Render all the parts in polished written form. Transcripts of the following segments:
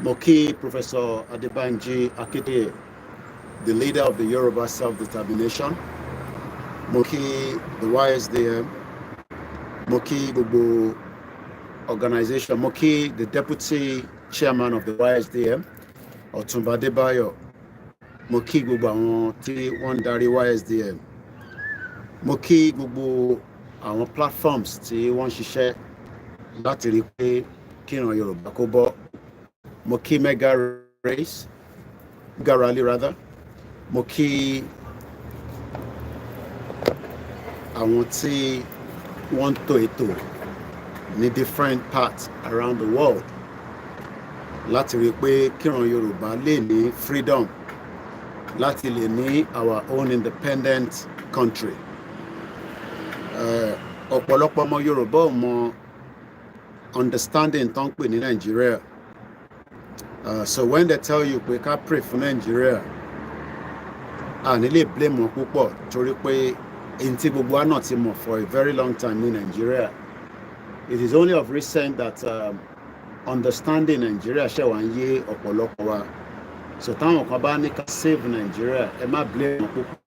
Moki Professor Adebanji Akide, the leader of the Yoruba self-determination. Moki the YSDM. Moki Bubu organization. Moki the deputy chairman of the YSDM, Ọ̀túnba Adébáyọ̀. Moki gbogbo àwọn tí wọ́n darí YSDM. Moki gbogbo àwọn platforms tí wọ́n ṣiṣẹ́ láti rí pé kíran Yorùbá kó bọ́. Moki mega rally rather. Moki àwọn tí wọ́n tò ètò ní different parts around the world láti rí pé kíran Yorùbá lè ní freedom, láti lè ní our own independent country. Ọ̀pọ̀lọpọ̀ ọmọ Yorùbá ò mọ understanding tó ń pè ní Nigeria. So when they tell you pé ká pray for Nigeria, a ní lè blame wọn púpọ̀ torí pé èyí tí gbogbo wa náà ti mọ̀ for a very long time ní Nigeria. It is only of recent that understanding Nigeria ṣe wá ń yé ọ̀pọ̀lọpọ̀ wa. So táwọn kan bá ní ká save Nigeria, ẹ má blame wọn púpọ̀.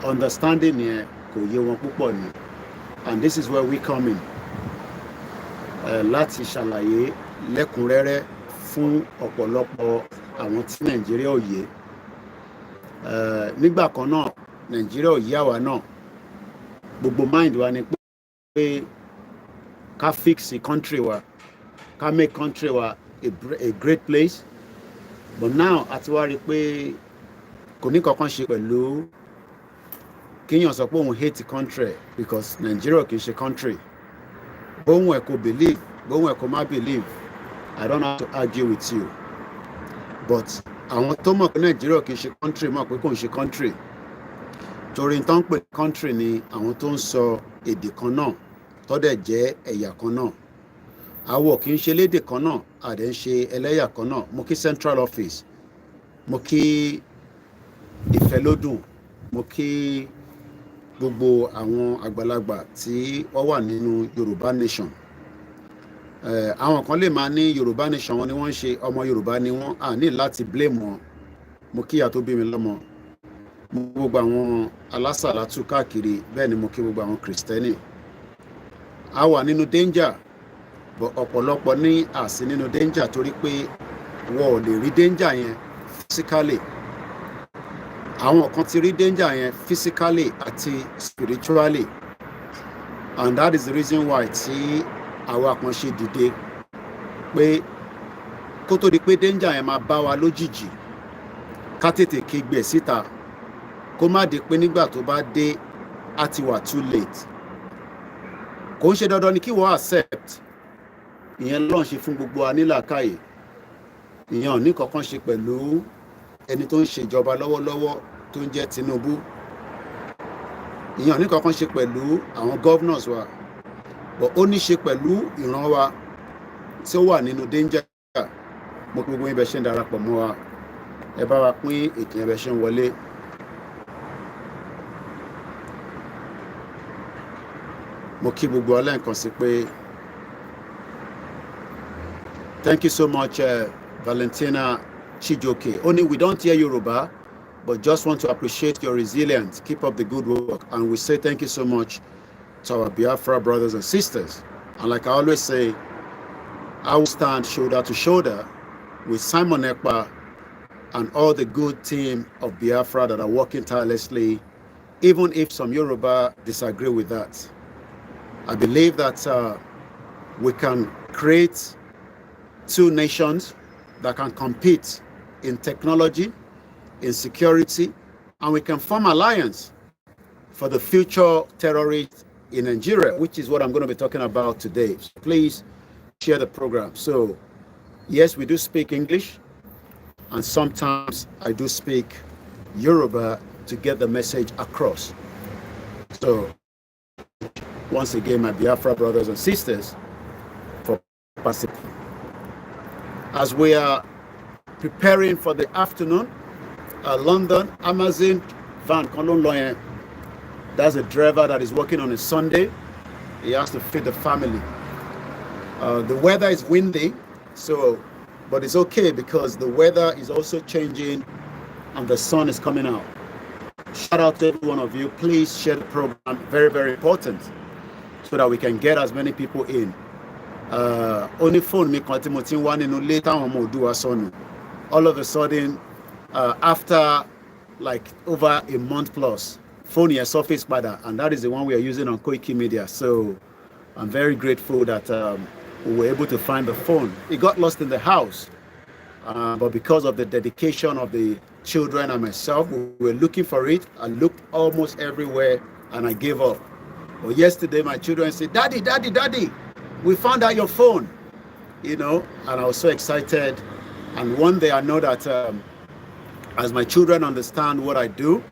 Understanding yẹn kò yé wọn púpọ̀ ni. And this is where we come in. Láti ṣàlàyé lẹ́kùnrẹ́rẹ́ fún ọ̀pọ̀lọpọ̀ àwọn tí Nigeria ò yé. Nígbà kan náà Nigeria ò yé àwa náà. Gbogbo mind wa ni pé ká fix the country wa, ká make country wa a great place. But now àti wá rí pé kò ní kankan ṣe pẹ̀lú kíyàn sọ pé òun hate the country because Nigeria kì í ṣe country. Bóun ẹ̀ kò believe, bóun ẹ̀ kò má believe, I don't have to argue with you. But àwọn tó mọ̀ pé Nigeria kì í ṣe country mọ̀ pé kò ń ṣe country. Torí tó ń pè country ni àwọn tó ń sọ èdè kan náà tó dẹ̀ jẹ́ ẹ̀yà kan náà. Àwọ̀ kì í ṣe lédè kan náà, àdẹ̀ ń ṣe ẹlẹ́yà kan náà. Mo kí Central Office, mo kí Ìfẹ́lódùn, mo kí gbogbo àwọn àgbàlagbà tí wọ́n wà nínú Yorùbá Nation. Àwọn kan lè máa ní Yorùbá Nation wọn ni wọ́n ń ṣe, ọmọ Yorùbá ni wọ́n, à ní láti blame wọn. Mo kí ìyá tó bí mi lọ́mọ. Mo gbogbo àwọn alásàlátù káàkiri, bẹ́ẹ̀ ni mo kí gbogbo àwọn Kristẹni. A wà nínú danger, but ọ̀pọ̀lọpọ̀ ní àsí nínú danger torí pé wọ́n ò lè rí danger yẹn physically. Àwọn kan ti rí danger yẹn physically àti spiritually, and that is the reason why tí àwa kan ṣe dìde pé kó tó di pé danger yẹn máa bá wa lójijì ká tètè kígbe síta, kó má di pé nígbà tó bá dé á ti wà too late. Kò ń ṣe dandan ni kí wọ́n accept, ìyẹn lọ́n ṣe fún gbogbo anílàákàyè. Ìyẹn ò ní kankan ṣe pẹ̀lú ẹni tó ń ṣèjọba lọ́wọ́lọ́wọ́ tó ń jẹ́ Tinubu. Ìyẹn ò ní kankan ṣe pẹ̀lú àwọn governors wa, but ó ní ṣe pẹ̀lú ìran wa tí ó wà nínú danger. Mo kí gbogbo yín bẹ ṣe ń darapọ̀ mọ́ wa, ẹ bá wa pín ètò yẹn bẹ ṣe ń wọlé. Mo kí gbogbo ọlẹ́ǹkan sí pé thank you so much Valentina Chijoke. Only we don't hear Yoruba, but just want to appreciate your resilience. Keep up the good work. And we say thank you so much to our Biafra brothers and sisters. And like I always say, I will stand shoulder to shoulder with Simon Ekpa and all the good team of Biafra that are working tirelessly, even if some Yoruba disagree with that. I believe that we can create two nations that can compete in technology, in security, and we can form alliance for the future terrorists in Nigeria, which is what I'm going to be talking about today. So please share the program. So yes, we do speak English, and sometimes I do speak Yoruba to get the message across. So once again, my Biafra brothers and sisters, for participating. As we are preparing for the afternoon, London, Amazon van Kolon, that's a driver that is working on a Sunday. He has to feed the family. The weather is windy, So, but it's okay because the weather is also changing and the sun is coming out. Shout out to every one of you. Please share the program. Very, very important so that we can get as many people in. Only phone me continue one in later on more do a son. All of a sudden, after like over a month plus, phone your surface padder, and that is the one we are using on Koikimedia. So I'm very grateful that we were able to find the phone. It got lost in the house, but because of the dedication of the children and myself, we were looking for it. I looked almost everywhere and I gave up. But yesterday my children said, Daddy, Daddy, Daddy, we found out your phone, you know, and I was so excited. And one day I know that as my children understand what I do,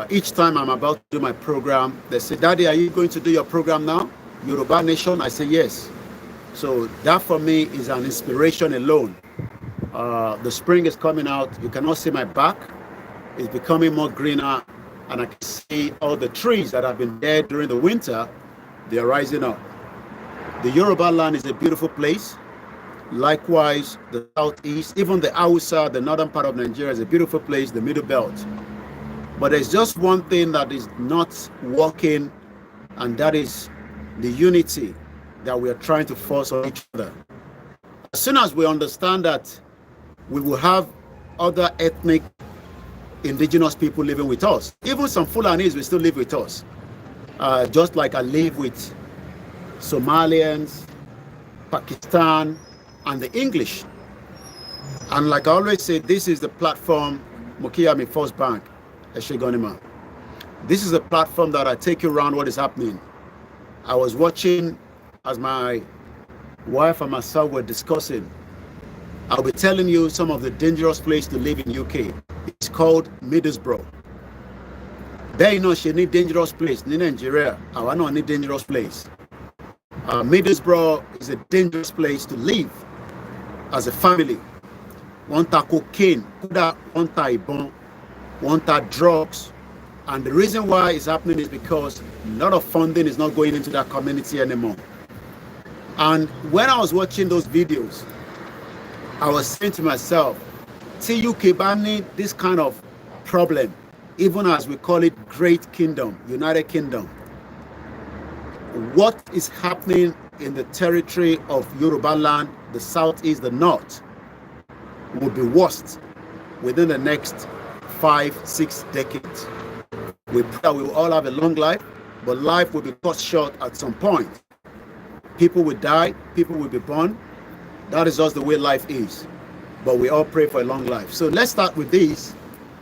each time I'm about to do my program, they say, Daddy, are you going to do your program now? Yoruba Nation? I say, yes. So that for me is an inspiration alone. The spring is coming out. You cannot see my back. It's becoming more greener. And I can see all the trees that have been dead during the winter. They are rising up. The Yoruba land is a beautiful place. Likewise, the southeast, even the Hausa, the northern part of Nigeria is a beautiful place, the middle belt. But there's just one thing that is not working, and that is the unity that we are trying to force on each other. As soon as we understand that we will have other ethnic indigenous people living with us, even some Fulanis will still live with us, just like I live with Somalians, Pakistan, and the English. And like I always say, this is the platform, Mokiyami First Bank, Eshegonima. This is the platform that I take you around what is happening. I was watching as my wife and myself were discussing. I'll be telling you some of the dangerous places to live in UK. It's called Middlesbrough. There you know she need dangerous place. In Nigeria, I don't need dangerous place. Middlesbrough is a dangerous place to live as a family. One ta cocaine, one ta ibon, one ta drugs. And the reason why it's happening is because a lot of funding is not going into that community anymore. And when I was watching those videos, I was saying to myself, TUK banning this kind of problem, even as we call it Great Kingdom, United Kingdom. What is happening in the territory of Yoruba land, the southeast, the north, will be worst within the next 5-6 decades. We pray that we will all have a long life, but life will be cut short at some point. People will die, people will be born. That is just the way life is. But we all pray for a long life. So let's start with these,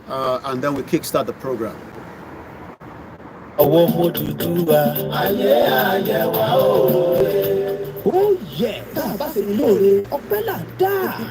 and then we kickstart the program. Oh yeah! Tá a bá ṣe ní lóore, ọpẹ́ là ń dá.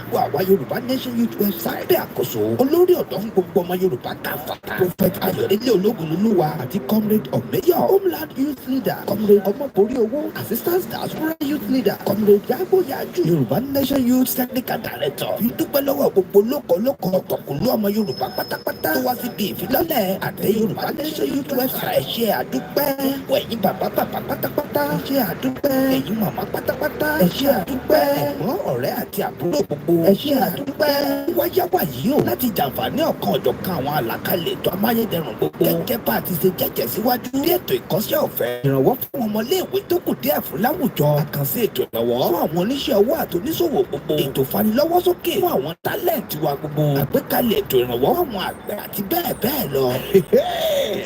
Gbogbo àwa Yorùbá Nation Youth website bẹ́ẹ̀ àkóso olórí ọ̀dọ́ fún gbogbo ọmọ Yorùbá káfàtà. Prophet Ayọ̀délé Ológunlúwa àti Comrade Ọ̀mẹ́yọ̀ Homeland Youth Leader, Comrade Ọmọborí Owó, Assistant Diaspora Youth Leader, Comrade Yagboyaju, Yorùbá Nation Youth Technical Director. Fi dúpẹ́ lọ́wọ́ gbogbo lóko ọ̀tọ̀kùnlú ọmọ Yorùbá pátápátá tó wá sí di ìfilọ́lẹ̀ àtẹ Yorùbá Nation Youth website. Ṣé àdúpẹ́? Wẹ̀yìn bàbá pátápátá. Ṣé àdúpẹ́? Ẹ̀yin màmá pátápátá. Ẹ ṣé àdúpẹ́. Ẹ̀gbọ́n ọ̀rẹ́ àti àbúrò gbogbo. Ẹ ṣé àdúpẹ́. Wáyá wà yìí o láti jàǹfààní ọ̀kan ọ̀jọ̀kan àwọn àlàkalẹ̀ ètò amáyédẹrùn gbogbo. Gẹ́gẹ́ bá a ti ṣe jẹ́jẹ́ síwájú ní ètò ìkọ́ṣẹ́ ọ̀fẹ́. Ìrànwọ́ fún ọmọléèwé tó kù díẹ̀ fún láwùjọ. Àkànṣe ètò ìrànwọ́ fún àwọn oníṣẹ́ owó àti oníṣòwò gbogbo. Ètò ìfanilọ́wọ́sókè fún àwọn tálẹ̀ǹtì wa gbogbo. Àgbékalẹ̀ ètò ìrànwọ́ fún àwọn àgbẹ̀ àti bẹ́ẹ̀ bẹ́ẹ̀ lọ.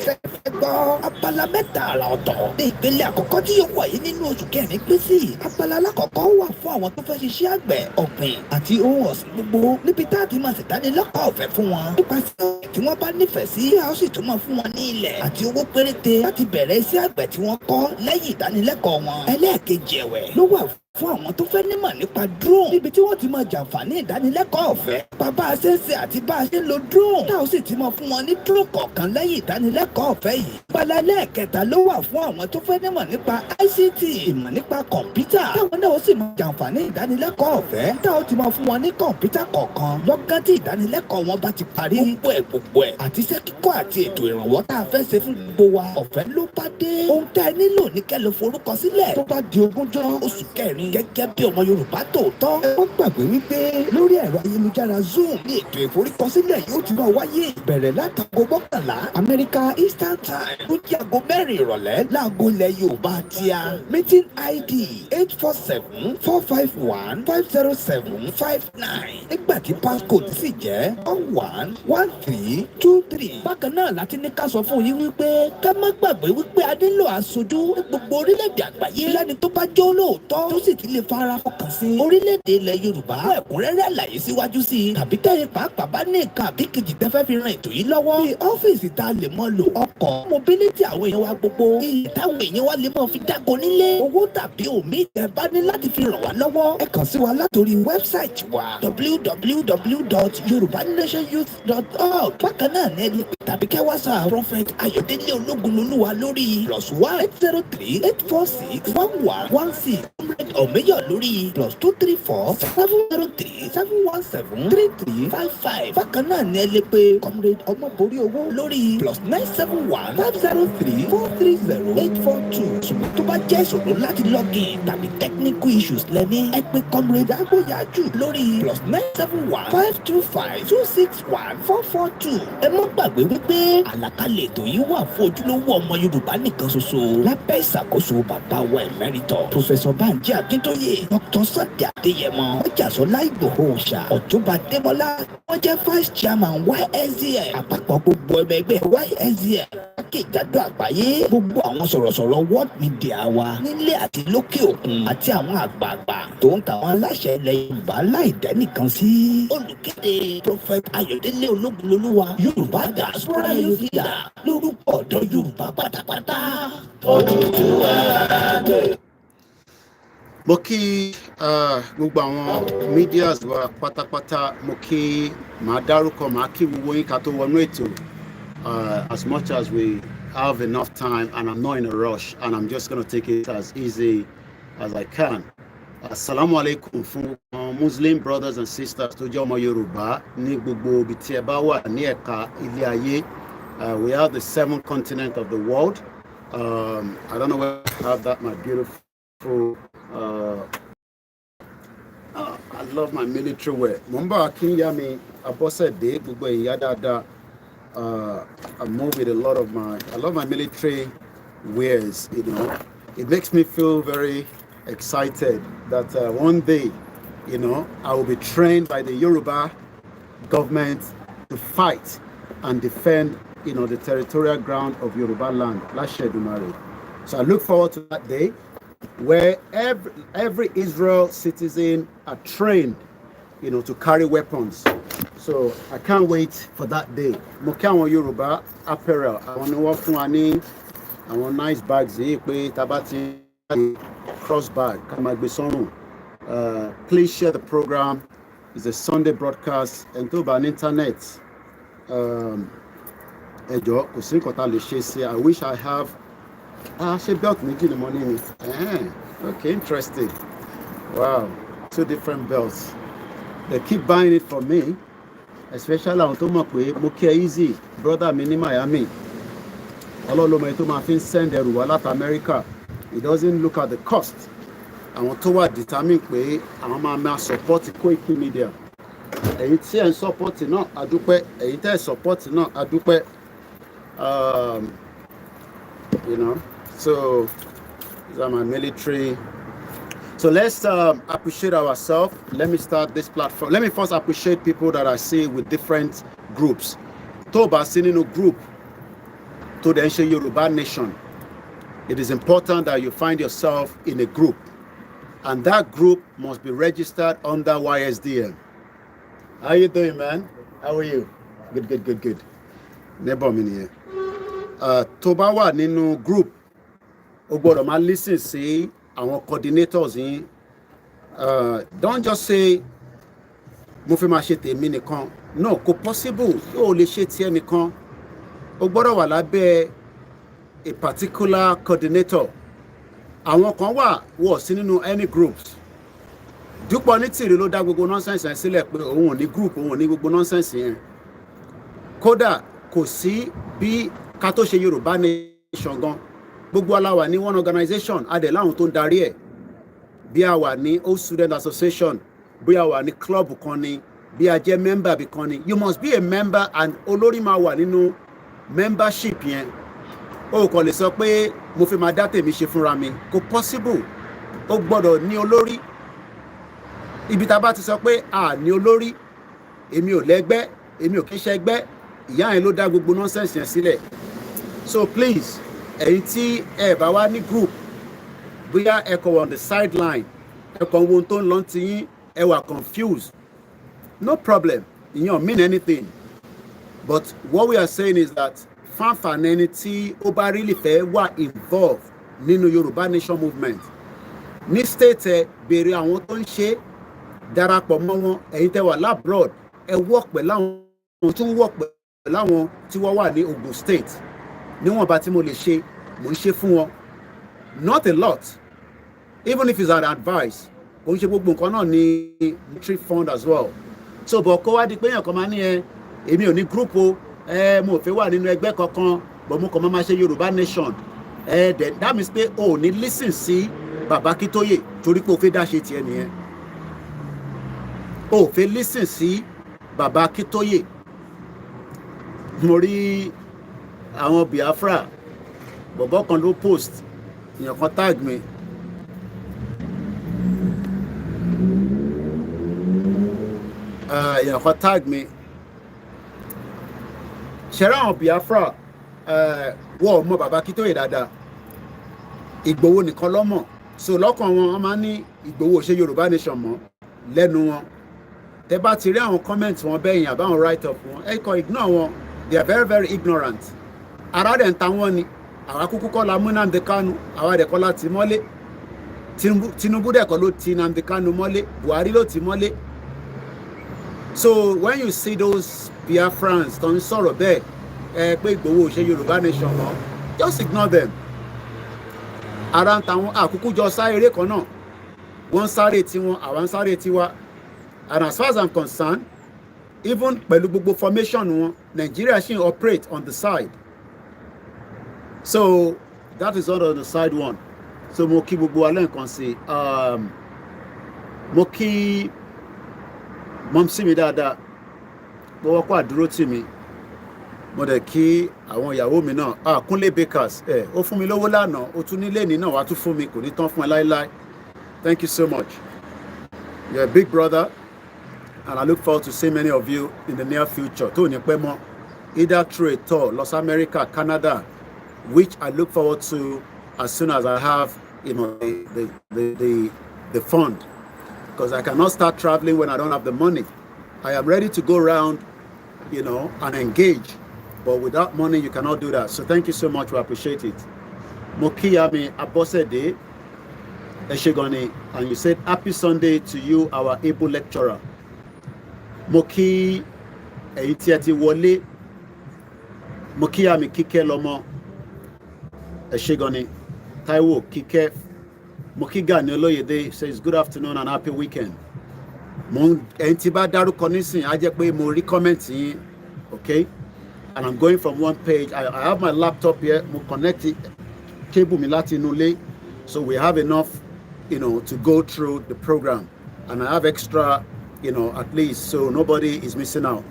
Ṣé fẹ́ gbọ́? Abala mẹ́ta àrà ọ̀tọ̀ ní ìpele àkọ́kọ́ tí yóò wáyé nínú oṣù kẹrin pín sí. Abala alákọ̀ọ́kọ́ wà fún àwọn tó fẹ́ ṣiṣẹ́ àgbẹ̀, ọ̀gbìn àti ohun ọ̀sìn gbogbo, níbi tá a ti máa ṣèdánilẹ́kọ̀ọ́ ọ̀fẹ́ fún wọn. Nípasẹ̀ tí wọ́n bá nífẹ̀ẹ́ sí, a ó sì tún máa fún wọn ní ilẹ̀ àti owó péréte láti bẹ̀rẹ̀ iṣẹ́ àgbẹ̀ tí wọ́n kọ́ lẹ́yìn ìdánilẹ́kọ̀ọ́ wọn. Ẹlẹ́ẹ̀kejì ẹ̀wẹ̀ ló wà fún àwọn tó fẹ́ nímọ̀ nípa drone, níbi tí wọ́n ti máa jàǹfààní ìdánilẹ́kọ̀ọ́ ọ̀fẹ́. Bàbá a ṣe ń ṣe àti bá a ṣe ń lo drone. Tá a sì ti máa fún wọn ní drone kọ̀ọ̀kan lẹ́yìn ìdánilẹ́kọ̀ọ́ ọ̀fẹ́ yìí. Abala ẹlẹ́ẹ̀kẹta ló wà fún àwọn tó fẹ́ nímọ̀ nípa ICT, ìmọ̀ nípa kọ̀ǹpútà. Táwọn náà ó sì máa jàǹfààní ìdánilẹ́kọ̀ọ́ ọ̀fẹ́. Tá a ó ti máa fún wọn ní kọ̀ǹpútà kọ̀ọ̀kan lọ́gán tí ìdánilẹ́kọ̀ọ́ wọn bá ti parí. Gbogbo ẹ̀ àti iṣẹ́ kíkọ́ àti ètò ìrànwọ́ tá a fẹ́ ṣe fún gbogbo wa ọ̀fẹ́ ló bá dé. Ohun tẹ́ ẹ nílò ní kẹ́ lọ forúkọ sílẹ̀ tó bá di 20 oṣù kẹrin gẹ́gẹ́ bí ọmọ Yorùbá tòótọ́. Ẹ má gbàgbé wípé lórí ẹ̀rọ ayélujára Zoom ní ètò ìforúkọsílẹ̀ yóò ti máa wáyé bẹ̀rẹ̀ látago 11 America Eastern Time tó jẹ́ aago 4 ìrọ̀lẹ́ láago ilẹ̀ Yorùbá tíá. Meeting ID 847-451-50759 nígbà tí passcode sì jẹ́ 111323. Bákan náà láti ní ká sọ fún yín wípé ká má gbàgbé wípé a nílò aṣojú ní gbogbo orílẹ̀-èdè àgbáyé lẹ́ni tó bá jẹ́ olóòótọ́ tó sì ti lè fara fọkàn sí orílẹ̀-èdè ilẹ̀ Yorùbá. Fún ẹ̀kúnrẹ́rẹ́ àlàyé síwájú sí i tàbí tẹ́yìn pàápàá bá ní nǹkan àbí kejì tẹ́ fẹ́ fi ran ètò yìí lọ́wọ́. Bí ọ́fíìsì tá a lè mọ lò ọkọ̀ mobility àwọn èèyàn wa gbogbo ilé táwọn èèyàn wa lè mọ fi dáko nílé owó tàbí omi tẹ́ bá ní láti fi ràn wá lọ́wọ́. Ẹ kàn sí wa látòrí wẹ́bsáìtì wa www.yorubanationyouth.org. Bákan náà ní ẹni tàbí kẹ́ WhatsApp Prophet Ayọ̀délé Ológunlolúwa lórí +1-803-846-1116. Ọ̀mẹ́yọ̀ lórí +234-703-717-3355. Bákan náà ní ẹ lè pe Comrade Ọmọborí Owó lórí +971-503-430-842. Ṣùgbọ́n tó bá jẹ́ ìṣòro láti login tàbí technical issues lẹ́ni ẹ pe Comrade Agbóyàjú lórí +971-525-261-442. Ẹ má gbàgbé wípé àlàkalẹ̀ ètò yìí wà fún ojúlówó ọmọ Yorùbá nìkan ṣoṣo lábẹ́ ìṣàkóso bàbá wa Emérítọ̀ Professor Banji Akíntóyè, Dr. Sunday Adéyẹmọ, Ọjàsọlá Ìgbòho Òòṣà, Ọ̀túnba Adémọ́lá. Wọ́n jẹ́ Vice Chairman YSDM, àpapọ̀ gbogbo ẹgbẹ́ YSDM jákèjádò àgbáyé. Gbogbo àwọn sọ̀rọ̀sọ̀rọ̀ world media wa nílé àti lókè òkun àti àwọn àgbààgbà tó ń tàwọn aláṣẹ ilẹ̀ Yorùbá láì dẹ́nìkan sí. Olùkéde Prophet Ayọ̀délé Ológunlolúwa, Yorùbá Diaspora Youth Leader, lórúkọ ọ̀dọ́ Yorùbá pátápátá. Mo kí gbogbo àwọn medias wa pátápátá, mo kí màá dárúkọ màá kí gbogbo yín ká tó wọnú ètò as much as we have enough time and I'm not in a rush and I'm just going to take it as easy as I can. Assalamu alaikum fún Muslim brothers and sisters tó jẹ́ ọmọ Yorùbá ní gbogbo ibi tí ẹ bá wà ní ẹ̀ka ilé ayé. We have the 7th continent of the world. I don't know where I have that, my beautiful I love my military wear. Mumba Akinyami Abosede gbogbo ìyá dáadáa. I move with a lot of I love my military wears, you know. It makes me feel very excited that one day, you know, I will be trained by the Yoruba government to fight and defend, you know, the territorial ground of Yoruba land, Lashedumare. So I look forward to that day where every Israel citizen are trained, you know, to carry weapons. So I can't wait for that day. Mo kí àwọn Yoruba apparel, àwọn ni wọ́n fún wa ní àwọn nice bags yìí pé tabati cross bag ká máa gbé sọ́rùn. Please share the program. It's a Sunday broadcast. And tó bá ní internet, ẹjọ́ kò sí nǹkan tá lè ṣe sí. I wish I have. Ṣé belt méjì ni mo ní ni? Okay, interesting. Wow, 2 different belts. They keep buying it for me, especially àwọn tó mọ̀ pé mo kí ẹ easy brother mi ní Miami. Ọlọ́lọ́mọ tó máa fi ń send ẹrù wá láti America. He doesn't look at the cost. Àwọn tó wà determine pé àwọn máa support Koikimedia. Èyí tí ẹ̀ ń support náà a dúpẹ́, èyí tẹ́ ẹ̀ support náà a dúpẹ́. You know, so these are my military. So let's appreciate ourselves. Let me start this platform. Let me first appreciate people that I see with different groups. Toba Sinino group to the ancient Yoruba nation. It is important that you find yourself in a group, and that group must be registered under YSDM. How you doing, man? How are you? Good. Never been here. Toba wa nínú group, o gbọ́dọ̀ máa listen sí àwọn coordinators yín. Don't just say mo fẹ́ máa ṣe tèmi nìkan. No, kò possible. O lè ṣe tiẹ̀ nìkan. O gbọ́dọ̀ wà lábẹ́ a particular coordinator. Àwọn kan wà wọ̀ sí nínú any groups. Dúpọ̀ ní tìrì ló dá gbogbo nonsense yẹn sílẹ̀ pé òun ò ní group, òun ò ní gbogbo nonsense yẹn. Kódà kò sí bí ká tó ṣe Yorùbá nation gan. Gbogbo aláwa ní one organization, adẹ̀ láwọn tó ń darí ẹ̀. bí a wà ní old student association, bí a wà ní club kan ni, bí a jẹ́ member bí kan ni, you must be a member and olórí máa wà nínú membership yẹn. O kò lè sọ pé mo fi máa dá tèmi ṣe fúnra mi, kò possible. O gbọ́dọ̀ ní olórí. Ibi tá bá ti sọ pé a ní olórí, èmi ò lẹ́gbẹ́, èmi ò kí ṣe ẹgbẹ́, ìyá yẹn ló dá gbogbo nonsense yẹn sílẹ̀. So please, ẹ̀yin tí ẹ bá wá ní group, bóyá ẹ kọ̀ on the sideline, ẹ kọ̀ wo ohun tó ń lọ ti yín, ẹ wà confused, no problem, ìyẹn mean anything. But what we are saying is that fanfani ẹni tí ó bá really fẹ́ wà involved nínú Yorùbá nation movement, ní state ẹ béèrè àwọn tó ń ṣe, darapọ̀ mọ́ wọn, ẹ̀yin tẹ́ wà labroad, ẹ work pẹ̀lú àwọn tó ń work pẹ̀lú àwọn tí wọ́n wà ní Ogun State. Níwọ̀nba tí mo lè ṣe, mo ń ṣe fún wọn. Not a lot, even if it's an advice. Kò ń ṣe gbogbo nǹkan náà ní military fund as well. So bọ̀ kó wá di pé èèyàn kan máa ní èmi ò ní group o, mo ò fẹ́ wà nínú ẹgbẹ́ kankan, but mo kàn máa ṣe Yorùbá nation. Then that means pé o ò ní listen sí Bàbá Akíntóyè torí pé o fẹ́ dá ṣe tiẹ̀ nìyẹn. O ò fẹ́ listen sí Bàbá Akíntóyè. Mo rí àwọn Biafra, bọ̀bọ̀ kan ló post, èèyàn kan tag mi. Èèyàn kan tag mi. Ṣẹ̀rá àwọn Biafra wọ́n mọ Bàbá Akíntóyè dáadáa. Ìgbòho nìkan lọ́mọ̀. So lọ́kàn wọn máa ń ní Ìgbòho ṣe Yorùbá nation mọ́ lẹ́nu wọn. Tẹ́ bá ti rí àwọn comment wọn bẹ́yìn àbáwọn write up wọn, ẹ kàn ignore wọn. They are very very ignorant. Ara dẹ̀ ń ta wọ́n ni. Àwa kúkú kọ́ la mú Nnamdi Kanu, àwa dẹ̀ kọ́ la tì mọ́lé. Tinubu dẹ̀ kọ́ ló ti Nnamdi Kanu mọ́lé, Buhari ló tì mọ́lé. So when you see those Biafrans tó ń sọ̀rọ̀ bẹ́ẹ̀, pé Ìgbòho ṣe Yorùbá nation mọ́, just ignore them. Ara ń ta wọn, àkúkú jọ sáré eré kan náà. Wọ́n sáré tiwọn, àwa ń sáré tiwa. And as far as I'm concerned, even pẹ̀lú gbogbo formation wọn, Nigeria ṣì ń operate on the side. So that is all on the side one. So mo kí gbogbo alẹ́ nǹkan sí. Mo kí mọ́mísí mi dáadáa. Mo wọ́pọ̀ àdúró tì mí. Mo dẹ̀ kí àwọn ìyàwó mi náà. Kúnlé Bakers. Ó fún mi lówó lánàá. Ó tún nílé ní náà wá tún fún mi. Kò ní tán fún ẹ láíláí. Thank you so much. You're a big brother. And I look forward to seeing many of you in the near future. Tó ní pẹ́ mọ́. Either through a tour, Los America, Canada, which I look forward to as soon as I have, you know, the fund, because I cannot start traveling when I don't have the money. I am ready to go around, you know, and engage, but without money you cannot do that. So thank you so much, we appreciate it. Mokiyami Abosede Eshegoni, and you said happy Sunday to you, our able lecturer. Moki Eitiati Wole Mokiyami Kike Lomo Eshegoni Taiwo Kike Mokiga Noloyede says good afternoon and happy weekend. Mon entiba daruko nisin a jẹ́ pé mo rí comment yín, okay? And I'm going from one page. I have my laptop here, mo connect it cable mi láti inú ilé, so we have enough, you know, to go through the program, and I have extra, you know, at least, so nobody is missing out.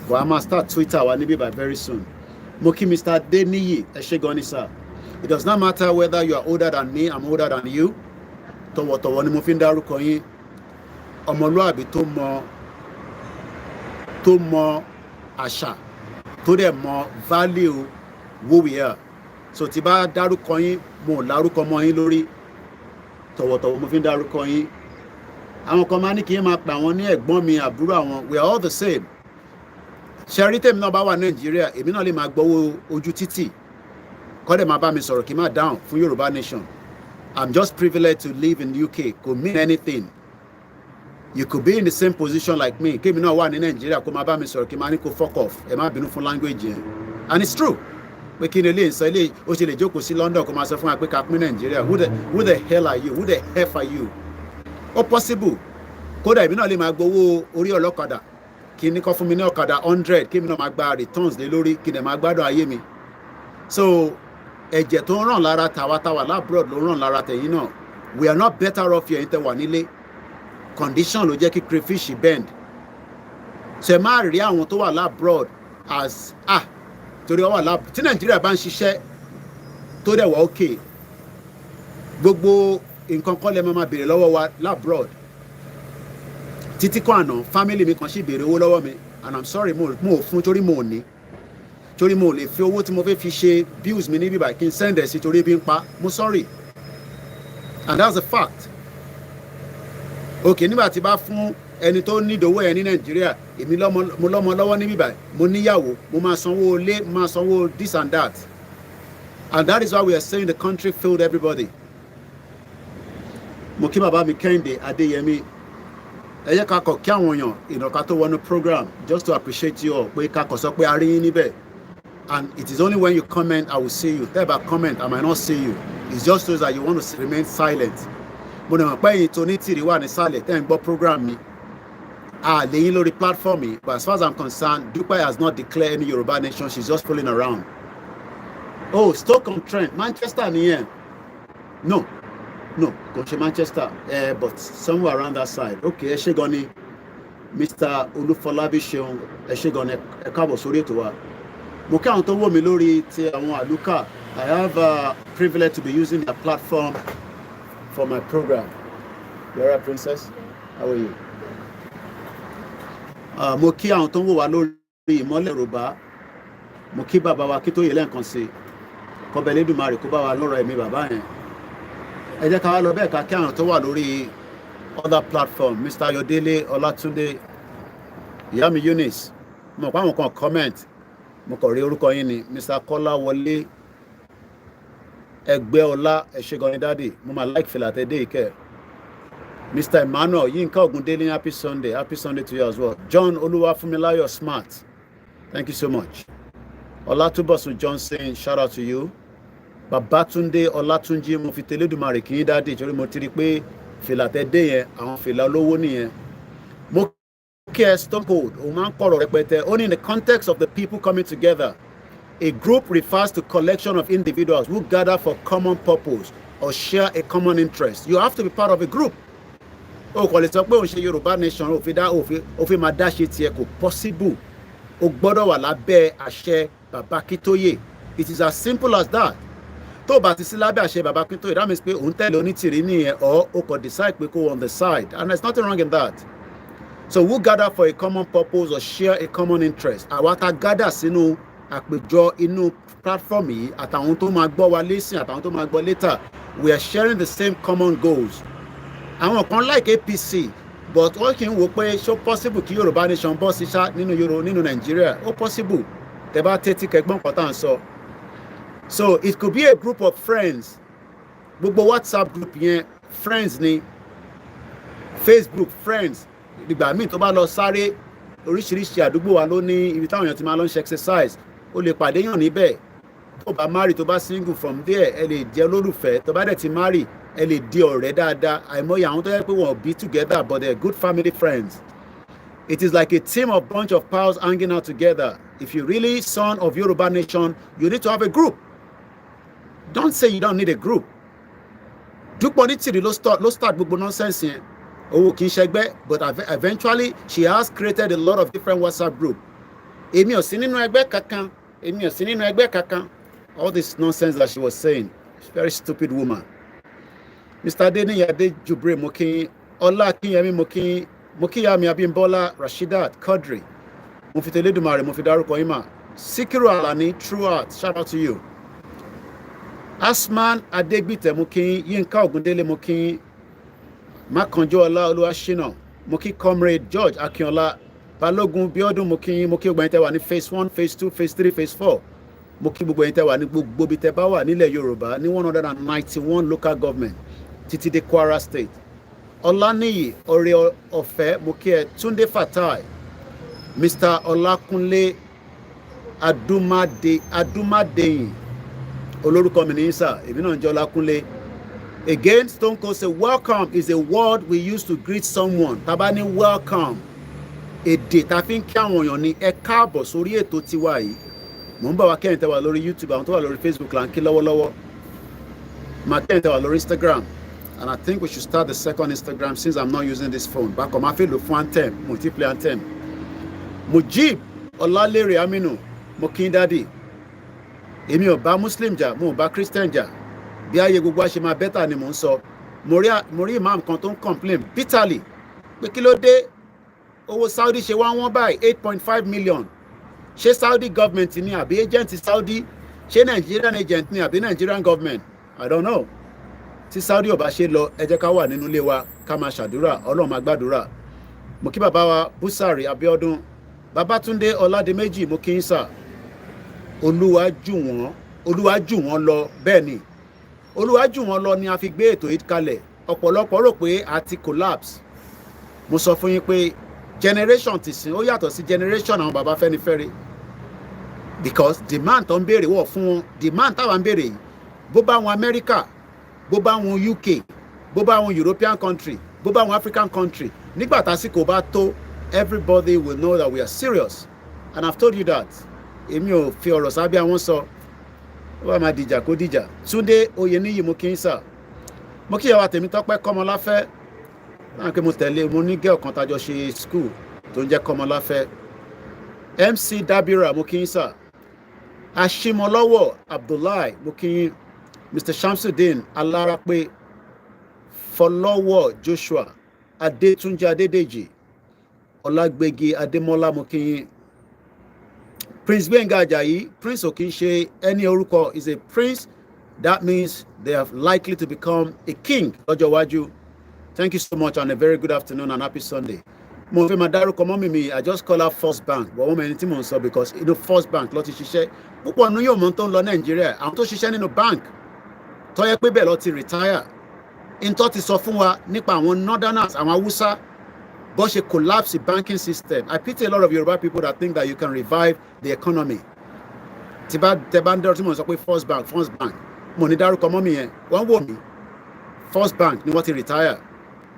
But I must start Twitter wa níbí by very soon. Moki Mr. Deniyi Eshegoni sir. It does not matter whether you are older than me, I'm older than you. Tọ̀wọ̀tọ̀wọ̀ ni mo fi ń dárúkọ yín. Ọmọlúàbí tó mọ àṣà, tó dẹ̀ mọ value who we are. So tí bá dárúkọ yín, mo lárúkọ mọ́ yín lórí. Tọ̀wọ̀tọ̀wọ̀ mo fi ń dárúkọ yín. Àwọn kan máa ní kí n máa pa àwọn ní ẹ̀gbọ́n mi, àbúrò àwọn. We are all the same. Ṣẹ̀rí tèmi náà bá wà Nàìjíríà, èmi náà lè máa gbọ́wọ́ ojú títì. Kọ́dẹ̀ máa bá mi sọ̀rọ̀ kí n máa dáhùn fún Yorùbá nation. I'm just privileged to live in the UK. Could mean anything. You could be in the same position like me. Kémi náà wà ní Nàìjíríà kó máa bá mi sọ̀rọ̀ kí n máa ní kó fuck off. Ẹ má bínú fún language yẹn. And it's true. Pé kí ni ilé ìsọ ilé ó ṣe lè jókòó sí London kó máa sọ fún wa pé ká pín Nàìjíríà. Who the hell are you? Who the F are you? Ó possible. Kódà èmi náà lè máa gbowó orí ọlọ́kadà. Kí ní kọ́ fún mi ní ọ̀kadà 100. Kémi náà máa gba returns lé lórí. Kí ni máa gbádùn ayé mi. So ẹ̀jẹ̀ tó ń ràn lára tàwátàwà lábroad ló ń ràn lára tẹ̀yìn náà. we are not better off here in Tewanile. Condition ló jẹ́ kí crayfish bend. So ẹ má rí àwọn tó wà labroad as torí wọ́n wà lab tí Nàìjíríà bá ń ṣiṣẹ́ tó dẹ̀ wà okay gbogbo nǹkan kọ́ lẹ máa béèrè lọ́wọ́ wa labroad títí kan àná family mi kan sì béèrè owó lọ́wọ́ mi and I'm sorry mo ò fún torí mo ò ní torí mo ò lè fi owó tí mo fẹ́ fi ṣe bills mi ní bíbá kí n send ẹ̀ sí torí bí n pa mo sorry and that's a fact. Okay, nígbà tí bá fún ẹni tó ní ìdòwò ẹ ní Nàìjíríà èmi mo lọ́mọ lọ́wọ́ ní bíbá mo níyàwó mo máa sanwó ilé mo máa sanwó this and that and that is why we are saying the country failed everybody. Mo kí bàbá mi Kẹ́hìndé Adéyẹmí ẹ yẹ ká kọ kí àwọn èèyàn ìnàká tó wọnú program just to appreciate you all pé ká kọ sọ pé a rí yín níbẹ̀ and it is only when you comment I will see you tẹ́ ẹ bá comment I might not see you it's just so that you want to remain silent. Mo ní mọ̀ pé ẹ̀yin tó ní tìrì wà nísàlẹ̀ tẹ́ ń gbọ́ program mi lẹ́yìn lórí platform mi but as far as I'm concerned Dupe has not declared any Yoruba nation she's just fooling around. Oh, Stoke-on-Trent Manchester nìyẹn no kò ṣe Manchester but somewhere around that side. Okay, ẹ ṣé gan ni Mr. Olúfọlábí Ṣeun ẹ ṣé gan ni ẹ káàbọ̀ sórí ètò wa. Mo kí àwọn tó wò mí lórí ti àwọn àlùkà I have a privilege to be using their platform for my program. You're right, Princess? How are you? Mo kí àwọn tó ń wò wá lórí Ìmọ́lẹ̀ Yorùbá. Mo kí bàbá wa kí tó yẹ lẹ́ẹ̀kan sí. Kọ́bẹ̀ Elédùmarè kó bá wa lọ́rọ̀ ẹ̀mí bàbá yẹn. Ẹ jẹ́ ká wá lọ bẹ́ẹ̀ ká kí àwọn tó wà lórí other platform. Mr. Ayọ̀délé Ọlátúndé, ìyá mi Eunice. Mo pa àwọn kan comment. Mo kàn rí orúkọ yín ni Mr. Kọ́láwọlé Ẹgbẹ́ọlá ẹ ṣé gan ni daddy mo máa like fìlà tẹ́ dé ìkẹ́. Mr. Emmanuel Yinka Ogundele happy Sunday to you as well. John Oluwafunmilayo Smart thank you so much. Ọlátúbọ̀sùn Johnson shout out to you. Babatunde Ọlátúnjí mo fi tẹlẹ́dùmarè kí yín daddy torí mo ti rí pé fìlà tẹ́ dé yẹn àwọn fìlà olówó nìyẹn. Mo kí ẹ Stone Cold òun máa ń pọ̀rọ̀ rẹpẹtẹ only in the context of the people coming together. A group refers to collection of individuals who gather for common purpose or share a common interest. You have to be part of a group. O kò lè sọ pé òun ṣe Yorùbá nation òfin máa dá ṣe tiẹ̀ kò possible. O gbọ́dọ̀ wà lábẹ́ àṣẹ Bàbá Akíntóyè. It is as simple as that. Tó bá ti sí lábẹ́ àṣẹ Bàbá Akíntóyè that means pé òun tẹ̀lé onítìrí nìyẹn or o kò decide pé kó on the side and there's nothing wrong in that. So who gather for a common purpose or share a common interest? Àwa ta gather sínú àpèjọ inú platform yìí àtàwọn tó máa gbọ́ wa lẹ́sìn àtàwọn tó máa gbọ́ later we are sharing the same common goals. Àwọn kan like APC but wọ́n kì í wò pé ṣó possible kí Yorùbá nation bọ́ sí ṣá nínú Nàìjíríà ó possible tẹ́ bá tẹ́tí kẹgbọ́n kan tá à ń sọ. So it could be a group of friends gbogbo WhatsApp group yẹn friends ni Facebook friends ìgbà míì tó bá lọ sáré oríṣiríṣi àdúgbò wa ló ní ibi táwọn èèyàn ti máa lọ ń ṣe exercise o lè pàdé yàn níbẹ̀ tó bá marry tó bá single from there ẹ lè jẹ́ olólùfẹ́ tó bá dẹ̀ ti marry ẹ lè di ọ̀rẹ́ dáadáa àìmọye àwọn tó yẹ pé wọ́n be together but they're good family friends. It is like a team of bunch of pals hanging out together. If you're really son of Yoruba nation you need to have a group. Don't say you don't need a group. Dúpọ̀ Onítìrí ló start gbogbo nonsense yẹn. Owó kì í ṣẹgbẹ́ but eventually she has created a lot of different WhatsApp group. Èmi ò sí nínú ẹgbẹ́ kankan. All this nonsense that she was saying. She's a very stupid woman. Mr. Adeniyi Adejubre mo kí Ọlá Akínyẹmí mo kí Yami Abímbọ́lá Rasheedat Quadri mo fi tẹlẹ́dùmarè mo fi dárúkọ yín mà. Síkírù Àlàní True Heart shout out to you. Asman Adegbite mo kí Yínká Ògúndélé mo kí Mákànjúọlá Olúwaṣínà mo kí Comrade George Akínọlá Balógun Bíọ́dún mo kí gbogbo ẹ̀yin tẹ́ wà ní phase 1 phase 2 phase 3 phase 4 mo kí gbogbo ẹ̀yin tẹ́ wà ní gbogbo bí tẹ́ bá wà nílẹ̀ Yorùbá ní 191 local government títí dé Kwara State. Ọláníyì Ọrẹ Ọ̀fẹ́ mo kí ẹ Túndé Fatai Mr. Ọlákúnlé Adúmádéyìn olórúkọ mi ní sà èmi náà ń jẹ́ Ọlákúnlé. Again, Stone Cold say welcome is a word we use to greet someone. Tàbá ní welcome. Èdè tá fi ń kí àwọn èèyàn ní ẹ káàbọ̀ sórí ètò tiwa yìí. Mò ń bá wa kẹ́yìn tẹ́ wà lórí YouTube, àwọn tó wà lórí Facebook là ń kí lọ́wọ́lọ́wọ́. Màá kẹ́yìn tẹ́ wà lórí Instagram. and I think we should start the second Instagram since I'm not using this phone. Back on my field of anthem, multiplayer anthem. Mujib Olalere Aminu, Mokin Daddy. Èmi ò bá Muslim jà, mo ò bá Christian jà. Bí ayé gbogbo a ṣe máa better ni mò ń sọ. Mo rí imam kan tó ń complain bitterly pé kí ló dé owó Saudi ṣe wọ́n báyìí 8.5 million. Ṣé Saudi government ni àbí agent Saudi? Ṣé Nigerian agent ni àbí Nigerian government? I don't know. Tí Saudi ò bá ṣe lọ, ẹ jẹ́ ká wà nínú ilé wa ká máa ṣàdúrà, Ọlọ́run máa gbàdúrà. Mo kí bàbá wa Busari Abiodun, Babatunde Ọládìméjì, mo kí yín sà. Olúwa jù wọ́n lọ, bẹ́ẹ̀ ni. Olúwa jù wọ́n lọ ni a fi gbé ètò yìí kalẹ̀. Ọ̀pọ̀lọpọ̀ rò pé a ti collapse. Mo sọ fún yín pé generation ti sìn ó yàtọ̀ sí generation àwọn bàbá Fẹ́nifẹ́re. Because demand tó ń béèrè wọ̀ fún wọn, demand táwa ń béèrè yìí, bó bá wọn America, bó bá wọn UK, bó bá wọn European country, bó bá wọn African country, nígbà tásìkò bá tó, everybody will know that we are serious. And I've told you that. Èmi ò fi ọ̀rọ̀ sábẹ́ àwọn sọ. Ó bá máa dìjà kó dìjà. Túndé Oyèníyì, mo kí ń sà. Mo kí ìyàwó Tèmítọ́pẹ́ Kọ́mọláfẹ́. Láwọn pé mo tẹ̀lé, mo ní gẹ́ọ̀ kan tájọ ṣe school tó ń jẹ́ Kọ́mọláfẹ́. MC Dabira, mo kí ń sà. Ashimolowo Abdullahi, mo kí yín. Mr. Shamsuddin Alarape, Fọlọ́wọ́ Joshua, Adétúnjí Adédèjì, Ọlágbégi Adémọ́lá, mo kí yín. Prince Gbenga Ajayi, Prince ò kí ń ṣe any orúkọ, is a prince. That means they are likely to become a king lọ́jọ́ iwájú. Thank you so much and a very good afternoon and happy Sunday. Mo fẹ́ máa dárúkọ mọ́mì mi, I just call her First Bank, but wọ́n mẹ́rin tí mò ń sọ because First Bank ló ti ṣiṣẹ́. Púpọ̀ nínú yóò mọ̀ tó ń lọ Nàìjíríà, àwọn tó ṣiṣẹ́ nínú bank tó yẹ pé bẹ́ẹ̀ lọ ti retire. Ìntọ́ ti sọ fún wa nípa àwọn northerners, àwọn Hausa, bó ṣe collapse the banking system. I pity a lot of Yoruba people that think that you can revive the economy. Tí bá ń dẹ́rọ tí mo sọ pé First Bank, mo ní dárúkọ mọ́mì yẹn, wọ́n wò mí. First Bank ni wọ́n ti retire.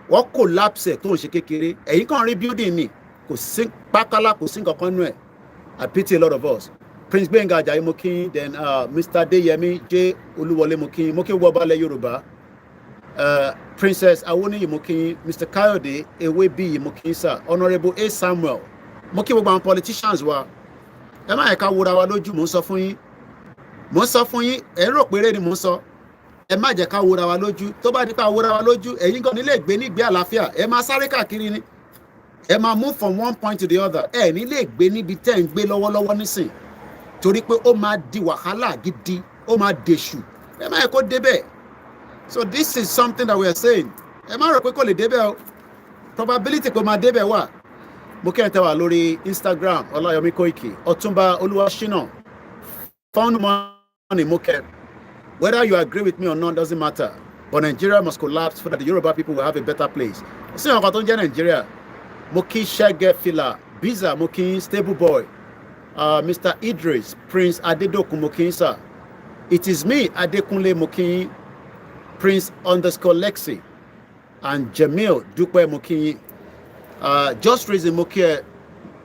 Wọ́n collapse ẹ̀ tó ń ṣe kékeré. Ẹ̀yin kan rí building ni, kò sí pákálá, kò sí nǹkan kan nú ẹ̀. I pity a lot of us. Prince Gbenga Ajayi, mo kí, then Mr. Deyemi J. Olúwọlé, mo kí wọ́n balẹ̀ Yorùbá. Princess Awoniyi, mo kí, Mr. Kayode Ewebiyi, mo kí sir. Honourable A. Samuel, mo kí gbogbo àwọn politicians wa. Ẹ má yẹ ká wúra wa lójú, mo ń sọ fún yín. Ẹ rò péré ni mo ń sọ. Ẹ má jẹ́ ká wúra wa lójú. Tó bá dípá wúra wa lójú, ẹ̀yin gan nílé gbé nígbé àlàáfíà. Ẹ máa sáré káàkiri ni. Ẹ máa move from one point to the other. Ẹ nílé gbé níbi tẹ́ ń gbé lọ́wọ́lọ́wọ́ nísìn. Torí pé ó máa di wàhálà gidi, ó máa dèṣù. Ẹ má yẹ kó débẹ̀. So this is something that we are saying. Ẹ má rò pé kò lè débẹ̀ o. Probability kò máa débẹ̀ wà. Mo kẹ́ ẹ̀ tẹ́ wà lórí Instagram, Olayomi Koiki, Ọ̀túnba Olúwaṣínà, Found Money, mo kẹ́. Whether you agree with me or not doesn't matter. But Nigeria must collapse so that the Yoruba people will have a better place. Sí ọ̀kan tó ń jẹ́ Nigeria. Mo kí Ṣẹ́gẹ́ Fìlà, Biza, mo kí Stable Boy, Mr. Idris, Prince Adedokun, mo kí sir. It is me, Adekunle, mo kí, Prince _Lexi, and Jamil Dúpẹ́, mo kí. Just Reason, mo kí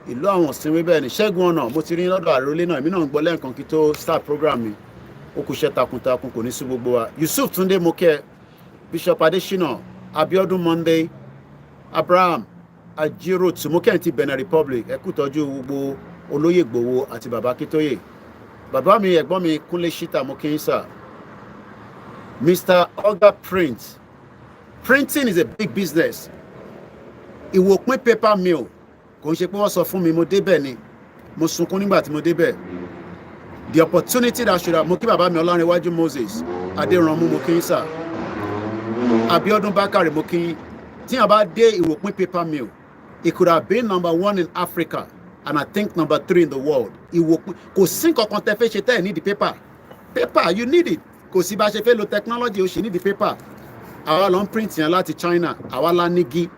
ìlú àwọn òsínwé bẹ́ẹ̀ ni. Ṣẹ́gun ọ̀nà, mo ti rí lọ́dọ̀ àrólé náà, èmi náà ń gbọ́ lẹ́ǹkan kí tó start program mi. Ó kù iṣẹ́ takuntakun, kò ní sí gbogbo wa. Yusuf Túndé, mo kí, Bishop Adesina, Abiodun Monday, Abraham Ajirotu, mo kí ti Benin Republic, ẹ kú tọ́jú gbogbo Olóyè Ìgbòho àti Bàbá Akíntóyè. Bàbá mi, ẹ̀gbọ́n mi Kúnlé Ṣítà, mo kí sir. Mr. Oga Print. Printing is a big business. Ìwòpin paper mill. Kò ń ṣe pé wọ́n sọ fún mi, mo débẹ̀ ni. Mo sunkún nígbà tí mo débẹ̀. The opportunity that should have, mo kí bàbá mi Ọlárẹ̀wájú Moses, Adéranmú, mo kí sir. Abiodun Bakare, mo kí. Tí a bá dé ìwòpin paper mill, it could have been #1 in Africa and I think #3 in the world. Ìwòpin, kò sí nǹkan kan tẹ́ fẹ́ ṣe tẹ́ ẹ̀ ní the paper. Paper, you need it. Kò sí bá ṣe fẹ́ lo technology, o ṣì need the paper. Àwa lọ ń print yẹn láti China, àwa la nígi.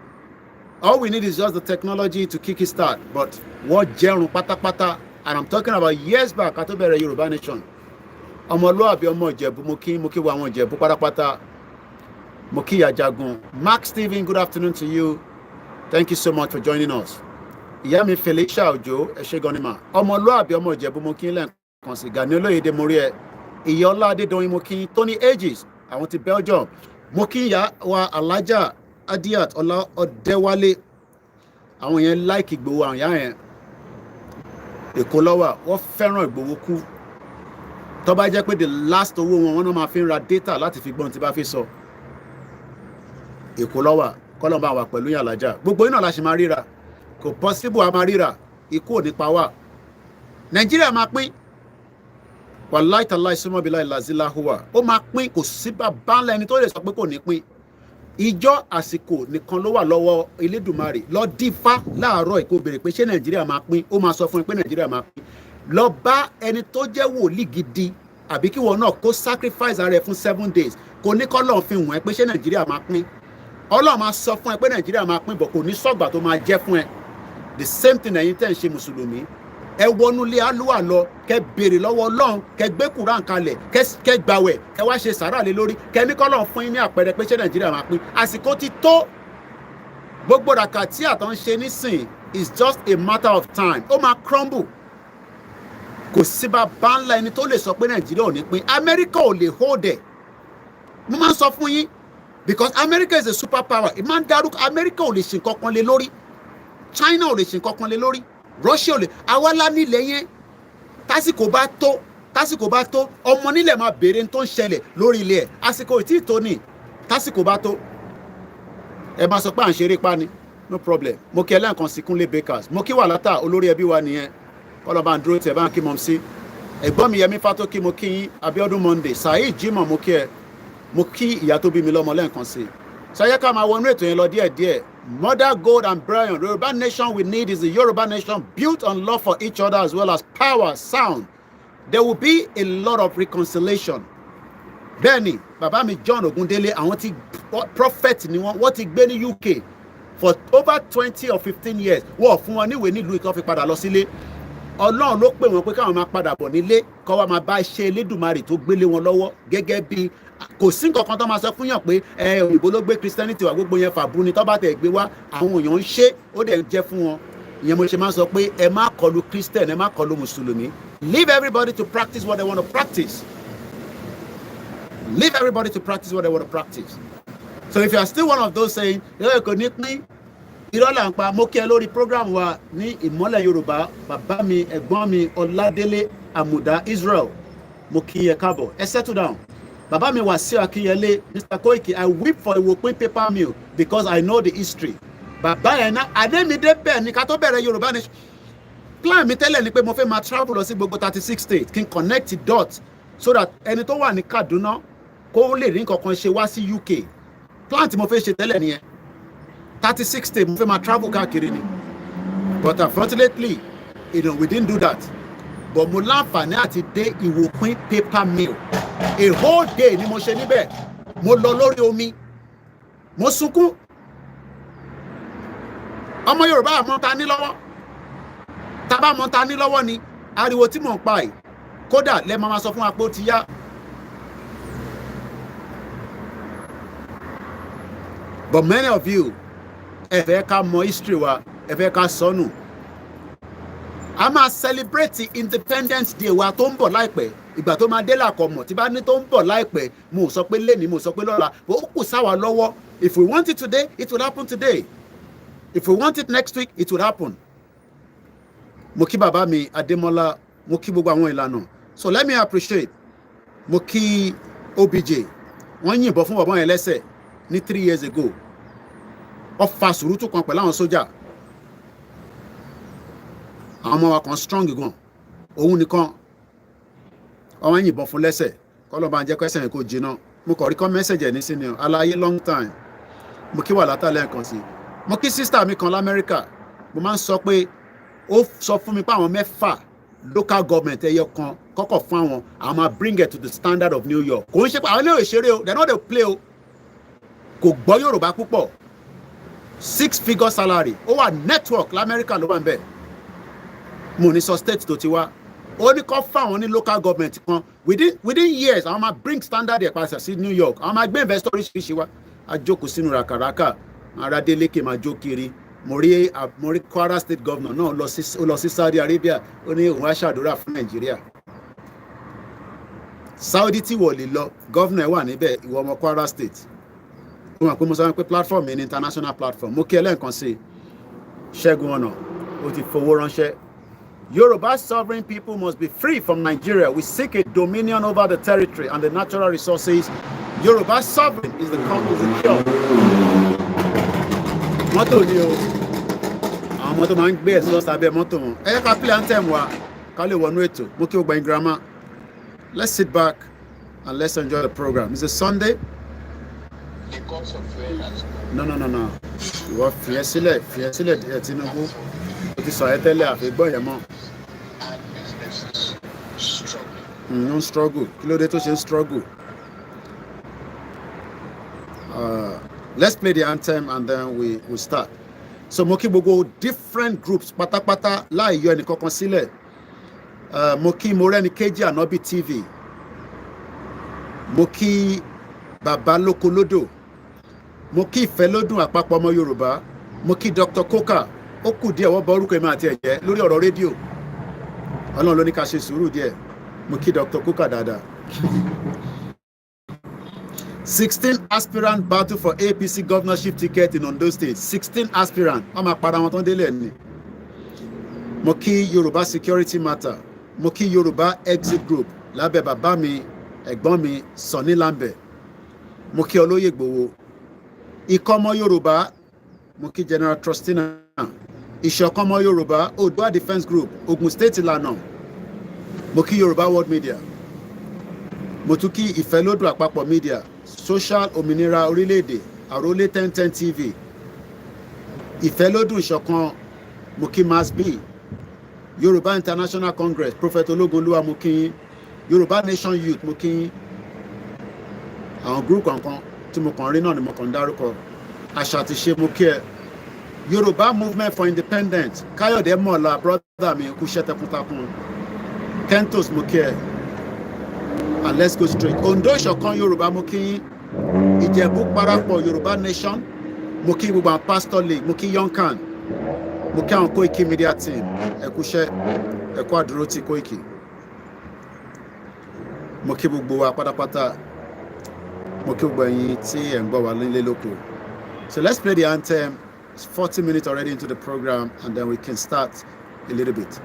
All we need is just the technology to kick it start. But wọ́n jẹun pátápátá, and I'm talking about years back, àti bẹ̀rẹ̀ Yorùbá Nation. Ọmọlúwàbí ọmọ Ìjẹ̀bú, mo kí wa àwọn Ìjẹ̀bú pátápátá. Mo kí Ajagun. Mark Stephen, good afternoon to you. Thank you so much for joining us. Ìyá mi Felicia Ojo, ẹ ṣé gan ni mà. Ọmọlúwàbí ọmọ Ìjẹ̀bú, mo kí lẹ́ẹ̀kan sí. Gani Olóyèdè mo rí ẹ. Ìyá Ọlá Adédoyin, mo kí. Tony Aegis, àwọn ti Belgium. mo kí ìyá wa Alájà Adiat Ọlá Ọdẹwálé, àwọn yẹn like Ìgbòho, àwọn ìyá yẹn Èkó lọ́wà, wọ́n fẹ́ràn Ìgbòho kú. Tó bá jẹ́ pé the last owó wọn náà máa fi ń ra data láti fi gbọ́n tí bá fi sọ. Èkó lọ́wà, kọ́lọ̀ bá wà pẹ̀lú yàn Alájà. Gbogbo iná la ṣe máa ríra, kò possible a máa ríra, ikú ò ní pa wá. Nàìjíríà máa pín. Wàláì tàláì súnmọ́ bí láì làzílá hùwà. Ó máa pín, kò sí bàbá ńlá ẹni tó lè sọ pé kò ní pín. Ìjọ àsìkò nìkan ló wà lọ́wọ́ Elédùmarè. Lọ dífá láàárọ̀ ìkó béèrè pé ṣé Nàìjíríà máa pín. Ó máa sọ fún ẹ pé Nàìjíríà máa pín. Lọ bá ẹni tó jẹ́ wòlíì gidi àbí kí wọn náà kó sacrifice ara ẹ fún 7 days. Kò ní kọ́ lọ́n fi wọ̀n ẹ pé ṣé Nàìjíríà máa pín. Ọlọ́run máa sọ fún ẹ pé Nàìjíríà máa pín, bọ̀ kò ní sọ̀gbà tó máa jẹ́ fún ẹ. The same thing ẹ̀yin tẹ́ ń ṣe Mùsùlùmí. Ẹ wọnú ilé Alúwà lọ, kẹ́ béèrè lọ́wọ́ Ọlọ́run, kẹ́ gbé Kùrán kalẹ̀, kẹ́ gbàwẹ̀, kẹ́ wá ṣe sàárà lé lórí, kẹ́ ní kọ́lọ́run fún yín ní àpẹẹrẹ pé ṣé Nàìjíríà máa pín. Àsìkò ti tó. Gbogbo ràkàtí àtọ́ ń ṣe nísìn is just a matter of time. Ó máa crumble. Kò sí bàbá ńlá ẹni tó lè sọ pé Nàìjíríà ò ní pín. Amẹ́ríkà ò lè hold ẹ̀. Mo máa ń sọ fún yín because America is a super power. Ìmọ̀ ń darúkọ Amẹ́ríkà ò lè ṣe nǹkan kan lé lórí. China ò lè ṣe nǹkan kan lé lórí. Russia ò lè. Àwa lá nílẹ̀ yẹn. Tásìkò bá tó ọmọ nílẹ̀ máa béèrè tó ń ṣẹlẹ̀ lórí ilẹ̀ ẹ̀. Àsìkò ìtì tó ní. Tásìkò bá tó. Ẹ máa sọ pé à ń ṣeré pa ni. No problem. Mo kí ẹlẹ́ǹkan sí Kúnlé Bakers. Mo kí Wàlátà olórí ẹbí wa nìyẹn. Kọ́lọ́ba ń dúró tẹ̀ bá ń kí mọ̀ sí. Ẹ̀gbọ́n mi Yẹmí Fátókí mo kí yín. Abíọ́dún Monday. Saheed Jimoh mo kí ẹ. Mo kí ìyá tó bí mi lọ́mọ lẹ́ǹkan sí. Ṣayẹ́ ká máa wọnú ètò yẹn lọ díẹ̀díẹ̀. Mother, Gold and Brian, the Yoruba nation we need is a Yoruba nation built on love for each other as well as power, sound. There will be a lot of reconciliation. Bẹ́ẹ̀ni, bàbá mi John Ogundele, àwọn tí prophet ni wọ́n ti gbé ní UK for over 20 or 15 years. Wọ́n fún wọn níwèé nílùú ìkan fi padà lọ sílé. Ọlọ́run ló pè wọ́n pé káwọn máa padà bọ̀ nílé, kọ́ wa máa bá iṣẹ́ Elédùmarè tó gbélé wọn lọ́wọ́ gẹ́gẹ́ bí kò sí nǹkan kan tó máa sọ fún yàn pé òyìnbó ló gbé Christianity wá, gbogbo yẹn fàbú ni tó bá tẹ̀ gbé wá àwọn èèyàn ń ṣe ó dẹ̀ jẹ́ fún wọn. Ìyẹn mo ṣe máa sọ pé ẹ má kọlu Christian, ẹ má kọlu Mùsùlùmí. Leave everybody to practice what they want to practice. Leave everybody to practice what they want to practice. So if you are still one of those saying kò ní pín irọ́ là ń pa, mo kí ẹ lórí program wa ní Ìmọ́lẹ̀ Yorùbá, bàbá mi ẹ̀gbọ́n mi Ọládélé Àmùdá Israel, mo kí ẹ káàbọ̀, ẹ settle down. Bàbá mi Wàsíù Akínyẹlé, Mr. Koiki, I weep for Ìwòpin paper mill because I know the history. Bàbá yẹn náà Adémídé bẹ́ẹ̀ ni ká tó bẹ̀rẹ̀ Yorùbá nation. Plan mi tẹ́lẹ̀ ni pé mo fẹ́ máa travel lọ sí gbogbo 36 states kí n connect the dots so that ẹni tó wà ní Kaduna kó lè rí nǹkan kan ṣe wá sí UK. Plan tí mo fẹ́ ṣe tẹ́lẹ̀ nìyẹn. 36 states mo fẹ́ máa travel káàkiri ni. But unfortunately, we didn't do that. But mo láǹfààní àti dé Ìwòpin paper mill. A whole day ni mo ṣe níbẹ̀. Mo lọ lórí omi. Mo sunkún. Ọmọ Yorùbá àmọ́ ta ní lọ́wọ́. Tàbá mọ́ ta ní lọ́wọ́ ni ariwo tí mò ń pa yìí. Kódà lẹ́ máa sọ fún wa pé ó ti yá. But many of you, ẹ fẹ́ ká mọ history wa, ẹ fẹ́ ká sọnù. A máa celebrate Independence Day wa tó ń bọ̀ láìpẹ́. Ìgbà tó máa dé làkọ̀mọ̀ tí bá ní tó ń bọ̀ láìpẹ́, mo sọ pé lénìí, mo sọ pé lọ́la. Ó kù sáwa lọ́wọ́. If we want it today, it will happen today. If we want it next week, it will happen. Mo kí bàbá mi Adémọ́lá, mo kí gbogbo àwọn ìlànà. So let me appreciate. Mo kí OBJ. Wọ́n yìnbọn fún bàbá yẹn lẹ́sẹ̀ ní 3 years ago. Ó fa sùúrùtù kan pẹ̀lú àwọn sójà. Àwọn ọmọ wa kan strong gan. Òun nìkan. Àwọn yìnbọn fún lẹ́sẹ̀. Kọ́lọ́ bá ń jẹ́ kẹ́sẹ̀ yẹn kó jiná. Mo kọ̀ rí kọ́ mẹ́sẹ̀jẹ̀ ní sí ni o. Aláyé long time. Mo kí Wàlátà lẹ́ẹ̀kan sí. Mo kí sister mi kan l'Amẹ́ríkà. Mo máa ń sọ pé ó sọ fún mi pé àwọn 6 local government ẹyọ kan kọ́kọ́ fún àwọn máa bring it to the standard of New York. Kò ń ṣe pé àwọn ilé ìṣeré o, they no dey play o. Kò gbọ́ Yorùbá púpọ̀. 6-figure salary. Ó wà network l'Amẹ́ríkà ló wà ń bẹ̀. Mo ní sọ state tó ti wá. Ó ní kọ́ fáwọn ní local government kan. Within years, àwọn máa bring standard ẹ̀ pàṣẹ sí New York. Àwọn máa gbé investor oríṣiríṣi wá. A jókòó sínú ràkàràkà. Ara Délékè máa jó kiri. Mo rí Kwara state governor náà ó lọ sí Saudi Arabia. Ó ní òun á ṣàdúrà fún Nàìjíríà. Saudi tí wọ́n lè lọ, governor wà níbẹ̀, ìwọ ọmọ Kwara state. wà pé mo sọ pé platform ní international platform mo kí ẹlẹ́ǹkan sí Ṣẹ́gun ọ̀nà ó ti fowó ránṣẹ́. Yoruba sovereign people must be free from Nigeria. We seek a dominion over the territory and the natural resources. Yoruba sovereign is the cure. Mọ́tò ni o, àwọn mọ́tò máa ń gbé ẹ̀sọ́ sábẹ́ mọ́tò wọn. Ẹ yẹ ká play anthem wa ká lè wọnú ètò. Mo kí o gbẹ̀yìn girama. Let's sit back and let's enjoy the program. It's a Sunday. No. Ìwọ fi ẹ́ sílẹ̀ díẹ̀ Tinubu. O ti sọ ẹ́ tẹ́lẹ̀ àfẹ́gbọ́ yẹn mọ́. No struggle. Kí ló dé tó ṣe ń struggle? Let's play the anthem and then we start. So mo kí gbogbo different groups pátápátá láì yọ ẹnì kankan sílẹ̀. Mo kí Morenikeji Anobi TV. Mo kí Baba Lokolodo. Mo kí Ìfẹ́lódùn àpapọ̀ ọmọ Yorùbá. Mo kí Dr. Koka. Ó kù díẹ̀ wọ́n bọ orúkọ ìmọ̀ àti ẹ̀jẹ̀ lórí ọ̀rọ̀ rédíò. Ọlọ́run ló ní ká ṣe sùúrù díẹ̀. Mo kí Dr. Koka dáadáa. 16 aspirant battle for APC governorship ticket in Ondo State. 16 aspirant. Wọ́n máa para wọn tán délẹ̀ ni. Mo kí Yorùbá security matter. Mo kí Yorùbá exit group lábẹ́ bàbá mi, ẹ̀gbọ́n mi, Sọ̀ní Lambẹ̀. Mo kí Olóyè Ìgbòho. Ikọ̀ ọmọ Yorùbá. Mo kí General Trustina. Ìṣọ̀kan ọmọ Yorùbá, Oòduà Defence Group, Ogun State ìlànà. Mo kí Yorùbá World Media. Mo tún kí Ìfẹ́lódùn àpapọ̀ media, Social Òmìnira Orílẹ̀-èdè, Àrólé 1010 TV. Ìfẹ́lódùn ìṣọ̀kan, mo kí Mass B. Yorùbá International Congress, Prophet Ológunlúwa mo kí. Yorùbá Nation Youth mo kí. Àwọn group kankan tí mo kàn rí náà ni mo kàn dárúkọ. Àṣà àti ṣe mo kí ẹ. Yoruba Movement for Independence, Káyọ̀dé Mọ̀lá, brother mi, kú iṣẹ́ takuntakun. Kentos mo kí ẹ. And let's go straight. Ondo Ìṣọ̀kan Yorùbá mo kí. Ìjẹ̀bú Parapọ̀ Yorùbá Nation, mo kí gbogbo àwọn Pastor League, mo kí Yonkan, mo kí àwọn Koikimedia team, ẹ kú iṣẹ́, ẹ kú àdúró ti Koiki. Mo kí gbogbo wa pátápátá, mo kí gbogbo ẹ̀yin tí ẹ̀ ń gbọ́ wa nílé lóko. So let's play the anthem. It's 40 minutes already into the program, and then we can start a little bit.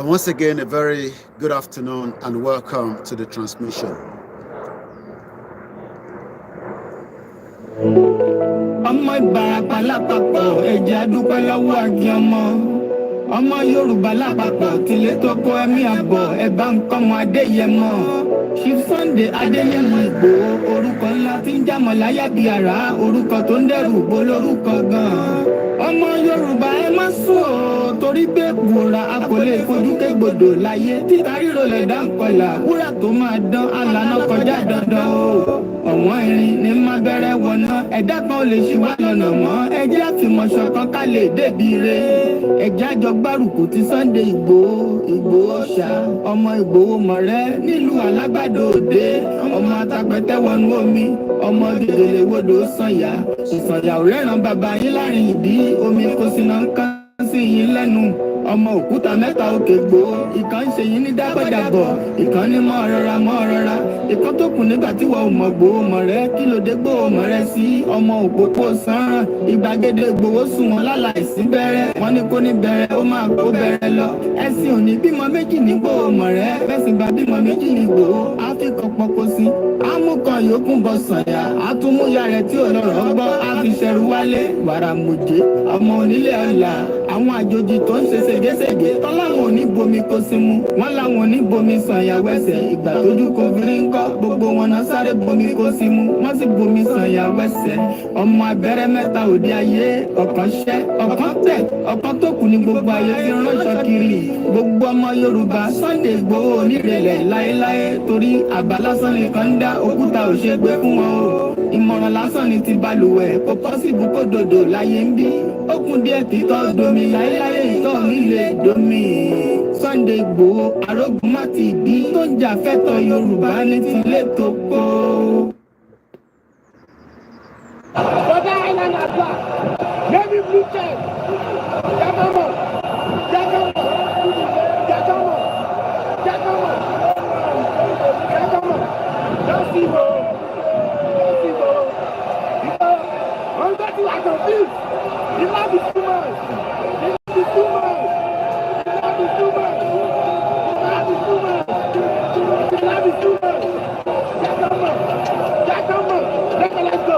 Once again, a very good afternoon and welcome to the transmission. Ọmọ Ìbàràpá lápapọ̀ ẹ̀jẹ̀ àdúpẹ́ lọ́wọ́ àgbẹ̀mọ. Ọmọ Yorùbá lápapọ̀ tilé tó kọ́ ẹ̀mí àbọ̀ ẹ̀bá nǹkan ọmọ Adéyẹmọ. Chief Sunday Adéyẹmọ Ìgbòho orúkọ ńlá tí ń jámọ̀ láyà bí àrá orúkọ tó ń dẹrù bó lórúkọ gan-an. Ọmọ Yorùbá ẹ má sùn o torí pé wòrà a kò lè fojú kégbodò láyé títa ríro lẹ̀ dá nkọlà wúrà tó máa dán alànà kọjá dandan o. Ọ̀wọ́n irin ní má bẹ̀rẹ̀ wọ̀nà ẹ̀dá kan ò lè ṣì wá lọ́nà mọ́ ẹjẹ́ àfìmọ̀ṣọ̀ kan ká lè débi re. Ẹ̀jẹ̀ àjọ gbárùkù ti Sunday Ìgbòho ṣá ọmọ Ìgbòho mọ̀rẹ́ nílùú Alágbàdo Òde ọmọ atapẹ̀tẹ̀ wọnú omi ọmọ gègèlè wodò sànyà ò rẹ́ràn bàbá yín láàrin ìdí omi kò sí náà ń kán sí yín lẹ́nu ọmọ òkúta mẹ́ta òkè gbó ìkan ń ṣe yín ní dábọ̀dàbọ̀ ìkan ní mọ́ rọra ìkan tó kù nígbà tí wọ́n mọ̀ gbòó mọ̀ rẹ kí ló dé gbòó mọ̀ rẹ sí ọmọ òpópó sanran ìgbàgede gbowó sùn wọn láláìsí bẹ̀rẹ̀ wọn ní kó ní bẹ̀rẹ̀ ó máa kó bẹ̀rẹ̀ lọ ẹ̀sìn òní bímọ méjì ní gbòó mọ̀ rẹ bẹ́sìn bá bímọ méjì ní gbòó áfíríkà pọ̀pọ̀ sí amúkan yòókù bọ̀ sànyà àtúmúyà rẹ̀ tí ò lọ́rọ̀ gbọ́ àfiṣẹ́rù wálé wàràmùjẹ́ ọmọ onílé ọ̀la àwọn àjòjì tó ń ṣe ségesège tọ́láwọn ò ní bomi kó sí mu wọ́n láwọn ò ní bomi sànyà wẹ́sẹ̀ ìgbà tójú kò fi rí ń kọ́ gbogbo wọn náà sáré bomi kó sí mu wọ́n sì bomi sànyà wẹ́sẹ̀ ọmọ abẹ́rẹ́ mẹ́ta òde ayé ọ̀kan ṣẹ́ ọ̀kan tẹ̀ ọ̀kan tó kù ní gbogbo ayé fi ránṣọ kiri gbogbo ọmọ Yorùbá Sunday Igboho onírèlẹ̀ láéláé torí àbá lásán nìkan ń dá òkúta ò ṣe gbé fún wọn o ìmọ̀ràn lásán ni ti balùwẹ̀ kò pọ́sibú kó dòdò láyé ń bí ó kún díẹ̀ títọ́ domi láéláé ìtọ́ mi lè domi Sunday Igboho arógun má ti bí tó ń jà fẹ́tọ̀ Yorùbá ní tilé tó kó. Bọ́dá Island àgbà lẹ́bí blue check jákàmọ̀ lọ́sibò wọ́n gbé tí wà tó bí ìlàbí túmọ̀ jákàmọ̀ let's go.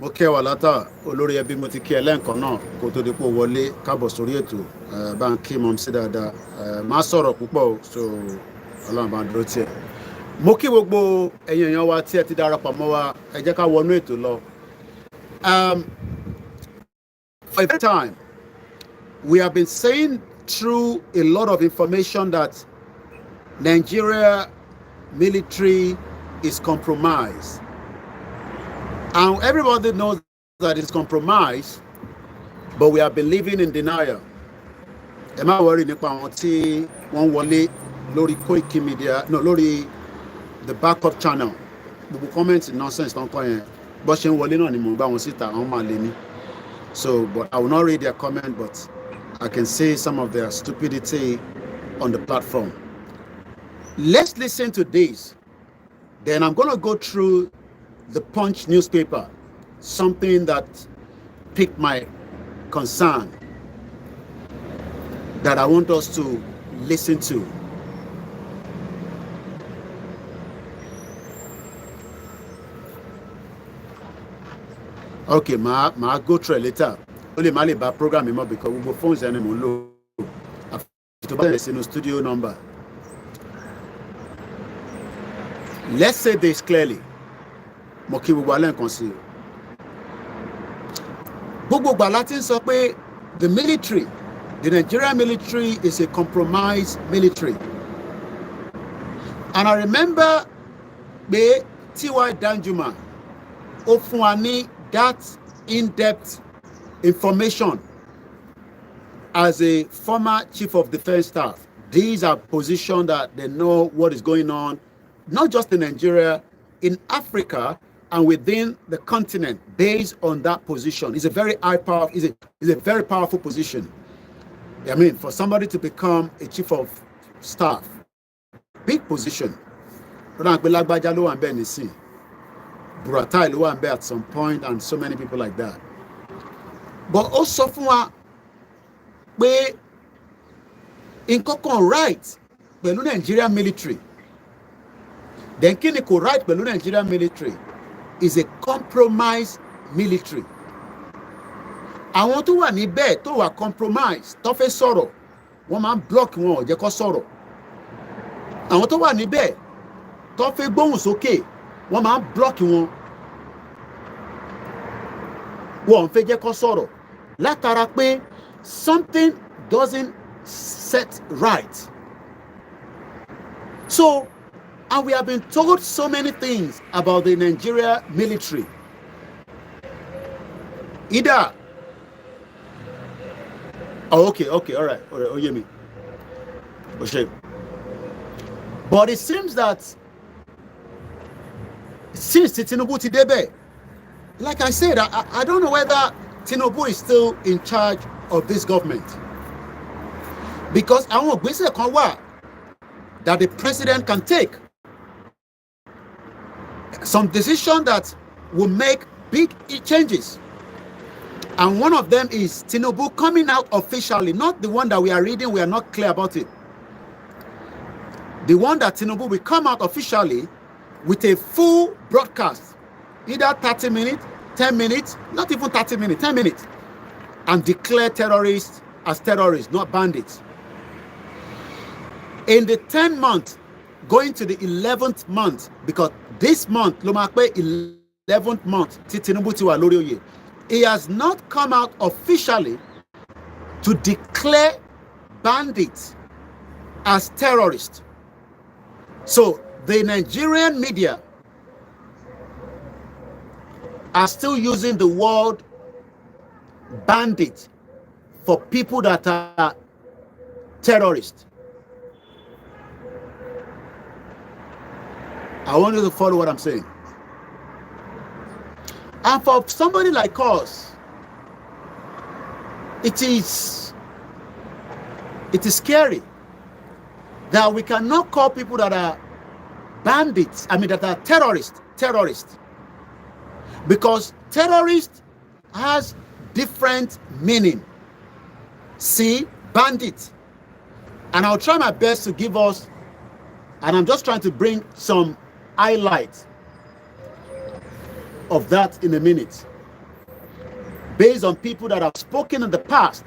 Mo kí ẹ wà látà olórí ẹbí mo ti kí ẹ lẹ́ǹkan náà kó tó dípò wọlé káàbọ̀ sórí ètò bá ń kí mọ́ sí dáadáa má sọ̀rọ̀ púpọ̀ so ọlọ́run bá ń dúró tiẹ̀. Mo kí gbogbo ẹ̀yin èèyàn wa tí ẹ ti darapọ̀ mọ́ wa ẹ jẹ́ ká wọnú ètò lọ. For a time we have been saying through a lot of information that Nigeria military is compromised. And everybody knows that it's compromised, but we have been living in denial. Ẹ má worry nípa àwọn tí wọ́n wọlé lórí Koikimedia, no, lórí the backup channel. Gbogbo comment nonsense tó ń kọ́ yẹn. Bó ṣe ń wọlé náà ni mò ń bá wọn síta, àwọn máa lé ní. So, but I will not read their comment, but I can see some of their stupidity on the platform. Let's listen to this. Then I'm going to go through the Punch newspaper, something that piqued my concern that I want us to listen to. Okay, ma go through it later. Only my program because we go phones and low. To buy the studio number. Let's say this clearly. Moki Walen Conceal. Gbogbo Latin sọ pé the military, the Nigerian military is a compromised military. And I remember pé T.Y. Danjuma ó fún wa ní that in-depth information as a former chief of defense staff. These are positions that they know what is going on, not just in Nigeria, in Africa, and within the continent based on that position. It's a very it's a very powerful position. I mean, for somebody to become a chief of staff, big position. Buratai ló wà ńbẹ̀ at some point and so many people like that. But also fún wa pé nǹkan kan right pẹ̀lú Nigerian military. Then kí ni kò right pẹ̀lú Nigerian military is a compromised military. Àwọn tó wà níbẹ̀ tó wà compromised tó fẹ́ sọ̀rọ̀ wọ́n máa ń block wọn ò jẹ́ kó sọ̀rọ̀. Àwọn tó wà níbẹ̀ tó fẹ́ gbóhùn sókè wọ́n máa ń block wọn. Wọ́n fẹ́ jẹ́ kó sọ̀rọ̀ látara pé something doesn't set right. So, and we have been told so many things about the Nigeria military. Either, okay, all right, Oyemi. Okay. But it seems that since Tinubu ti débẹ̀, like I said, I don't know whether Tinubu is still in charge of this government. Because àwọn ìgbésẹ̀ kan wà that the president can take. Some decision that will make big changes. And one of them is Tinubu coming out officially, not the one that we are reading, we are not clear about it. The one that Tinubu will come out officially with a full broadcast, either 30 minutes, 10 minutes, not even 30 minutes, 10 minutes, and declare terrorists as terrorists, not bandits. In the 10th month, going to the 11th month, because this month, Lomakpe 11th month, Tinubu ti wà lórí oyè, he has not come out officially to declare bandits as terrorists. So the Nigerian media are still using the word bandit for people that are terrorists. I want you to follow what I'm saying. And for somebody like us, it is scary that we cannot call people that are bandits, that are terrorists. Because terrorist has different meaning. See, bandit. And I'll try my best to give us, and I'm just trying to bring some highlights of that in a minute, based on people that have spoken in the past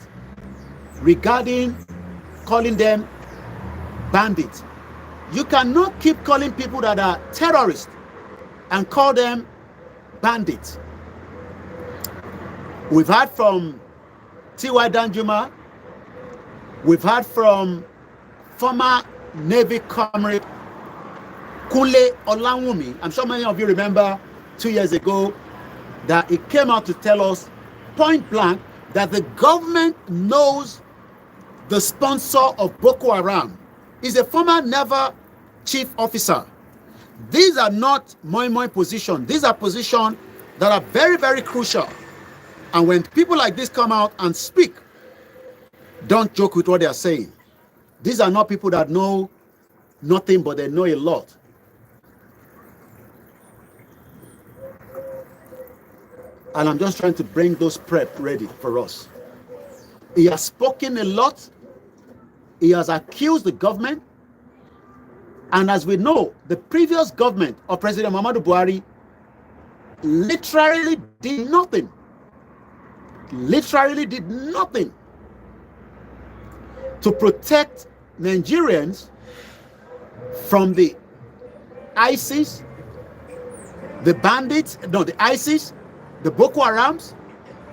regarding calling them bandits. You cannot keep calling people that are terrorists and call them bandits. We've heard from T.Y. Danjuma, we've heard from former Navy comrade Kunle Olawumi. I'm sure many of you remember 2 years ago that he came out to tell us point blank that the government knows the sponsor of Boko Haram is a former naval chief officer. These are not moi positions. These are positions that are very, very crucial. And when people like this come out and speak, don't joke with what they are saying. These are not people that know nothing, but they know a lot. And I'm just trying to bring those prep ready for us. He has spoken a lot. He has accused the government. And as we know, the previous government of President Muhammadu Buhari literally did nothing. Literally did nothing to protect Nigerians from the ISIS, the bandits, no, the ISIS, the Boko Harams,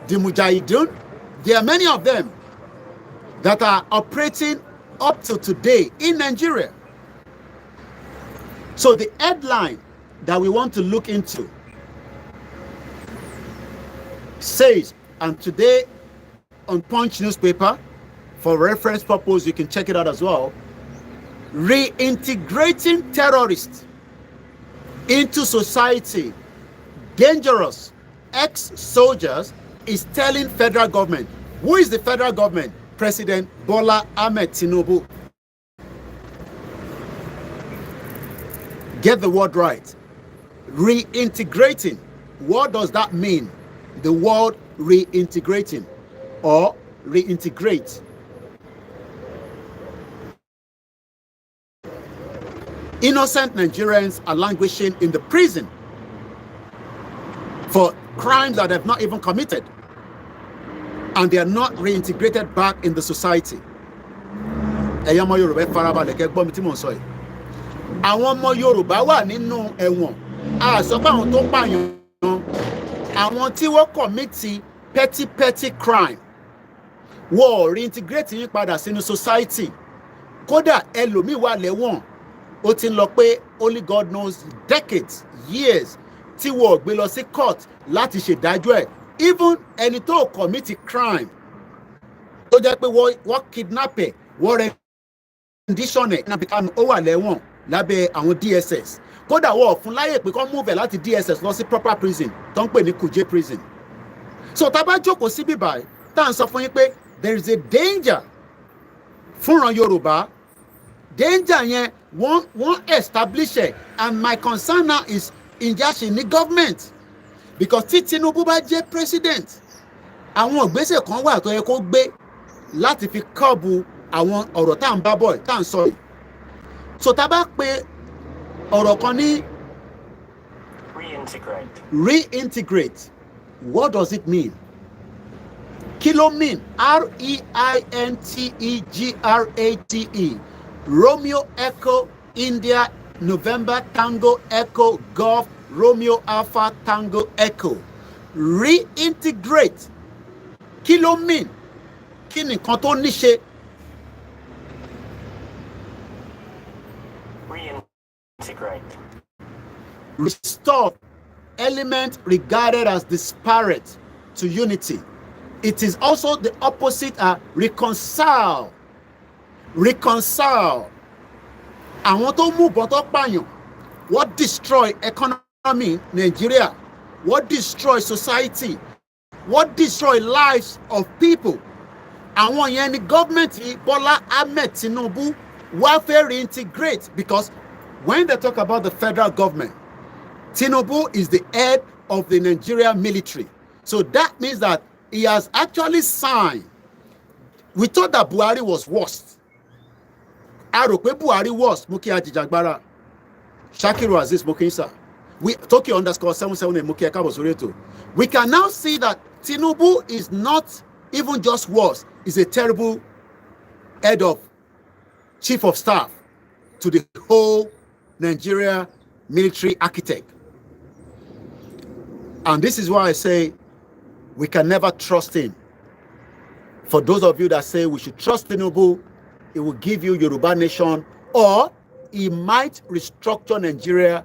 the Mujahideen. There are many of them that are operating up to today in Nigeria. So the headline that we want to look into says, and today on Punch newspaper, for reference purpose, you can check it out as well, reintegrating terrorists into society, dangerous ex-soldiers, is telling federal government. Who is the federal government? President Bola Ahmed Tinubu. Get the word right. Reintegrating. What does that mean? The word reintegrating or reintegrate. Innocent Nigerians are languishing in the prison for crimes that they have not even committed, and they are not reintegrated back in the society. Ẹ̀yin ọmọ Yorùbá farabalẹ̀ kẹ́ gbọ́ mi tí mò ń sọ yìí. Àwọn ọmọ Yorùbá wà nínú ẹ̀wọ̀n. A sọ pé àwọn tó pààyàn, àwọn tí wọ́n commit petty crime, wọ́n reintegrate yín padà sínú society. Kódà ẹlòmíì wà lẹ́wọ̀n. Ó ti ń lọ pé only God knows decades, years, tí wọ́n gbé lọ sí court láti ṣèdájọ́ ẹ̀. Even ẹni tó commit crime, tó jẹ́ pé wọ́n kidnap ẹ̀, wọ́n rendition ẹ̀, ó wà lẹ́wọ̀n lábẹ́ àwọn DSS. Kódà wọ́n fún láyè pé kó move ẹ̀ láti DSS lọ sí proper prison tó ń pè ní Kuje prison. So tá bá jókòó sí bíbáyìí tá à ń sọ fún yín pé there is a danger fúnran Yorùbá. Danger yẹn wọ́n establish it, and my concern now is ǹjẹ́ ní government, because tí Tinubu bá jẹ́ president, àwọn ìgbésẹ̀ kan wà tó yẹ kó gbé láti fi kọ́ọ̀bù àwọn ọ̀rọ̀ tá à ń bá bọ̀ tá à ń sọ yìí. So tá a bá pe ọ̀rọ̀ kan ní reintegrate, what does it mean? Kí ló mean? REINTEGRATE. Romeo Echo India November Tango Echo Golf Romeo Alpha Tango Echo. Reintegrate. Kí ló mean? Kí ni nǹkan tó ní ṣe? Reintegrate. Restore element regarded as disparate to unity. It is also the opposite, reconcile. Reconcile. Àwọn tó mú bọ́ tó pààyàn, what destroy economy Nigeria, what destroy society, what destroy lives of people. Àwọn yẹn ni government Bola Ahmed Tinubu wá fẹ́ reintegrate, because when they talk about the federal government, Tinubu is the head of the Nigerian military. So that means that he has actually signed. We thought that Buhari was worst. A rò pé Buhari was Muki Ajijagbara, Shakiru Aziz Mokinsa. We Tokyo_778 Muki Akabosoreto. We can now see that Tinubu is not even just worse, is a terrible head of chief of staff to the whole Nigeria military architect. And this is why I say we can never trust him. For those of you that say we should trust Tinubu, it will give you Yoruba nation, or he might restructure Nigeria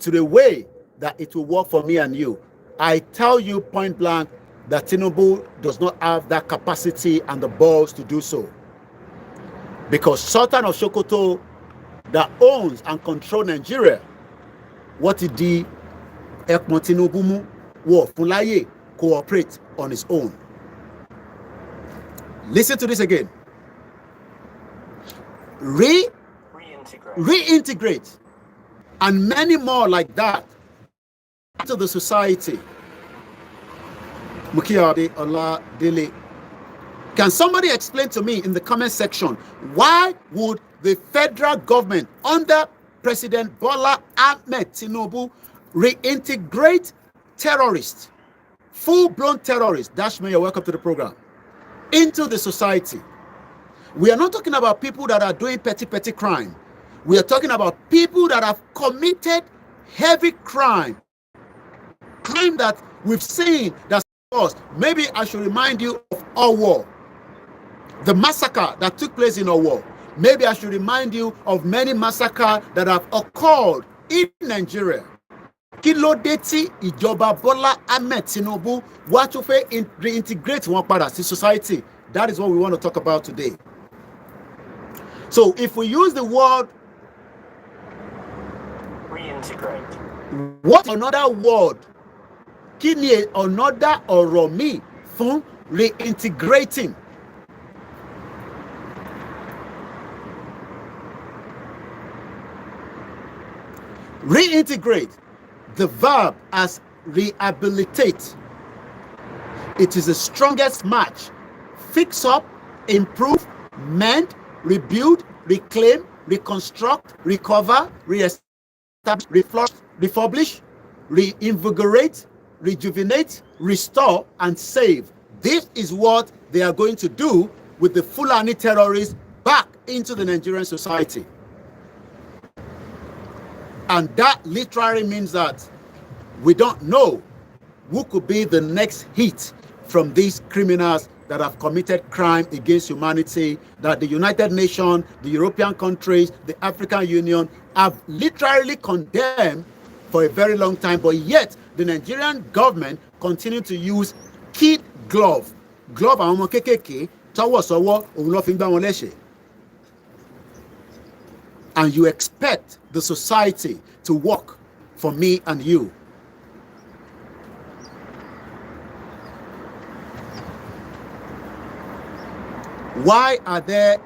to the way that it will work for me and you. I tell you point blank that Tinubu does not have that capacity and the balls to do so. Because Sultan of Sokoto that owns and controls Nigeria, what he did, Ekmo Tinubu mu wo fúnláyè cooperate on his own. Listen to this again. Reintegrate, and many more like that to the society. Mukiade Allah Dele. Can somebody explain to me in the comment section, why would the federal government under President Bola Ahmed Tinubu reintegrate terrorists, full-blown terrorists, Dashman, you're welcome to the program, into the society? We are not talking about people that are doing petty crime. We are talking about people that have committed heavy crime that we've seen. That's us. Maybe I should remind you of Owo, the massacre that took place in Owo. Maybe I should remind you of many massacres that have occurred in Nigeria. Kí ló dé tí ìjọba Bola Ahmed Tinubu wá tún fẹ́ reintegrate wọn padà sí society? That is what we want to talk about today. So if we use the word reintegrate, what another word? Kí ni another ọ̀rọ̀ míì fún reintegrating? Reintegrate, the verb as rehabilitate. It is the strongest match. Fix up, improve, mend, rebuild, reclaim, reconstruct, recover, re-establish, refurbish, reinvigorate, rejuvenate, restore, and save. This is what they are going to do with the Fulani terrorists back into the Nigerian society. And that literally means that we don't know who could be the next hit from these criminals that have committed crime against humanity, that the United Nations, the European countries, the African Union have literally condemned for a very long time, but yet the Nigerian government continue to use kid glove àwọn ọmọ kékèké tọwọ́ sọ́wọ́ òun ló fi ń gbá wọn léṣe. And you expect the society to work for me and you. Why are they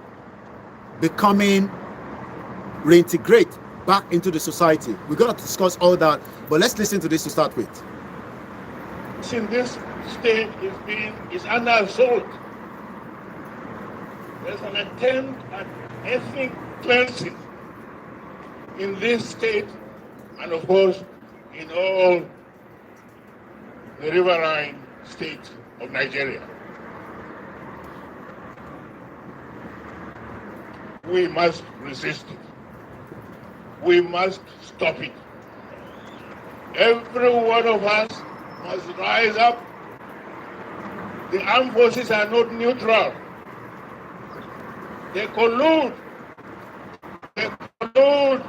becoming reintegrate back into the society? We're going to discuss all that, but let's listen to this to start with. In this state is under assault. There's an attempt at ethnic cleansing in this state, and of course in all the riverine states of Nigeria. We must resist it. We must stop it. Every one of us must rise up. The armed forces are not neutral. They collude. They collude.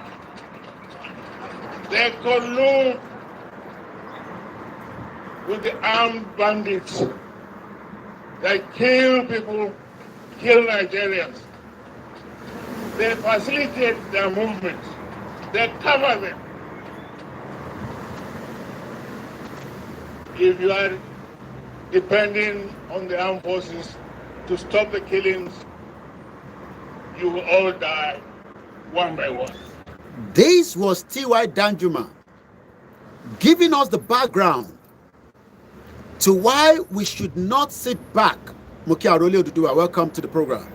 They collude with the armed bandits that kill people, kill Nigerians. They facilitate their movements. They cover them. If you are depending on the armed forces to stop the killings, you will all die one by one. This was T.Y. Danjuma giving us the background to why we should not sit back. Moki Arole Oduduwa, welcome to the program.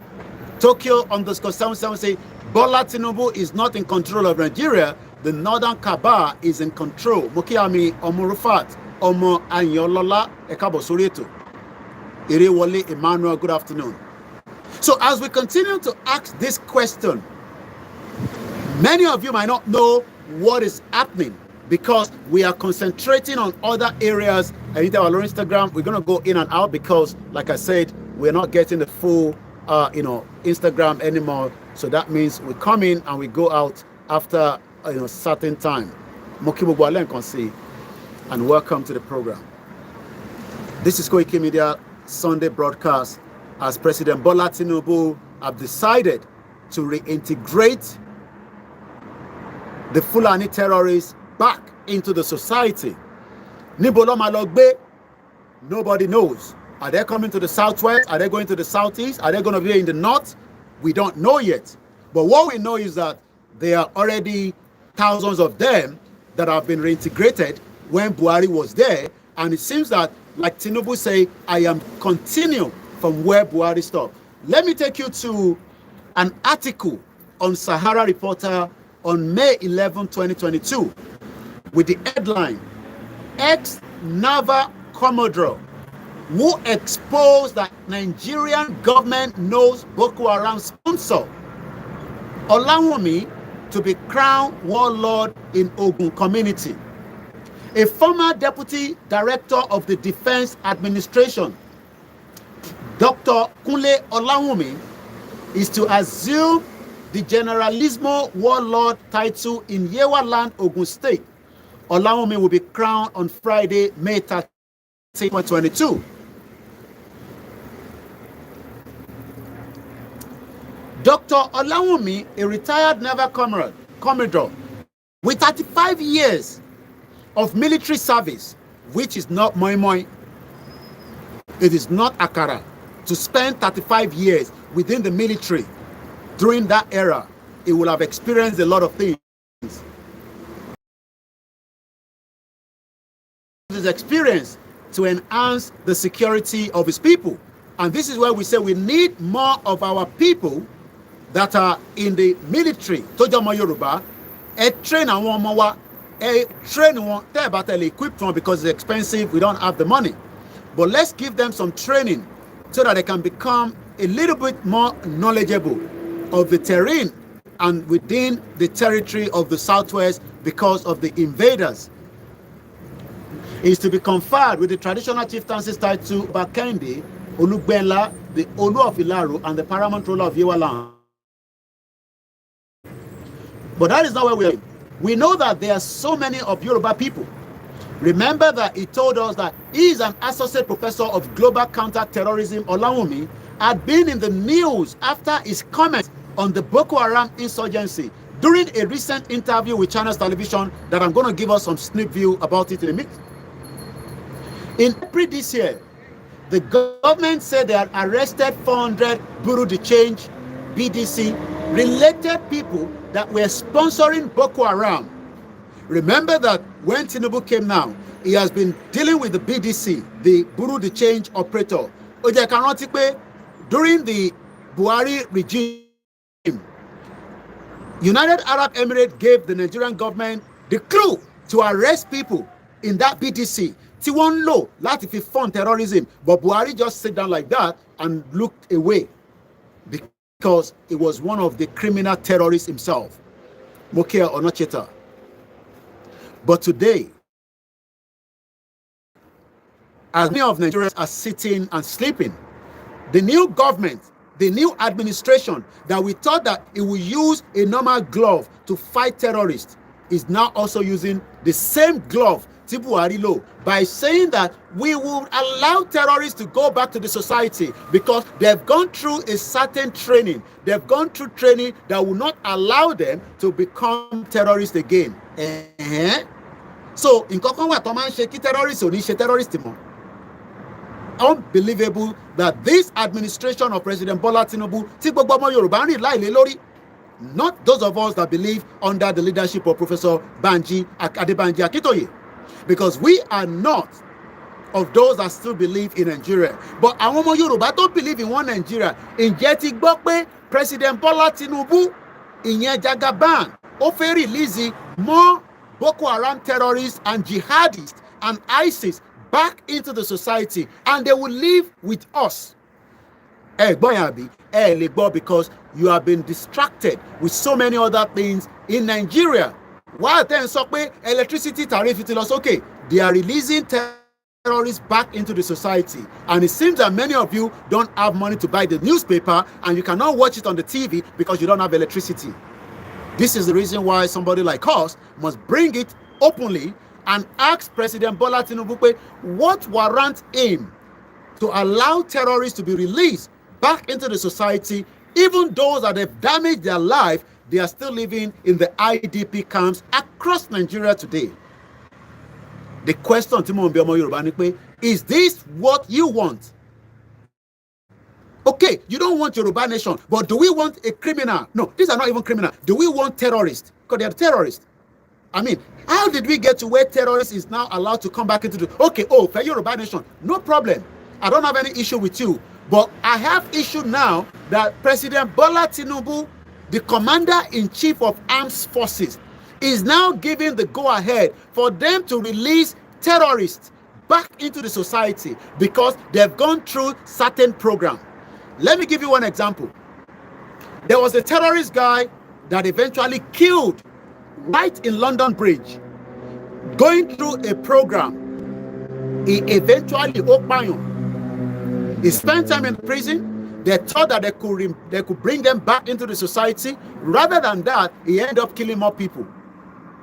Tokyo_777 say Bola Tinubu is not in control of Nigeria. The Northern Cabal is in control. Mokiami Omurufat Omo Anyolola Ekabo Soreto Irewole Emmanuel, good afternoon. So as we continue to ask this question, many of you might not know what is happening because we are concentrating on other areas. And in our Instagram, we're going to go in and out because, like I said, we're not getting the full Instagram anymore. So that means we come in and we go out after certain time. And welcome to the program. This is Koikimedia Sunday broadcast as President Bola Tinubu have decided to reintegrate the Fulani terrorists back into the society. Nibolo Malogbe, nobody knows. Are they coming to the southwest? Are they going to the southeast? Are they going to be in the north? We don't know yet. But what we know is that there are already thousands of them that have been reintegrated when Buhari was there. And it seems that, like Tinubu say, I am continuing from where Buhari stopped. Let me take you to an article on Sahara Reporter on May 11, 2022, with the headline, Ex-Naval Commodore who exposed that Nigerian government knows Boko Haram sponsor Olayomi to be crowned warlord in Ogun community. A former deputy director of the Defense Administration, Dr. Kunle Olayomi, is to assume the Generalismo warlord title in Yewa Land, Ogun State. Olayomi will be crowned on Friday, May 13, 2022. Dr. Olayomi, a retired naval commodore with 35 years of military service, which is not moi moi. It is not akara. To spend 35 years within the military during that era, he will have experienced a lot of things. His experience to enhance the security of his people. And this is where we say we need more of our people that are in the military. Tojamo Yoruba, train and one more, train one, equip one because it's expensive, we don't have the money. But let's give them some training so that they can become a little bit more knowledgeable of the terrain and within the territory of the Southwest because of the invaders. Is to be conferred with the traditional chieftaincy title Bakendi, Olugbenla, the Olu of Ilaru, and the paramount ruler of Yewa Land. But that is not where we are. We know that there are so many of Yoruba people. Remember that he told us that he is an associate professor of global counter-terrorism. Olayomi had been in the news after his comments on the Boko Haram insurgency during a recent interview with Channels Television that I'm going to give us some snip view about it in a minute. In April this year, the government said they had arrested 400 Bureau de Change, BDC, related people that were sponsoring Boko Haram. Remember that when Tinubu came now, he has been dealing with the BDC, the Bureau de Change operator. During the Buhari regime, United Arab Emirates gave the Nigerian government the clue to arrest people in that BDC. T1 low, láti fi fund terrorism, but Buhari just sat down like that and looked away because it was one of the criminal terrorists himself, Mokia Onocheta. But today, as many of Nigerians are sitting and sleeping, the new government, the new administration that we thought that it would use a normal glove to fight terrorists is now also using the same glove by saying that we will allow terrorists to go back to the society because they've gone through a certain training. They've gone through training that will not allow them to become terrorists again. So, in terrorists, unbelievable that this administration of President Bola Tinubu, not those of us that believe under the leadership of Professor Banji Adebanji Akintoye, because we are not of those that still believe in Nigeria. But àwọn ọmọ Yorùbá don't believe in one Nigeria. Ǹjẹ́ ti gbọ́ pé President Bola Tinubu, ìyẹn Jagaban, ó fẹ́ release more Boko Haram terrorists and jihadists and ISIS back into the society, and they will live with us. Because you have been distracted with so many other things in Nigeria. While then electricity tariff is okay, they are releasing terrorists back into the society. And it seems that many of you don't have money to buy the newspaper and you cannot watch it on the TV because you don't have electricity. This is the reason why somebody like us must bring it openly and ask President Bola Tinubu what warrants him to allow terrorists to be released back into the society, even those that have damaged their life. They are still living in the IDP camps across Nigeria today. The question, is this what you want? Okay, you don't want Yoruba nation, but do we want a criminal? No, these are not even criminal. Do we want terrorists? Because they are terrorists. I mean, how did we get to where terrorists is now allowed to come back into the... Okay, for Yoruba nation, no problem. I don't have any issue with you. But I have issue now that President Bola Tinubu, the commander-in-chief of armed forces, is now giving the go-ahead for them to release terrorists back into the society because they've gone through certain program. Let me give you one example. There was a terrorist guy that eventually killed right in London Bridge, going through a program. He eventually he spent time in prison. They thought that they could bring them back into the society. Rather than that, he ended up killing more people.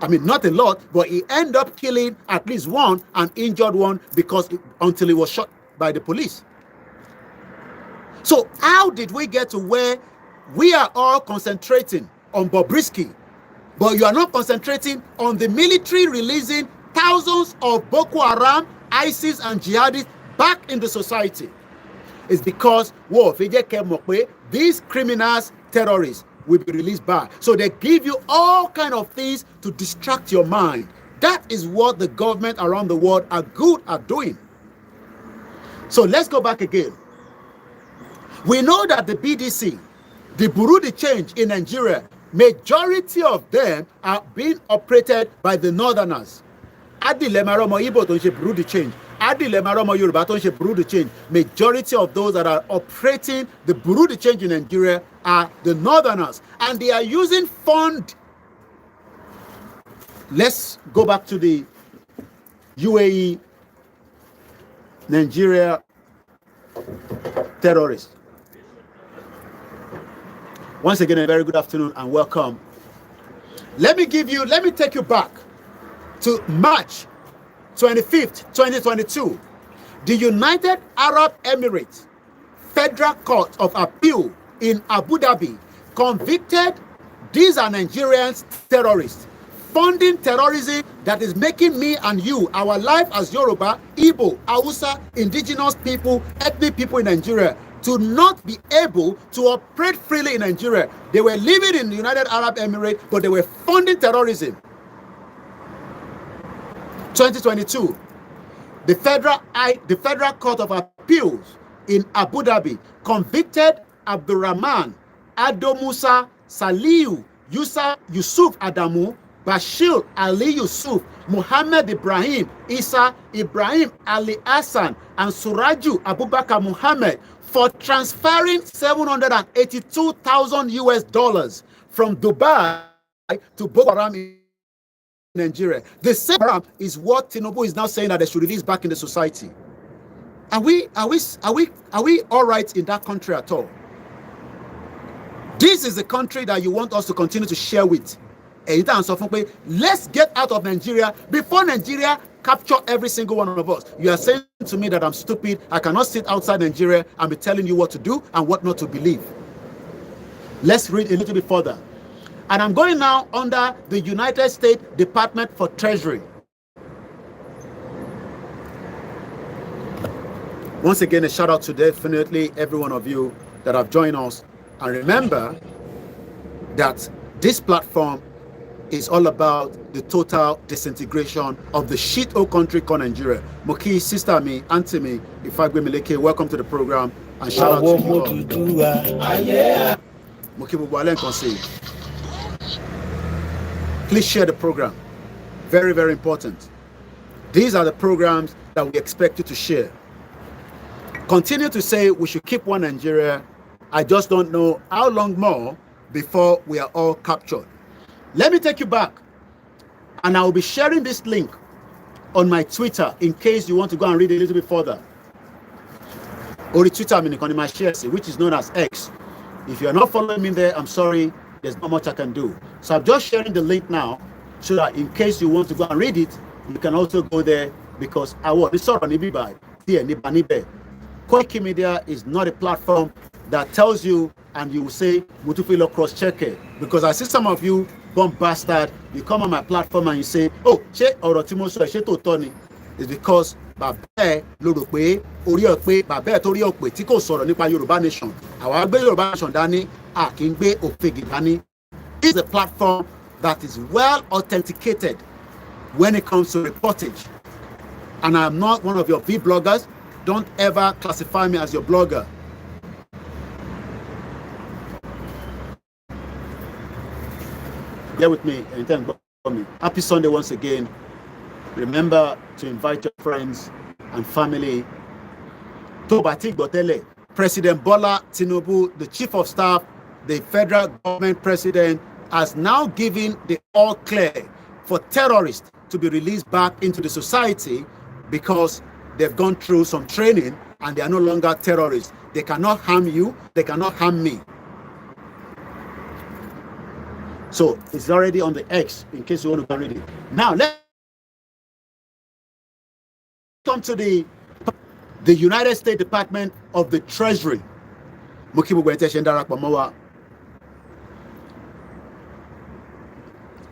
I mean, not a lot, but he ended up killing at least one and injured one until he was shot by the police. So how did we get to where we are all concentrating on Bobrisky, but you are not concentrating on the military releasing thousands of Boko Haram, ISIS, and jihadists back in the society? It's because these criminals, terrorists, will be released back. So they give you all kind of things to distract your mind. That is what the government around the world are good at doing. So let's go back again. We know that the BDC, the Bureau de Change in Nigeria, majority of them are being operated by the Northerners. Adilemaromo Igbo tó ń ṣe Bureau de Change. Adilemaromo Yoruba tó ń ṣe Bureau de Change. Majority of those that are operating the Bureau de Change in Nigeria are the Northerners. And they are using fund. Let's go back to the UAE, Nigeria terrorists. Once again, a very good afternoon and welcome. Let me take you back to March 25th, 2022. The United Arab Emirates Federal Court of Appeal in Abu Dhabi convicted these are Nigerians terrorists, funding terrorism that is making me and you, our life as Yoruba, Igbo, Hausa, indigenous people, ethnic people in Nigeria, to not be able to operate freely in Nigeria. They were living in the United Arab Emirates, but they were funding terrorism. 2022, the Federal Court of Appeals in Abu Dhabi convicted Abdurrahman, Ado Musa, Saliu, Yusuf Adamu, Bashir Ali Yusuf, Muhammad Ibrahim, Isa Ibrahim Ali Hassan, and Suraju Abubakar Muhammad for transferring $782,000 from Dubai to Boko Haram in Nigeria. The same Haram is what Tinubu is now saying that they should release back in the society. Are we all right in that country at all? This is the country that you want us to continue to share with. Let's get out of Nigeria before Nigeria capture every single one of us. You are saying to me that I'm stupid. I cannot sit outside Nigeria and be telling you what to do and what not to believe. Let's read a little bit further. And I'm going now under the United States Department for Treasury. Once again, a shout out to definitely every one of you that have joined us. And remember that this platform is all about the total disintegration of the shit-hole country called Nigeria. Moki, sister me, auntie me, Ifagbe Meleke, welcome to the program and shout out to you all. Moki Bubwalen Konse. Please share the program. Very, very important. These are the programs that we expect you to share. Continue to say we should keep one Nigeria. I just don't know how long more before we are all captured. Let me take you back, and I will be sharing this link on my Twitter in case you want to go and read a little bit further. Or the Twitter, which is known as X. If you are not following me there, I'm sorry, there's not much I can do. So I'm just sharing the link now, so that in case you want to go and read it, you can also go there, because Koikimedia is not a platform that tells you and you will say Mutufilo cross-check it, because I see some of you bomb bastard, you come on my platform and you say, oh, she orotimoso she to Tony. It's because Babe Lorope, Oriope, Babe Toriope, Tiko Soro Nipa Yoruba Nation. Our Yoruba Nation Dani, Akingbe Ofegi Dani is a platform that is well authenticated when it comes to reportage. And I'm not one of your V-bloggers. Don't ever classify me as your blogger. Bear with me and thank God for me. Happy Sunday once again. Remember to invite your friends and family. Tobatik Botele, President Bola Tinubu, the Chief of Staff, the federal government president, has now given the all clear for terrorists to be released back into the society because they've gone through some training and they are no longer terrorists. They cannot harm you, they cannot harm me. So it's already on the X in case you want to read it. Now let's come to the United States Department of the Treasury. Mukibu Gwente Shendara Kwamawa.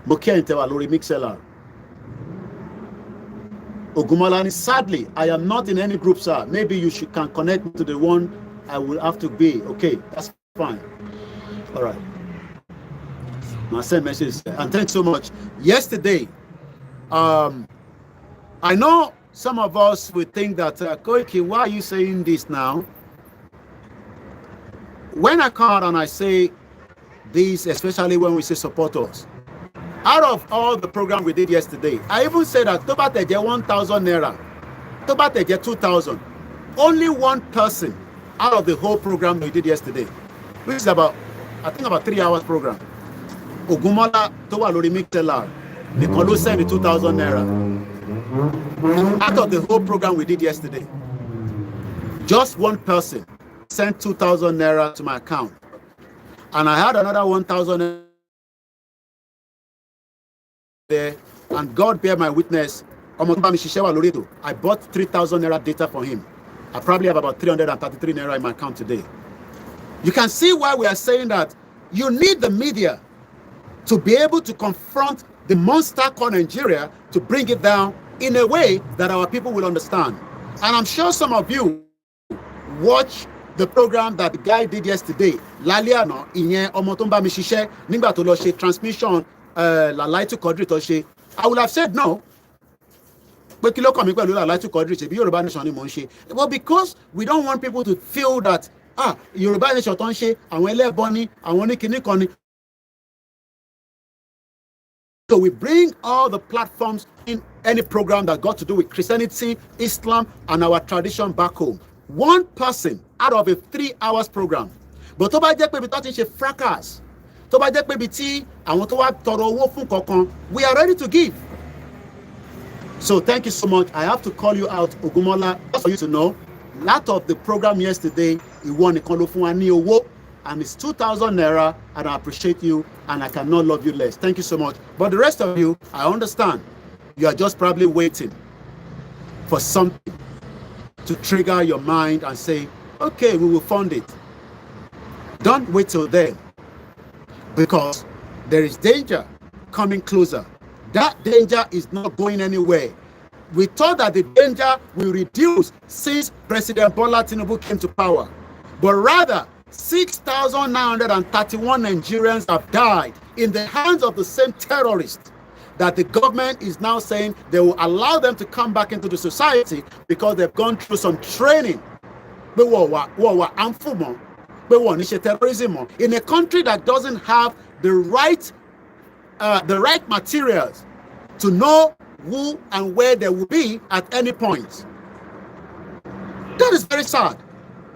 Mukente wa Lori Mixela. Ogumalani, sadly, I am not in any group, sir. Maybe you can connect me to the one I will have to be. Okay, that's fine. All right. My same message, and thanks so much. Yesterday, I know some of us would think that, Koiki, why are you saying this now? When I come out and I say this, especially when we say support us, out of all the program we did yesterday, I even said that Tobateje 1,000 naira, Tobateje 2,000, only one person out of the whole program we did yesterday, which is about, I think about 3 hours program. Ogumola Towa Lori Mixela, the Kolo sent the 2,000 naira. Out of the whole program we did yesterday, just one person sent 2,000 naira to my account. And I had another 1,000 there, and God bear my witness, I bought 3,000 naira data for him. I probably have about 333 naira in my account today. You can see why we are saying that you need the media to be able to confront the monster called Nigeria, to bring it down in a way that our people will understand. And I'm sure some of you watch the program that the guy did yesterday. Laliano, Inye Omotumba Mishishe, Nimba to Loshe transmission, La Light to Quadri Toshe. I would have said no. But well, because we don't want people to feel that Yoruba Nation Tonche, and when Bonnie, and when Koni. So we bring all the platforms in any program that got to do with Christianity, Islam, and our tradition back home. One person out of a 3 hours program. But Toba Jek Baby Touching she fracas. Toba Jek Baby T, and what we are ready to give. So thank you so much. I have to call you out, Ogumola, just for you to know. Lot of the program yesterday, he won a Kolofuani, and it's 2,000 naira, and I appreciate you, and I cannot love you less. Thank you so much. But the rest of you, I understand. You are just probably waiting for something to trigger your mind and say, okay, we will fund it. Don't wait till then, because there is danger coming closer. That danger is not going anywhere. We thought that the danger will reduce since President Bola Tinubu came to power. But rather, 6,931 Nigerians have died in the hands of the same terrorists that the government is now saying they will allow them to come back into the society because they've gone through some training. In a country that doesn't have the right materials to know who and where they will be at any point. That is very sad.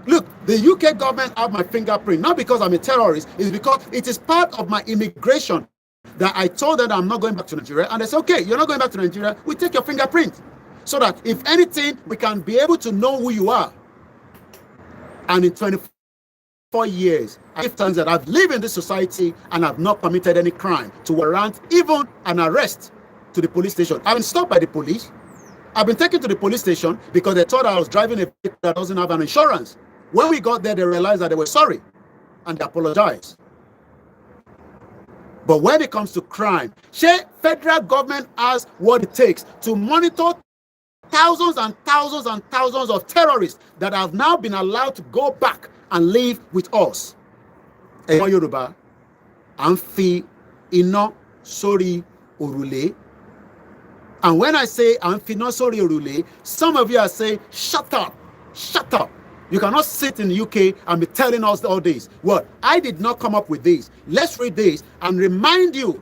Look, the UK government have my fingerprint, not because I'm a terrorist, it's because it is part of my immigration that I told them that I'm not going back to Nigeria. And they said, okay, you're not going back to Nigeria, we take your fingerprint. So that if anything, we can be able to know who you are. And in 24 years, I've times that I've lived in this society and I've not committed any crime to warrant even an arrest to the police station. I've been stopped by the police. I've been taken to the police station because they thought I was driving a vehicle that doesn't have an insurance. When we got there, they realized that they were sorry and they apologized. But when it comes to crime, federal government has what it takes to monitor thousands and thousands and thousands of terrorists that have now been allowed to go back and live with us. Yoruba, Amfi, Ino, Sori, Orule. And when I say Amfi, no, Sori, Orule, some of you are saying, shut up, shut up. You cannot sit in the UK and be telling us all this. What? I did not come up with this. Let's read this and remind you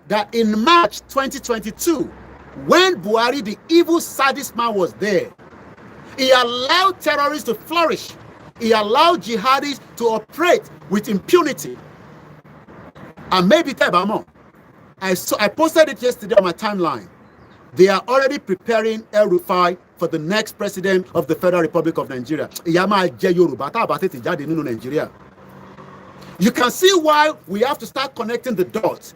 that in March 2022, when Buhari, the evil sadist man, was there, he allowed terrorists to flourish. He allowed jihadis to operate with impunity. And maybe Tebamo, I posted it yesterday on my timeline. They are already preparing El Rufai for the next president of the Federal Republic of Nigeria. You can see why we have to start connecting the dots.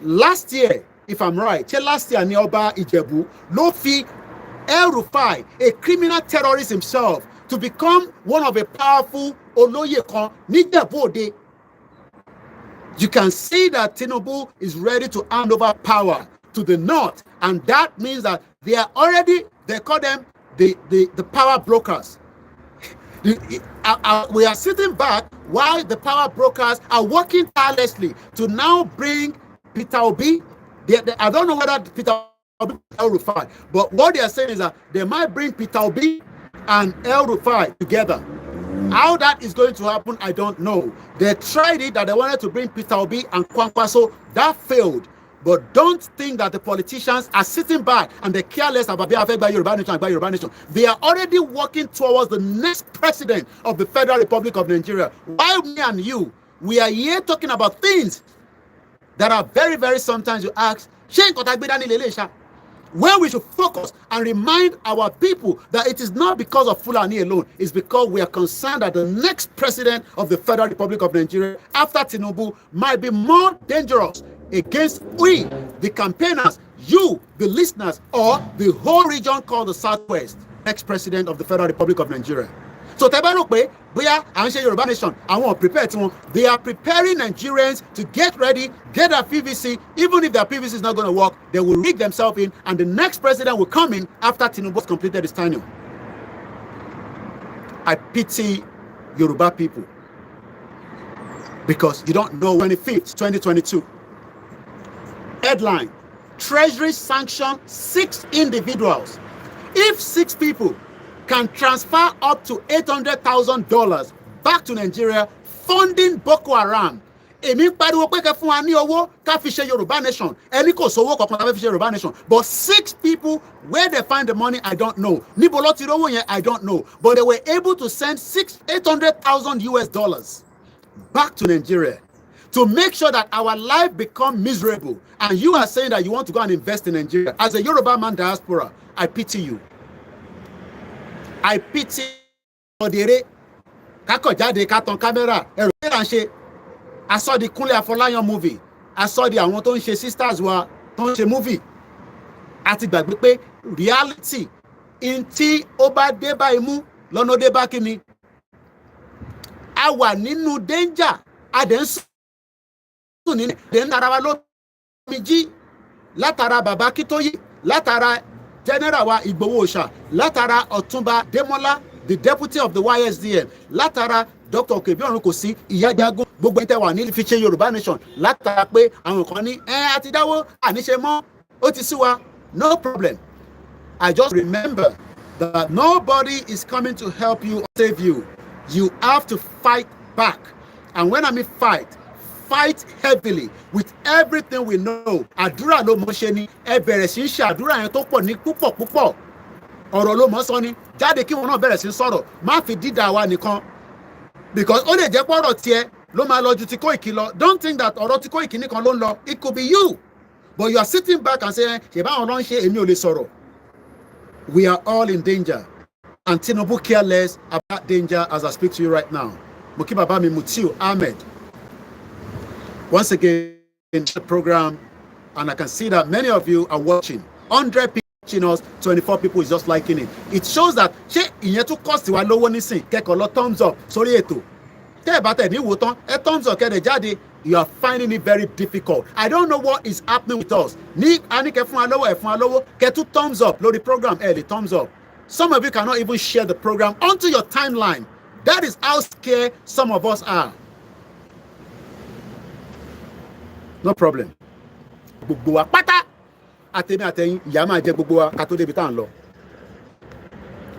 Last year, if I'm right, last year, Nioba Ijebu, Lofi El Rufai, a criminal terrorist himself, to become one of a powerful Oloyekon Nijebode. You can see that Tinubu is ready to hand over power to the north, and that means that they are already, they call them the power brokers. We are sitting back while the power brokers are working tirelessly to now bring Peter Obi. I don't know whether Peter Obi or El Rufai, but what they are saying is that they might bring Peter Obi and El Rufai together. How that is going to happen, I don't know. They tried it, that they wanted to bring Peter Obi and Kwankwaso. That failed. But don't think that the politicians are sitting back and they're careless about being affected by Yoruba Nation and by Yoruba Nation. They are already working towards the next president of the Federal Republic of Nigeria. While me and you, we are here talking about things that are very, very sometimes you ask, where we should focus and remind our people that it is not because of Fulani alone. It's because we are concerned that the next president of the Federal Republic of Nigeria, after Tinubu, might be more dangerous against we, the campaigners, you, the listeners, or the whole region called the Southwest, next president of the Federal Republic of Nigeria. So tẹ́ bá rò pé bóyá à ń ṣe Yorùbá nation, àwọn prepare tiwọn, they are preparing Nigerians to get ready, get their PVC. Even if their PVC is not going to work, they will rig themselves in, and the next president will come in after Tinubu has completed his tenure. I pity Yoruba people because you don't know 25th, 2022. Headline: Treasury sanction 6 individuals. If 6 people can transfer up to $800,000 back to Nigeria, funding Boko Haram. Èmi pariwo pé kẹ́ fún wa ní owó ká fi ṣe Yorùbá nation. Ẹni kò sówó kankan ká fi ṣe Yorùbá nation. But 6 people, where they find the money, I don't know. Níbo ló ti rówó yẹn, I don't know. But they were able to send $800,000 back to Nigeria to make sure that our life become miserable. And you are saying that you want to go and invest in Nigeria. As a Yoruba man diaspora, I pity you. I pity Odere. Kako jade katon camera. I saw the Kunle Afolayan movie. I saw the àwọn tó ń ṣe sisters wa tó ń ṣe movie. Àti gbàgbé pé reality in tí ó bá dé bá imú lọ́nà dé bá kíni. A wà nínú danger. A dẹ̀ ń sùn nínú dẹ̀ ń tara wa lómi jí látara Bàbá Kítóyè látara General wa Igboho Òòṣà látara Ọ̀túnba Démọ́lá, the deputy of the YSDM, látara Dr. Okebiorun kò sí ìyá jagun gbogbo ẹ̀tẹ̀ wà ní fi ṣe Yorùbá nation látara pé àwọn kan ní àti dáwó àníṣe mọ́ ó ti sí wa. No problem. I just remember that nobody is coming to help you or save you. You have to fight back. And when I mean fight heavily with everything we know. Àdúrà ló mọ̀ ṣe ni, ẹ bẹ̀rẹ̀ sí ṣe àdúrà yẹn tó pọ̀ ní púpọ̀. Ọ̀rọ̀ ló mọ̀ sọ ni, jáde kí wọn náà bẹ̀rẹ̀ sí sọ̀rọ̀, má fi dídà wa nìkan. Because ó lè jẹ́ pé ọ̀rọ̀ tiẹ̀ ló máa lọ ju ti Koiki lọ. Don't think that ọ̀rọ̀ ti Koiki nìkan ló ń lọ. It could be you. But you are sitting back and saying, ṣe báwọn ló ń ṣe èmi ò lè sọ̀rọ̀. We are all in danger. And Tinubu care less about danger as I speak to you right now. Mo kí bàbá mi Mutiu Ahmed. Once again, in the program, and I can see that many of you are watching. 100 people watching us, 24 people is just liking it. It shows that ṣé ìyẹn tún cost wa lówó nísìn kẹ́kọ̀ọ́ lọ thumbs up sórí ètò. Tẹ́ ẹ bá tẹ̀ ní wò tán, thumbs up kẹ́dẹ̀ jáde. You are finding it very difficult. I don't know what is happening with us. Ní àníkẹ́ fún wa lọ́wọ́ ẹ̀ fún wa lọ́wọ́ kẹ́ tún thumbs up lórí program the thumbs up. Some of you cannot even share the program onto your timeline. That is how scared some of us are. No problem. Gbogbo wa pátá àtẹ̀mí àtẹ̀yìn ìyá máa jẹ gbogbo wa ká tó débi tá à ń lọ.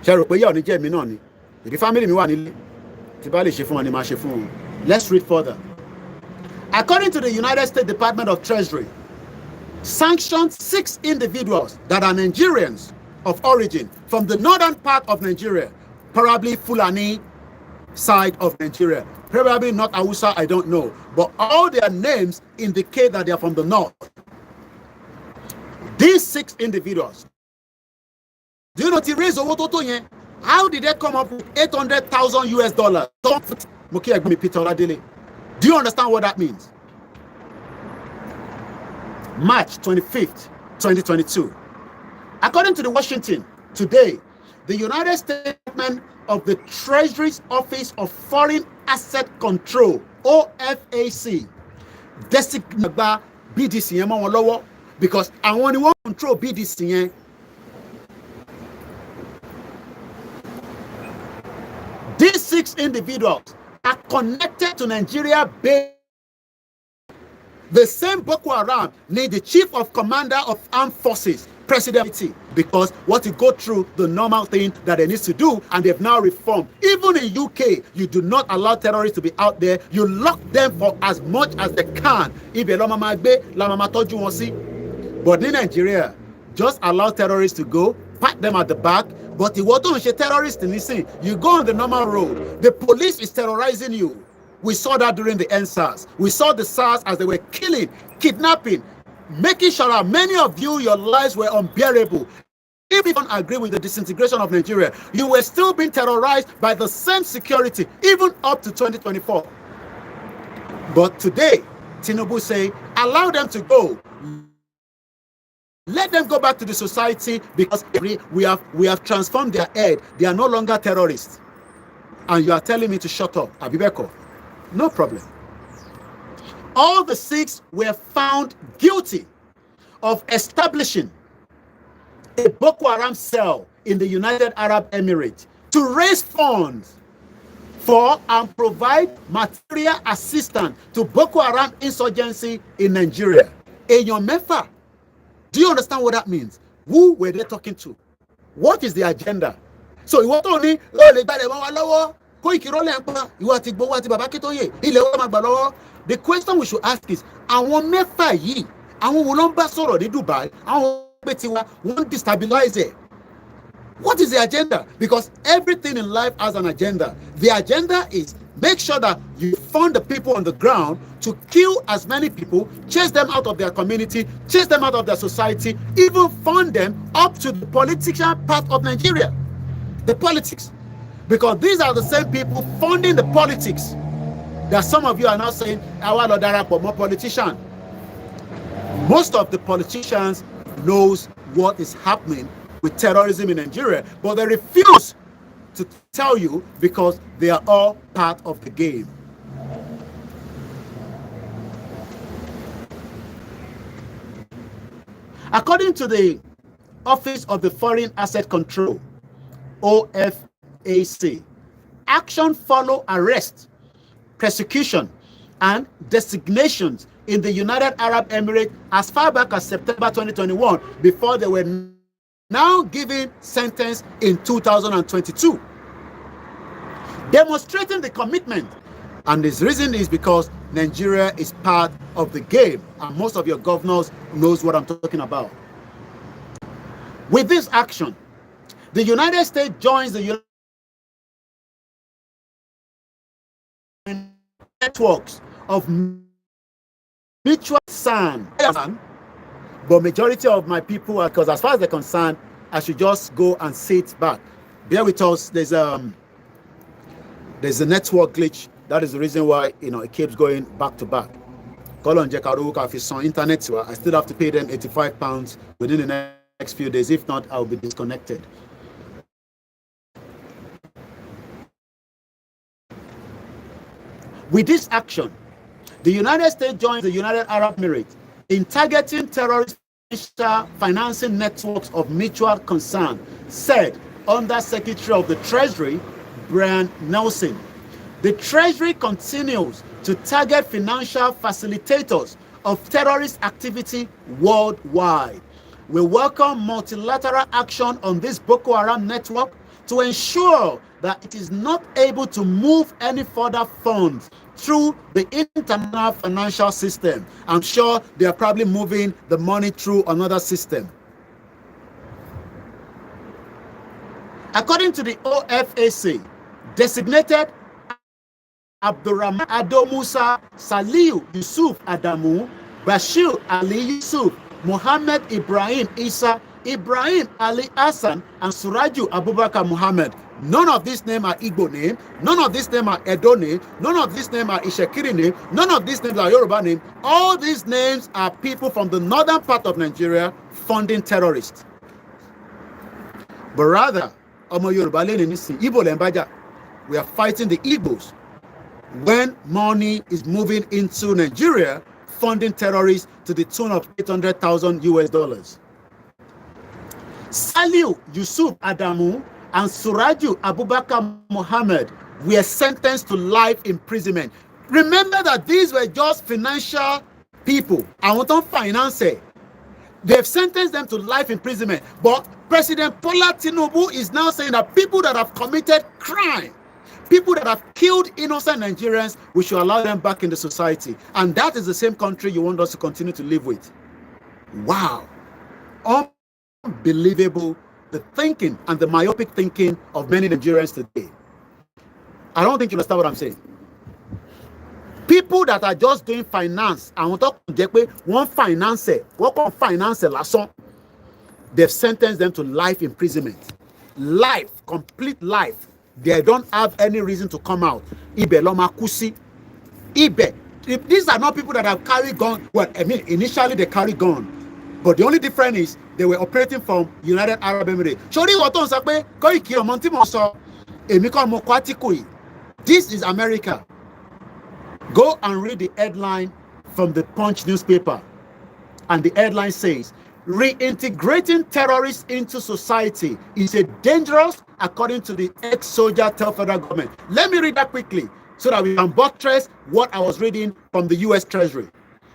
Ṣé rò pé ìyá ò ní jẹ́ mi náà ni? Ìdí family mi wà nílé. Tí bá lè ṣe fún wọn ni máa ṣe fún wọn. Let's read further. According to the United States Department of Treasury, sanctioned 6 individuals that are Nigerians of origin from the northern part of Nigeria, probably Fulani side of Nigeria. Probably not Hausa, I don't know. But all their names indicate that they are from the north. These 6 individuals. Do you know the raise owó tó tó yẹn? How did they come up with $800,000? Do you understand what that means? March 25th, 2022. According to the Washington today, the United States Department of the Treasury's Office of Foreign Asset Control, OFAC, designated BDC yẹn mọ́ wọn lọ́wọ́ because àwọn ni wọ́n control BDC yẹn. These 6 individuals are connected to Nigeria based. The same Boko Haram need the chief of commander of armed forces, presidency, because what you go through the normal thing that they need to do, and they've now reformed. Even in UK, you do not allow terrorists to be out there. You lock them for as much as they can. But in Nigeria, just allow terrorists to go, pat them at the back. But if you don't say terrorists, listen, you go on the normal road. The police is terrorizing you. We saw that during the NSAS. We saw the SARS as they were killing, kidnapping, making sure that many of you, your lives were unbearable. If you don't agree with the disintegration of Nigeria, you were still being terrorized by the same security, even up to 2024. But today, Tinubu say, allow them to go. Let them go back to the society because we have transformed their head. They are no longer terrorists. and you are telling me to shut up, Abibeko. No problem. All the 6 were found guilty of establishing a Boko Haram cell in the United Arab Emirates to raise funds for and provide material assistance to Boko Haram insurgency in Nigeria. Èèyàn mẹ́fà. Do you understand what that means? Who were they talking to? What is the agenda? So ìwọ tó ní ó lè gbalẹ̀ mọ́ wa lọ́wọ́, Koiki rọ́lẹ̀ ń pa, ìwọ àti Igboho àti Bàbá Akíntóyè, ilẹ̀ wa máa gbà lọ́wọ́. The question we should ask is, àwọn mẹ́fà yìí, àwọn wo ló ń bá sọ̀rọ̀ ní Dubai, àwọn pé tiwa, wọ́n destabilize it. What is the agenda? Because everything in life has an agenda. The agenda is make sure that you fund the people on the ground to kill as many people, chase them out of their community, chase them out of their society, even fund them up to the political part of Nigeria. The politics. Because these are the same people funding the politics that some of you are now saying, "Awa lo darapọ̀ mọ́ politician." Most of the politicians knows what is happening with terrorism in Nigeria, but they refuse to tell you because they are all part of the game. According to the Office of the Foreign Asset Control, OFAC, action follow arrest, persecution, and designations in the United Arab Emirates as far back as September 2021 before they were now given sentence in 2022, demonstrating the commitment. And this reason is because Nigeria is part of the game, and most of your governors knows what I'm talking about. With this action, the United States joins the networks of mutual concern. But majority of my people are, because as far as they're concerned, I should just go and sit back. Bear with us. There's a network glitch. That is the reason why it keeps going back to back. Call on Jekaru if it's on internet. So I still have to pay them £85 within the next few days. If not, I'll be disconnected. With this action, the United States joins the United Arab Emirates in targeting terrorist financing networks of mutual concern, said Under Secretary of the Treasury, Brian Nelson. The Treasury continues to target financial facilitators of terrorist activity worldwide. We welcome multilateral action on this Boko Haram network to ensure that it is not able to move any further funds through the international financial system. I'm sure they are probably moving the money through another system. According to the OFAC, designated Abdurrahman Ado Musa, Saliu Yusuf Adamu, Bashir Ali Yusuf, Muhammad Ibrahim Isa, Ibrahim Ali Hassan, and Suraju Abubakar Muhammad. None of these names are Igbo name. None of these names are Edo name. None of these names are Ishekiri name. None of these names are Yoruba name. All these names are people from the northern part of Nigeria funding terrorists. But rather, we are fighting the Igbos when money is moving into Nigeria, funding terrorists to the tune of $800,000 US. Saliu Yusuf Adamu and Suraju Abubakar Muhammad were sentenced to life imprisonment. Remember that these were just financial people. I want to finance it. They've sentenced them to life imprisonment. But President Bola Tinubu is now saying that people that have committed crime, people that have killed innocent Nigerians, we should allow them back in the society. And that is the same country you want us to continue to live with. Wow. Unbelievable. The thinking and the myopic thinking of many Nigerians today. I don't think you understand what I'm saying. People that are just doing finance, I want to get one finance, they've sentenced them to life imprisonment. Life, complete life. They don't have any reason to come out. Ibe loma kusi. Ibe. These are not people that have carried gun. Well, I mean, initially they carry gun. But the only difference is they were operating from United Arab Emirates. Shori waton sakpe Koiki omonti mo so emi ko mo kwatiko yi This is America. Go and read the headline from the Punch newspaper. And the headline says, reintegrating terrorists into society is a dangerous, according to the ex-soldier tell federal government. Let me read that quickly so that we can buttress what I was reading from the US Treasury.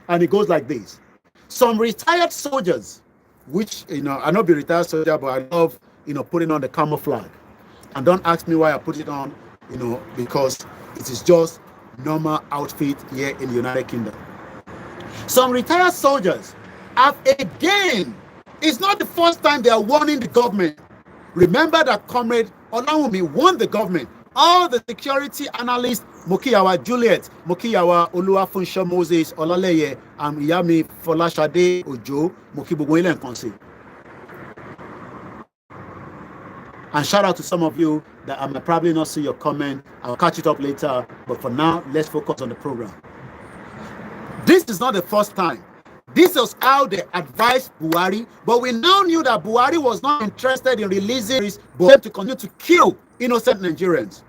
And it goes like this. Some retired soldiers, which, I not be retired soldier, but I love, putting on the camouflage. And don't ask me why I put it on, because it is just normal outfit here in the United Kingdom. Some retired soldiers have again, it's not the first time they are warning the government. Remember that Comrade OLAYOMI warned the government. All the security analysts, Mokiyawa Juliet, Mokiyawa Oluwafunsho Moses, Olaleye, and Iyami Folashade Ojo, Mokibugwele and Konsi. And shout out to some of you that I may probably not see your comment. I'll catch it up later. But for now, let's focus on the program. This is not the first time. This was how they advised Buhari. But we now knew that Buhari was not interested in releasing his but to continue to kill innocent Nigerians.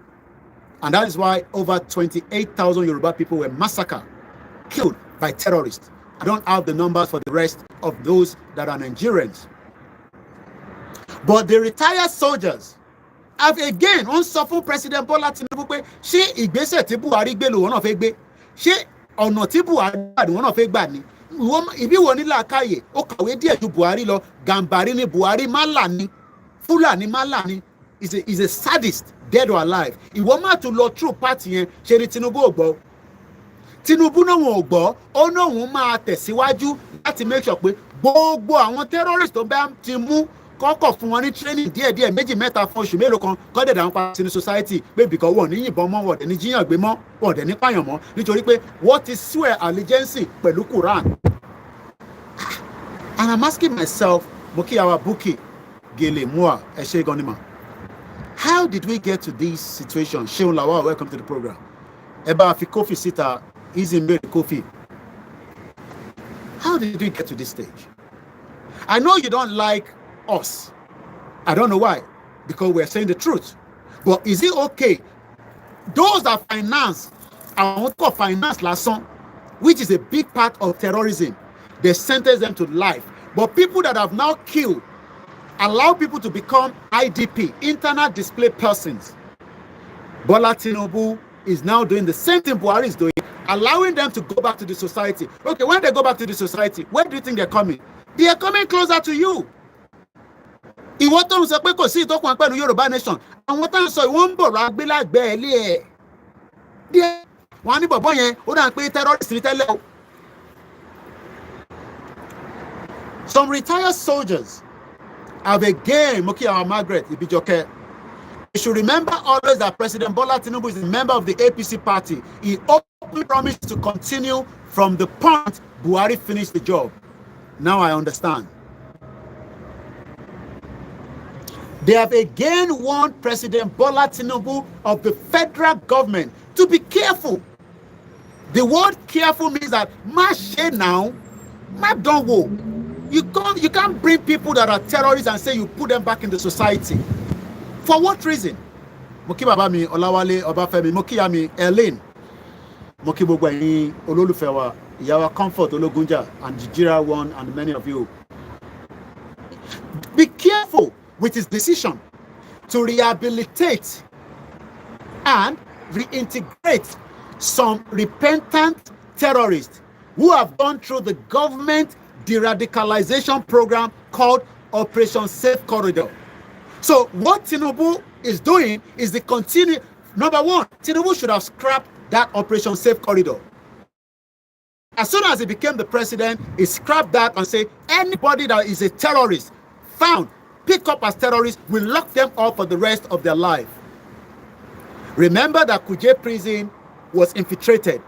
And that is why over 28,000 Yoruba people were massacred, killed by terrorists. I don't have the numbers for the rest of those that are Nigerians. But the retired soldiers have again on suffer President Bola Tinubu pé ṣé ìgbésẹ̀ tí Buhari gbé lò wọ́n náà fẹ́ gbé ṣé ọ̀nà tí Buhari gbà ni wọ́n náà fẹ́ gbà ni ìbí wo ní làákàyè ó kàwé díẹ̀ ju Buhari lọ Gàmbàrí ni Buhari málà ni Fúlàní málà ni is a sadist dead or alive. Ìwọ má tún lọ through party yẹn ṣe ni Tinubu ò gbọ́ Tinubu náà wọn ò gbọ́ ó náà wọn máa tẹ̀síwájú láti make sure pé gbogbo àwọn terrorist tó bá ti mú kọ́kọ́ fún wọn ní training díẹ̀díẹ̀ méjì mẹ́ta fún oṣù mélòó kan kọ́dẹ̀dà wọn pa sínú society pé bìkọ́ wọn ní yìnbọn mọ́ wọn dẹ̀ ní jíyàn gbé mọ́ wọn dẹ̀ ní pààyàn mọ́ nítorí pé wọ́n ti swear allegiance pẹ̀lú Quran. And I'm asking myself, Mokiyawa Buki Gele Mua Eshe Gonima, how did we get to this situation? Sheun Lawal, welcome to the program. Eba Afi Kofi Sita, Easy Made Kofi. How did we get to this stage? I know you don't like us. I don't know why, because we're saying the truth. But is it okay? Those that finance, I want to call finance lason, which is a big part of terrorism, they sentence them to life. But people that have now killed, allow people to become IDP, internal displaced persons. Bola Tinubu is now doing the same thing Buhari is doing, allowing them to go back to the society. Okay, when they go back to the society, where do you think they're coming? They are coming closer to you. Ìwọ tó ń sọ pé kò sí ìtọ́kùn pẹ̀lú Yorùbá nation àwọn tó ń sọ ìwọ́n ń bọ̀ rà gbé lágbẹ́ ilé ẹ̀ díẹ̀ wọ́n á ní bọ̀bọ́ yẹn ó dà pé terrorist ní tẹ́lẹ̀ o. Some retired soldiers have again Mokiyawa Margaret Ibijoke. You should remember always that President Bola Tinubu is a member of the APC party. He openly promised to continue from the point Buhari finished the job. Now I understand. They have again warned President Bola Tinubu of the federal government to be careful. The word careful means that mashe now, don't go. You can't bring people that are terrorists and say you put them back in the society. For what reason? Mokibabami, Olawale, Obafemi, Mokiyami, Elaine, Mokibogwani, Ololufewa, Yawa Comfort, Ologunja, and Jijira One, and many of you. Be careful with his decision to rehabilitate and reintegrate some repentant terrorists who have gone through the government de-radicalization program called Operation Safe Corridor. So what Tinubu is doing is the continue. Number one, Tinubu should have scrapped that Operation Safe Corridor. As soon as he became the president, he scrapped that and said anybody that is a terrorist found pick up as terrorists, will lock them up for the rest of their life. Remember that Kuje prison was infiltrated.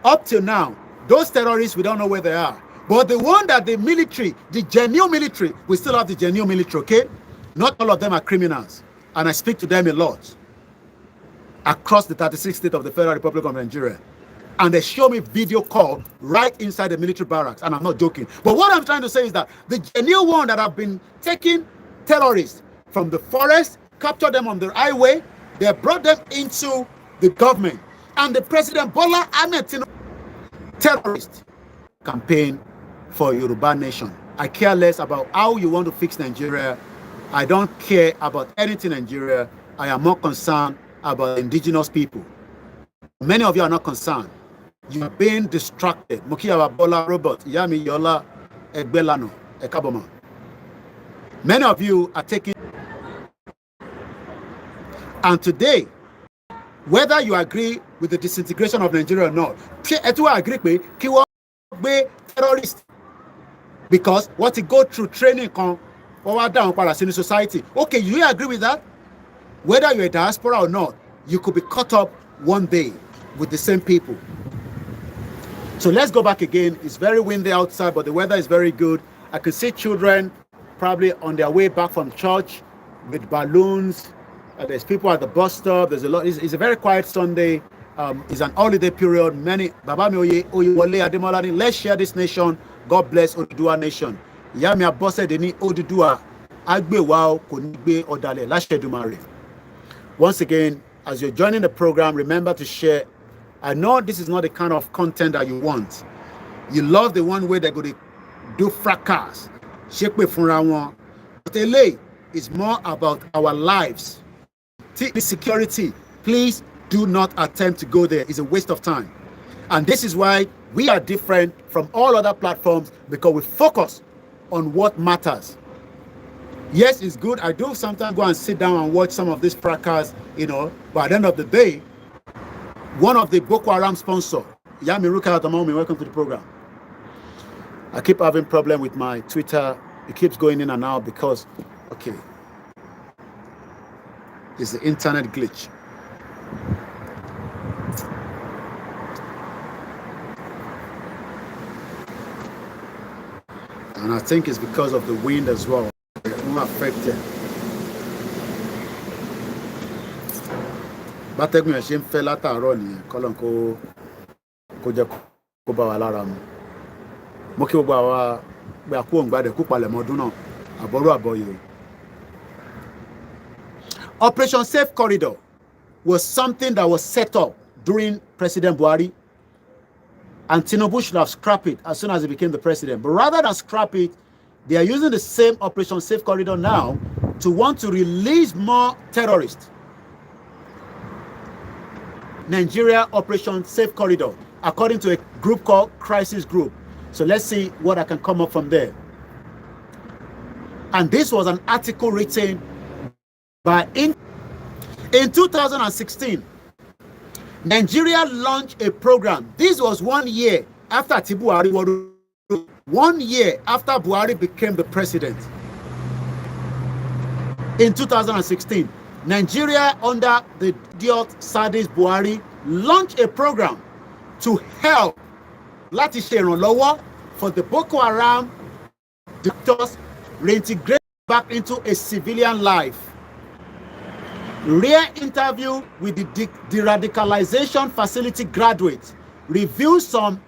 Up till now, those terrorists, we don't know where they are. But the one that the military, the genuine military, we still have the genuine military, okay? Not all of them are criminals. And I speak to them a lot. Across the 36 states of the Federal Republic of Nigeria. And they show me video call right inside the military barracks. And I'm not joking. But what I'm trying to say is that the genuine one that have been taking terrorists from the forest, captured them on the highway, they brought them into the government and the President Bola Ahmed Tinubu terrorist campaign for Yoruba nation. I care less about how you want to fix Nigeria. I don't care about anything in Nigeria. I am more concerned about indigenous people. Many of you are not concerned. You are being distracted. Mukiya Bola Robert, Yami Yola, Egbelano, Ekaboma. Many of you are taking. And today, whether you agree with the disintegration of Nigeria or not, you agree with terrorists. Because what you go through training can forward down in society. Okay, you agree with that? Whether you're a diaspora or not, you could be caught up one day with the same people. So let's go back again. It's very windy outside, but the weather is very good. I could see children probably on their way back from church with balloons. There's people at the bus stop. There's a lot. It's a very quiet Sunday. It's an holiday period. Many Baba Oye Wole Ademolani. Let's share this nation. God bless Oduduwa nation. Yami Abose Deni Oduduwa Agbe Wao Konigbe Odale Lashedumare. Once again, as you're joining the program, remember to share. I know this is not the kind of content that you want. You love the one way they're going to do fracas. Shekwe Funrawan. But LA is more about our lives. The security. Please do not attempt to go there. It's a waste of time. And this is why we are different from all other platforms, because we focus on what matters. Yes, it's good. I do sometimes go and sit down and watch some of these fracas, but at the end of the day, one of the Boko Haram sponsor, Yami Ruka Atamomi, welcome to the program. I keep having problem with my Twitter. It keeps going in and out because, okay, it's the internet glitch. And I think it's because of the wind as well. It won't affect it. Bátẹ́gùn ṣe ń fẹ́ látàárọ̀ nìyẹn kọ́lọ́n kó jẹ́ kó bá wa lára mu. Mo kí gbogbo àwa pé àkú òǹgbàdẹ kú palẹ̀mọ́ ọdún náà àbọ̀rú àbọ̀yè. Operation Safe Corridor was something that was set up during President Buhari, and Tinubu should have scrapped it as soon as he became the president. But rather than scrap it, they are using the same Operation Safe Corridor now to want to release more terrorists. Nigeria Operation Safe Corridor, according to a group called Crisis Group. So let's see what I can come up from there. And this was an article written by in 2016. Nigeria launched a program. This was 1 year after Buhari, 1 year after Buhari became the president. In 2016, Nigeria, under the idiot Sadis Buhari, launched a program to help láti ṣe ìrànlọ́wọ́ for the Boko Haram victors reintegrate back into a civilian life. Rare interview with the de-radicalization facility graduates reveals some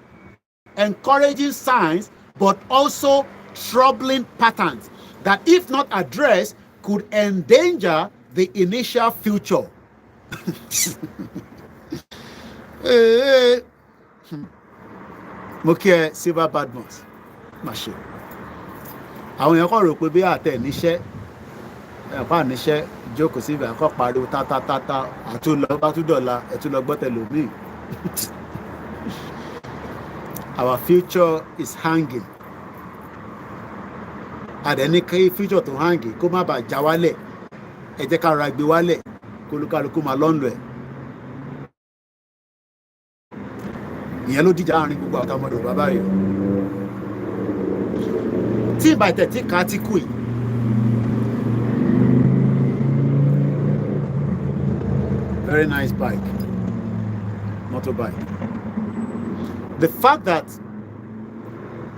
encouraging signs, but also troubling patterns that, if not addressed, could endanger the initial future. Mokia Silver Badmos. Mashe. Àwọn èèyàn kò rò pé bí àtẹ níṣẹ́ ẹ̀pá níṣẹ́ jókòó síbẹ̀ àkọ́ pariwo tátátátá àtúlọ bá tún dọ̀la ẹ̀túlọ gbọ́tẹ̀lómi. Our future is hanging. Àdẹ̀ní kí future tó hanging kó má bàa já wálẹ̀. Ẹ jẹ́ ká ra gbé wálẹ̀ kó lúkálukú máa lọ́nlọ́ ẹ̀. Ìyẹn ló dìjà àárín gbogbo àwọn ọmọdé bàbá yìí. Tí ìbàtẹ̀ tí ká ti kú yìí. Very nice bike, motorbike. The fact that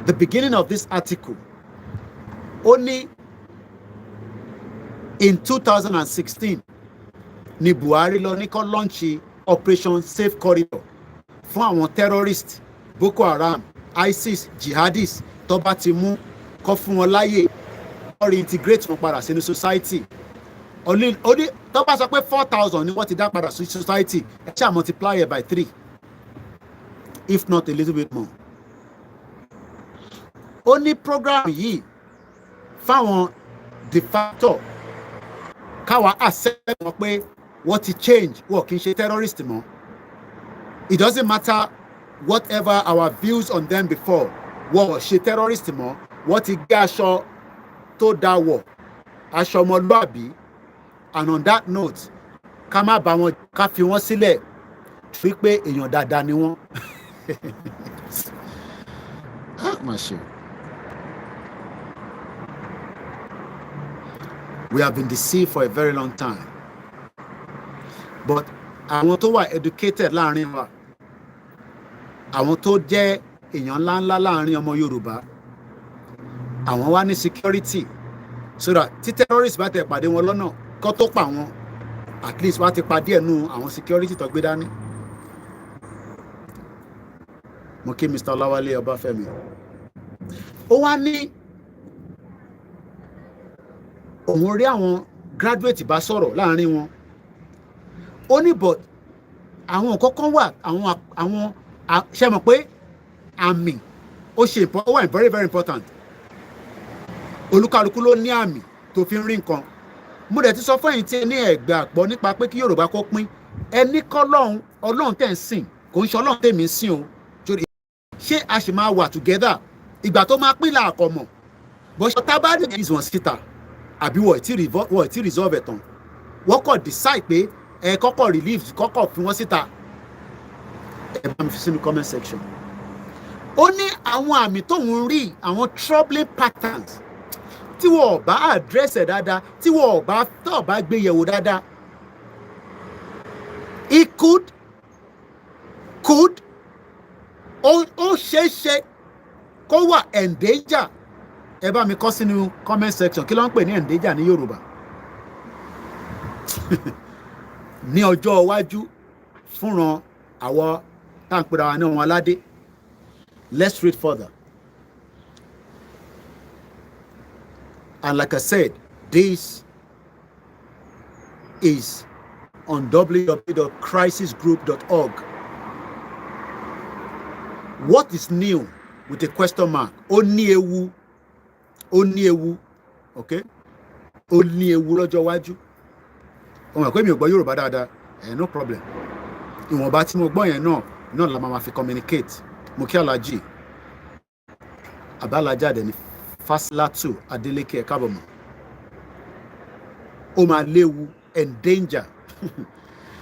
the beginning of this article, only in 2016, ni Buhari ló ní kó launch Operation Safe Corridor fún àwọn terrorists, Boko Haram, ISIS, jihadists, tó bá ti mú kó fún wọn láyè, kó reintegrate wọn padà sínú society. only tó bá sọ pé 4,000 ni wọ́n ti dá padà sí society ẹ ṣáà multiply it by 3 if not a little bit more. Ó ní program yìí fáwọn de facto káwa accept wọn pé wọ́n ti change wọ́n kì í ṣe terrorist mọ́. It doesn't matter whatever our views on them before wọ́n ṣe terrorist mọ́ wọ́n ti gbé aṣọ tó dáwọ̀ aṣọ ọmọlúàbí. And on that note ká má bá wọn ká fi wọ́n sílẹ̀ fi pé èèyàn dáadáa ni wọ́n. We have been deceived for a very long time. But àwọn tó wà educated láàrin wa, àwọn tó jẹ́ èèyàn ńláńlá láàrin ọmọ Yorùbá, àwọn wá ní security so that tí terrorist bá tẹ̀ pàdé wọn lọ́nà kó tó pa wọn at least wá ti pa díẹ̀ nù àwọn security tó gbé dání. Mo kí Mr. Ọláwálé Ọbáfẹ́mi. Ó wá ní òun rí àwọn graduate bá sọ̀rọ̀ láàrin wọn. Ó ní but àwọn kọ̀ọ̀kan wà àwọn ṣe mọ̀ pé àmì ó wà very very important. Olúkálùkù ló ní àmì tó fi ń rí nǹkan. Mo dẹ̀ ti sọ fún ẹ̀yin tí ẹ ní ẹ̀gbẹ́ àpọ̀ nípa pé kí Yorùbá kó pín ẹni kọ́ Ọlọ́run tẹ̀ ń sìn kò ń ṣe Ọlọ́run tèmi ń sìn o. Ṣé a sì máa wà together ìgbà tó máa pín làákọ̀ mọ̀ bọ́ṣọ tábàdì is wọn síta àbí wọ́n ti resolve ẹ̀ tán wọ́n kọ̀ decide pé ẹ kọ́kọ́ relieve kọ́kọ́ fi wọ́n síta ẹ bá mi fi sínú comment section. Ó ní àwọn àmì tóun rí àwọn troubling patterns tí wọ́n bá address ẹ̀ dáadáa tí wọ́n bá gbé yẹ̀wò dáadáa it could ó ṣeéṣe kó wà endanger. Ẹ bá mi kọ sínú comment section kí ló ń pè ní endanger ní Yorùbá ní ọjọ́ iwájú fúnran àwọn táǹpẹ̀rẹ̀ àwọn ní ọmọ aládé. Let's read further. And like I said, this is on www.crisisgroup.org. What is new with a question mark? Ó ní ewu, okay? Ó ní ewu lọ́jọ́ iwájú. Ó mọ̀ pé mi ò gbọ́ Yorùbá dáadáa, no problem. Ìwọ̀nba tí mo gbọ́ yẹn náà la máa fi communicate. Mo kí Alhaji Abalajáde ní Fasilatu Adeleke Kábọ̀mọ̀. Ó máa léwu endanger.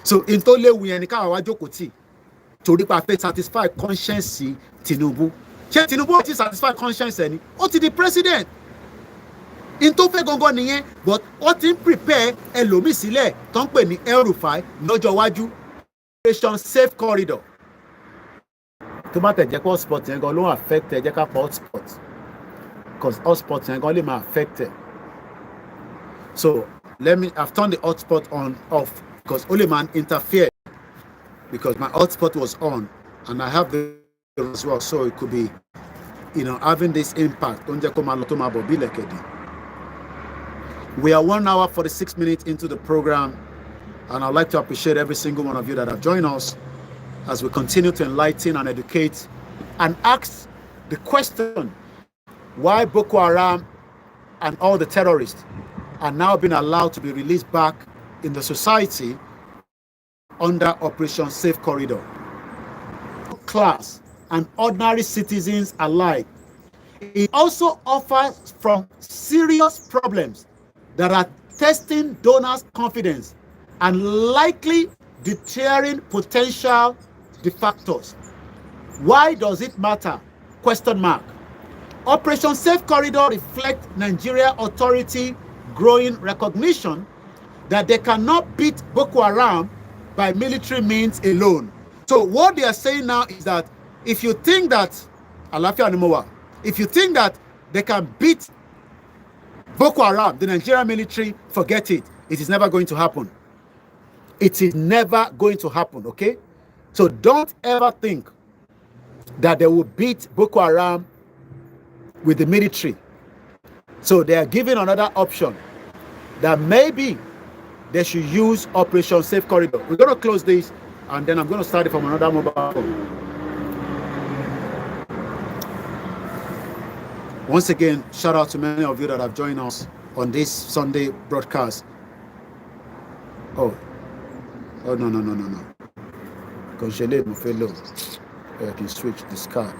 So in tó léwu yẹn ni káwa wá jókòó tì torí pa fẹ́ satisfy conscience Tinubu. Ṣé Tinubu ó ti satisfy conscience ẹni? Ó ti di president. In tó fẹ́ gangan nìyẹn but ó ti ń prepare ẹlòmíì sílẹ̀ tó ń pè ní El-Rufai lọ́jọ́ iwájú operation safe corridor. Tó bá tẹ̀ jẹ́ pé hotspot yẹn gan ló ń affect ẹ jẹ́ ká pa hotspot because hotspot yẹn gan lè máa affect ẹ. So I've turned the hotspot on off because only man interfered because my hotspot was on and I have the as well, so it could be having this impact. We are 1 hour 46 minutes into the program and I'd like to appreciate every single one of you that have joined us as we continue to enlighten and educate and ask the question why Boko Haram and all the terrorists are now being allowed to be released back in the society under Operation Safe Corridor. Class and ordinary citizens alike. It also offers from serious problems that are testing donors' confidence and likely deterring potential defectors. Why does it matter? Question mark. Operation Safe Corridor reflects Nigeria authority growing recognition that they cannot beat Boko Haram by military means alone. So what they are saying now is that if you think that if you think that they can beat Boko Haram, the Nigerian military, forget it. It is never going to happen. It is never going to happen, okay? So don't ever think that they will beat Boko Haram with the military. So they are giving another option that maybe they should use Operation Safe Corridor. We're going to close this, and then I'm going to start it from another mobile phone. Once again, shout out to many of you that have joined us on this Sunday broadcast. Oh, no. Congelate my fellow. I can switch this card.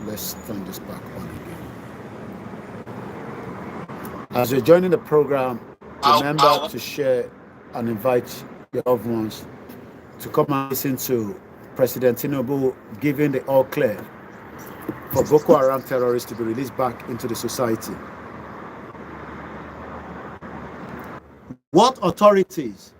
Let's turn this back on again. As you're joining the program, remember to share and invite your loved ones to come and listen to President Tinubu giving the all clear for Boko Haram terrorists to be released back into the society. What authorities?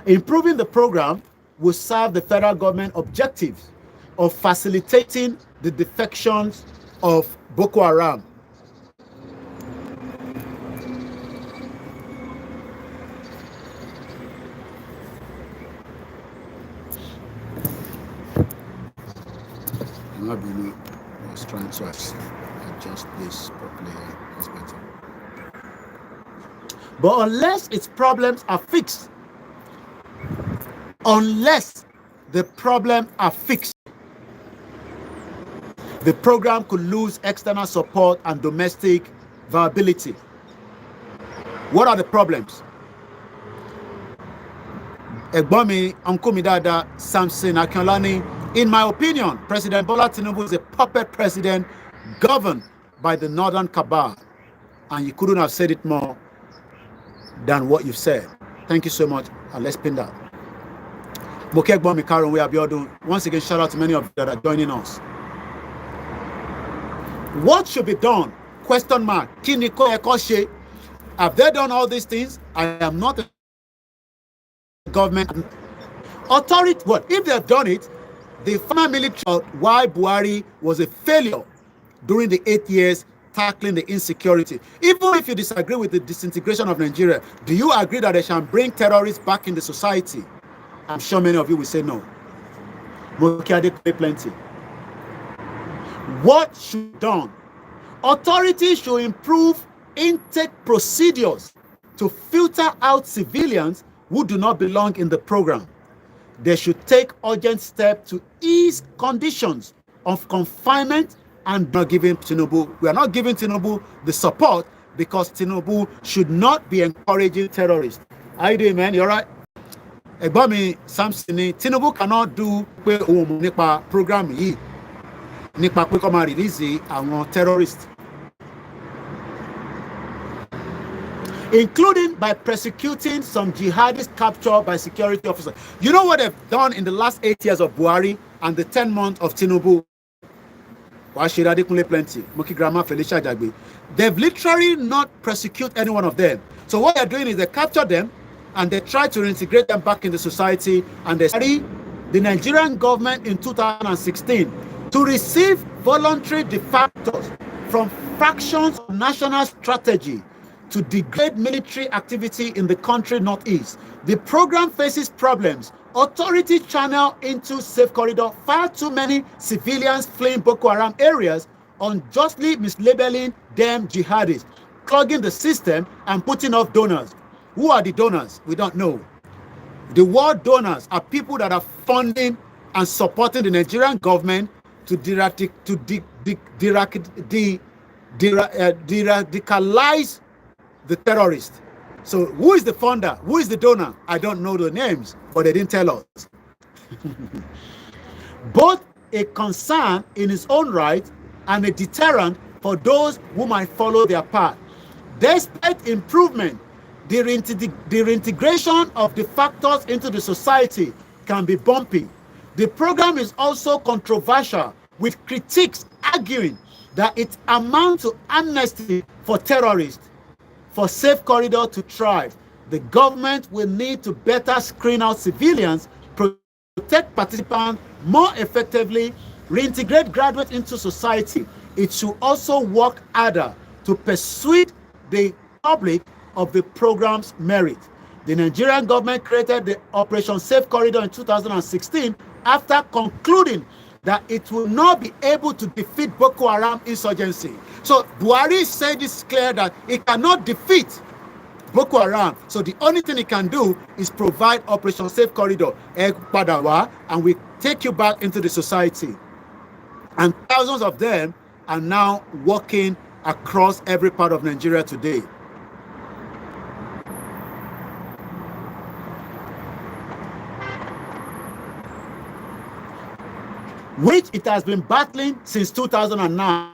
Improving the program will serve the federal government objectives of facilitating the defections of Boko Haram. I was trying to adjust this properly. That's better. But unless its problems are fixed, the program could lose external support and domestic viability. What are the problems? Egbomi, Uncle Midada, Samson Akinlani. In my opinion, President Bola Tinubu is a puppet president governed by the Northern Cabal. And you couldn't have said it more than what you've said. Thank you so much. And let's pin that. Mokegbomi Karen, we are building. Once again, shout out to many of you that are joining us. What should be done? Question mark. Kiniko Ekoshe. Have they done all these things? I am not a government authority. What? If they have done it, the former military, why Buhari was a failure during the 8 years tackling the insecurity. Even if you disagree with the disintegration of Nigeria, do you agree that they shall bring terrorists back in the society? I'm sure many of you will say no. Plenty. What should be done? Authorities should improve intake procedures to filter out civilians who do not belong in the program. They should take urgent steps to ease conditions of confinement and not giving Tinubu. We are not giving Tinubu the support because Tinubu should not be encouraging terrorists. How you doing, man? You all right? Egbomi Samsoni, Tinubu cannot do nipa program yìí nípa pé kó máa release àwọn terrorists, including by prosecuting some jihadists captured by security officers. You know what they've done in the last 8 years of Buhari and the 10 months of Tinubu? Plenty. Muki Grandma Felicia Jagbe. They've literally not prosecuted any one of them. So what they're doing is they capture them and they try to reintegrate them back in the society, and they study the Nigerian government in 2016 to receive voluntary defectors from fractions of national strategy to degrade military activity in the country northeast. The program faces problems. Authorities channel into Safe Corridor far too many civilians fleeing Boko Haram areas, unjustly mislabeling them jihadists, clogging the system and putting off donors. Who are the donors? We don't know. The word donors are people that are funding and supporting the Nigerian government to de-radicalize the terrorists. So who is the funder? Who is the donor? I don't know the names, but they didn't tell us. Both a concern in its own right and a deterrent for those who might follow their path. Despite improvement, the reintegration of the factors into the society can be bumpy. The program is also controversial, with critics arguing that it amounts to amnesty for terrorists. For Safe Corridor to thrive, the government will need to better screen out civilians, protect participants more effectively, reintegrate graduates into society. It should also work harder to persuade the public of the program's merit. The Nigerian government created the Operation Safe Corridor in 2016 after concluding that it will not be able to defeat Boko Haram insurgency. So Buhari said it's clear that it cannot defeat Boko Haram. So the only thing it can do is provide Operation Safe Corridor, and we take you back into the society. And thousands of them are now walking across every part of Nigeria today. Which it has been battling since 2009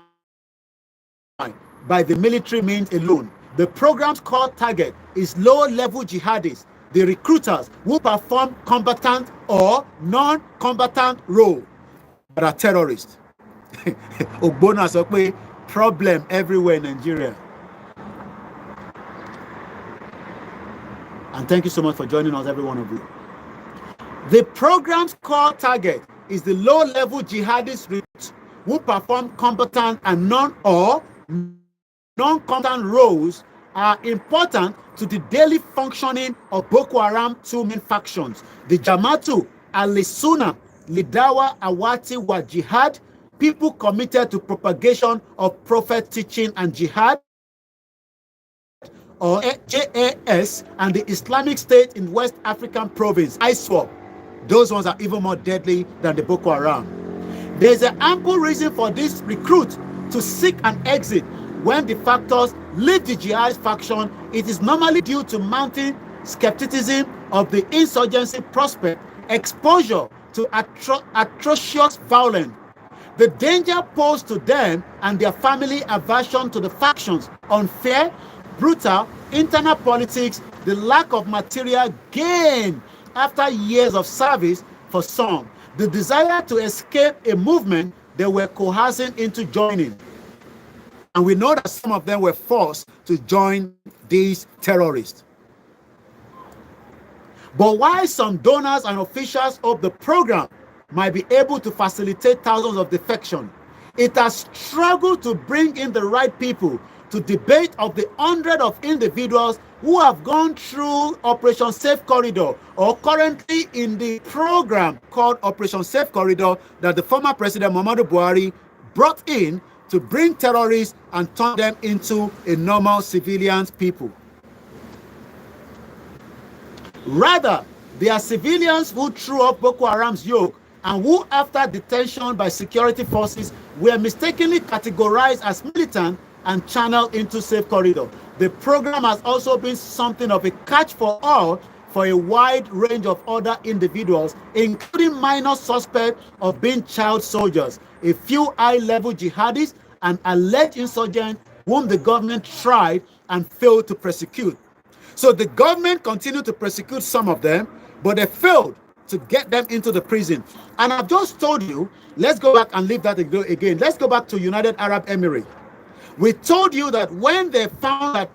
by the military means alone. The program's core target is low-level jihadists, the recruiters who perform combatant or non-combatant role, but are terrorists. Ogbona sọ pé problem everywhere in Nigeria. And thank you so much for joining us, every one of you. The program's core target is the low-level jihadist recruits who perform combatant and non-combatant roles are important to the daily functioning of Boko Haram two main factions, the Jama'atu al-Sunnah Lidawa Awati wa Jihad, people committed to propagation of Prophet teaching and jihad, or JAS, and the Islamic State in West African province, ISWAP. Those ones are even more deadly than the Boko Haram. There's an ample reason for this recruit to seek an exit. When the factors leave the jihad faction, it is normally due to mounting skepticism of the insurgency prospect, exposure to atrocious violence, the danger posed to them and their family, aversion to the factions, unfair, brutal, internal politics, the lack of material gain after years of service for some, the desire to escape a movement they were coercing into joining. And we know that some of them were forced to join these terrorists. But while some donors and officials of the program might be able to facilitate thousands of defection, it has struggled to bring in the right people to debate of the hundreds of individuals who have gone through Operation Safe Corridor or currently in the program called Operation Safe Corridor that the former President Muhammadu Buhari brought in to bring terrorists and turn them into a normal civilian people. Rather, they are civilians who threw up Boko Haram's yoke and who, after detention by security forces, were mistakenly categorized as militant and channeled into Safe Corridor. The program has also been something of a catch for all for a wide range of other individuals, including minor suspects of being child soldiers, a few high-level jihadists, and alleged insurgents whom the government tried and failed to prosecute. So the government continued to prosecute some of them, but they failed to get them into the prison. And I've just told you, let's go back and leave that again. Let's go back to United Arab Emirates. We told you that when they found that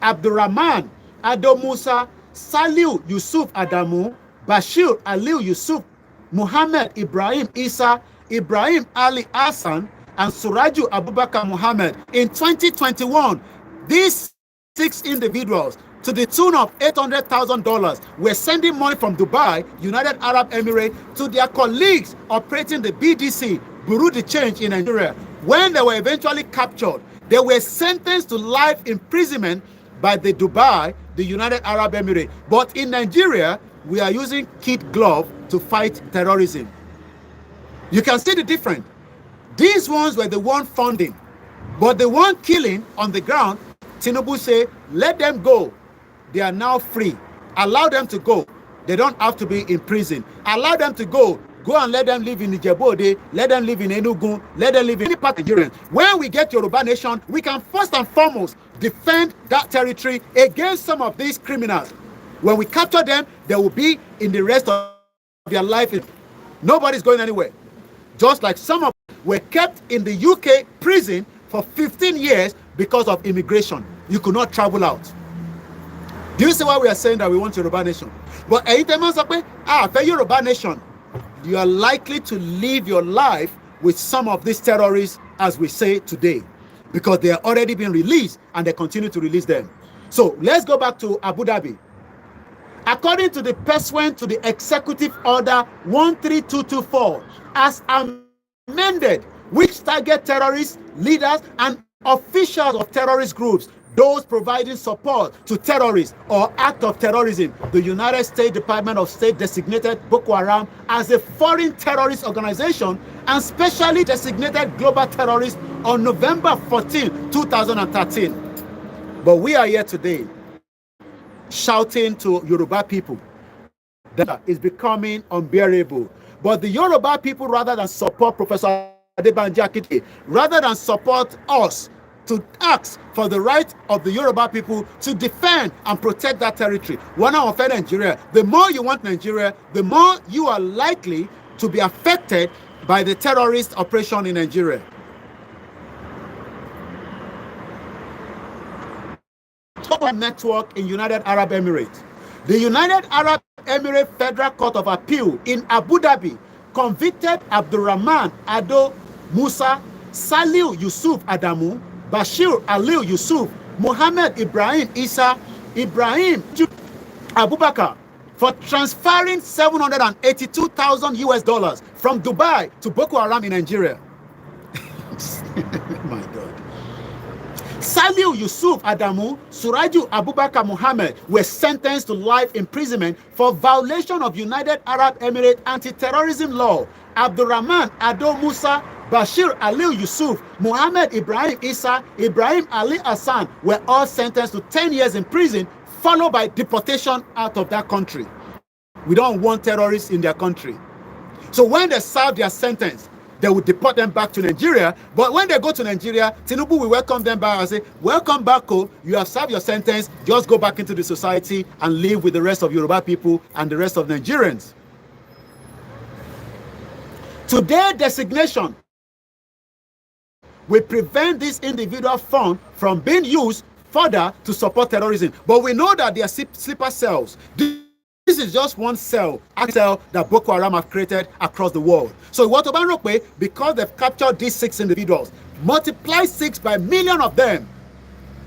Abdurrahman, Ado Musa, Saliu Yusuf Adamu, Bashir Aliu Yusuf, Muhammad Ibrahim Isa, Ibrahim Ali Hassan, and Suraju Abubakar Muhammad, in 2021, these 6 individuals, to the tune of $800,000, were sending money from Dubai, United Arab Emirates, to their colleagues operating the BDC, Bureau de Change in Nigeria. When they were eventually captured, they were sentenced to life imprisonment by the Dubai, the United Arab Emirates. But in Nigeria, we are using kid glove to fight terrorism. You can see the difference. These ones were the one funding, but the one killing on the ground, Tinubu say, let them go. They are now free. Allow them to go. They don't have to be in prison. Allow them to go. Go and let them live in Ijebu-Ode, let them live in Enugu, let them live in any part of Nigeria. When we get Yoruba Nation, we can first and foremost defend that territory against some of these criminals. When we capture them, they will be in the rest of their life. Nobody's going anywhere. Just like some of them were kept in the UK prison for 15 years because of immigration. You could not travel out. Do you see why we are saying that we want Yoruba Nation? But for Yoruba Nation, you are likely to live your life with some of these terrorists, as we say today, because they are already being released and they continue to release them. So let's go back to Abu Dhabi. according to the pursuant to the Executive Order 13224, as amended, which target terrorists, leaders, and officials of terrorist groups, those providing support to terrorists or act of terrorism. The United States Department of State designated Boko Haram as a foreign terrorist organization and specially designated global terrorist on November 14, 2013. But we are here today shouting to Yoruba people that is becoming unbearable. But the Yoruba people, rather than support Professor Adebanji Akite, rather than support us to ask for the right of the Yoruba people to defend and protect that territory. One of Nigeria, the more you want Nigeria, the more you are likely to be affected by the terrorist operation in Nigeria. Top network in United Arab Emirates. The United Arab Emirates Federal Court of Appeal in Abu Dhabi convicted Abdurrahman Ado Musa, Saliu Yusuf Adamu, Bashir Aliu Yusuf, Mohammed Ibrahim Isa, Ibrahim Abubakar for transferring $782,000 from Dubai to Boko Haram in Nigeria. My God. Saliu Yusuf Adamu, Suraju Abubakar Muhammad were sentenced to life imprisonment for violation of United Arab Emirates anti-terrorism law. Abdurrahman Ado Musa, Bashir Aliu Yusuf, Muhammad Ibrahim Isa, Ibrahim Ali Hassan were all sentenced to 10 years in prison, followed by deportation out of that country. We don't want terrorists in their country. So when they serve their sentence, they will deport them back to Nigeria. But when they go to Nigeria, Tinubu will welcome them back and say, welcome back, you have served your sentence, just go back into the society and live with the rest of Yoruba people and the rest of Nigerians. Today, designation will prevent this individual fund from being used further to support terrorism. But we know that they are sleeper cells. This is just one cell that Boko Haram have created across the world. So what about because they've captured these 6 individuals, multiply 6 by million of them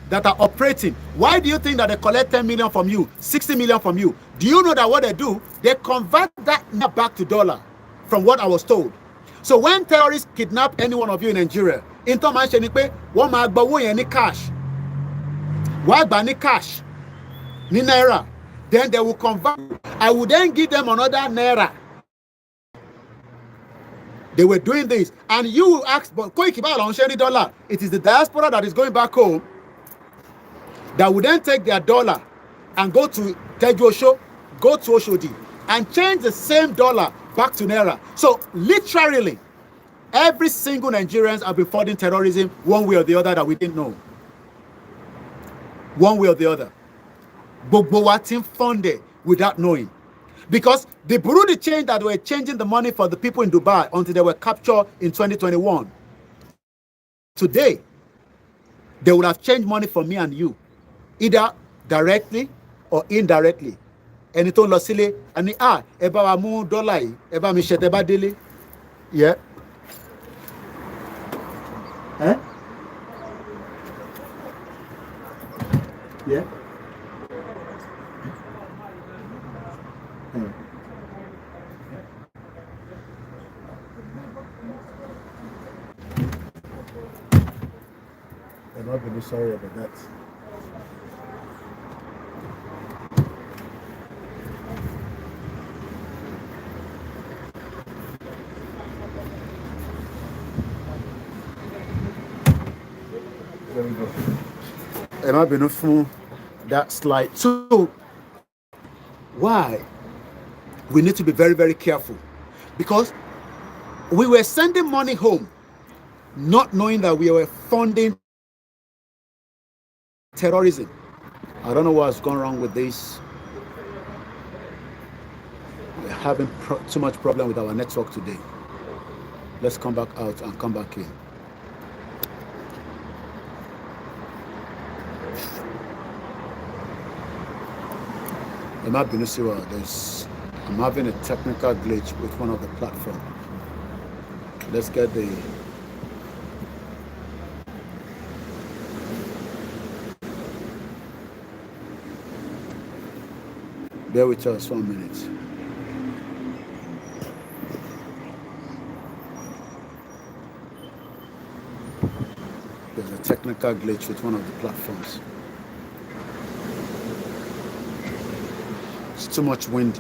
that are operating. Why do you think that they collect 10 million from you, 60 million from you? Do you know that what they do? They convert that back to dollar, from what I was told. So when terrorists kidnap any one of you in Nigeria, into man ṣe ni pé wọ́n máa gba owó yẹn ní cash, wọ́n á gbà ní cash, ní naira. Then they will convert. I will then give them another naira. They were doing this, and you will ask, but $1 it is the diaspora that is going back home that will then take their dollar and go to Tejuosho, go to Oshodi, and change the same dollar back to naira. So literally, every single Nigerians have been fighting terrorism one way or the other that we didn't know. One way or the other. Gbogbo wa ti funded without knowing. Because the Burundi change that were changing the money for the people in Dubai until they were captured in 2021. Today, they would have changed money for me and you, either directly or indirectly. Ẹni tó lọ sílé, ẹni ẹ bá wa mú dọ́là yìí, ẹ bá mi ṣe tẹ́ bá délé. Yeah. Yeah. I'm not really sorry about that. There we go. I'm not been for that slide. So why? We need to be very, very careful, because we were sending money home, not knowing that we were funding terrorism. I don't know what's gone wrong with this. We're having too much problem with our network today. Let's come back out and come back in. I'm having a technical glitch with one of the platforms. Let's get the Bear with us 1 minute. There's a technical glitch with one of the platforms. It's too much wind.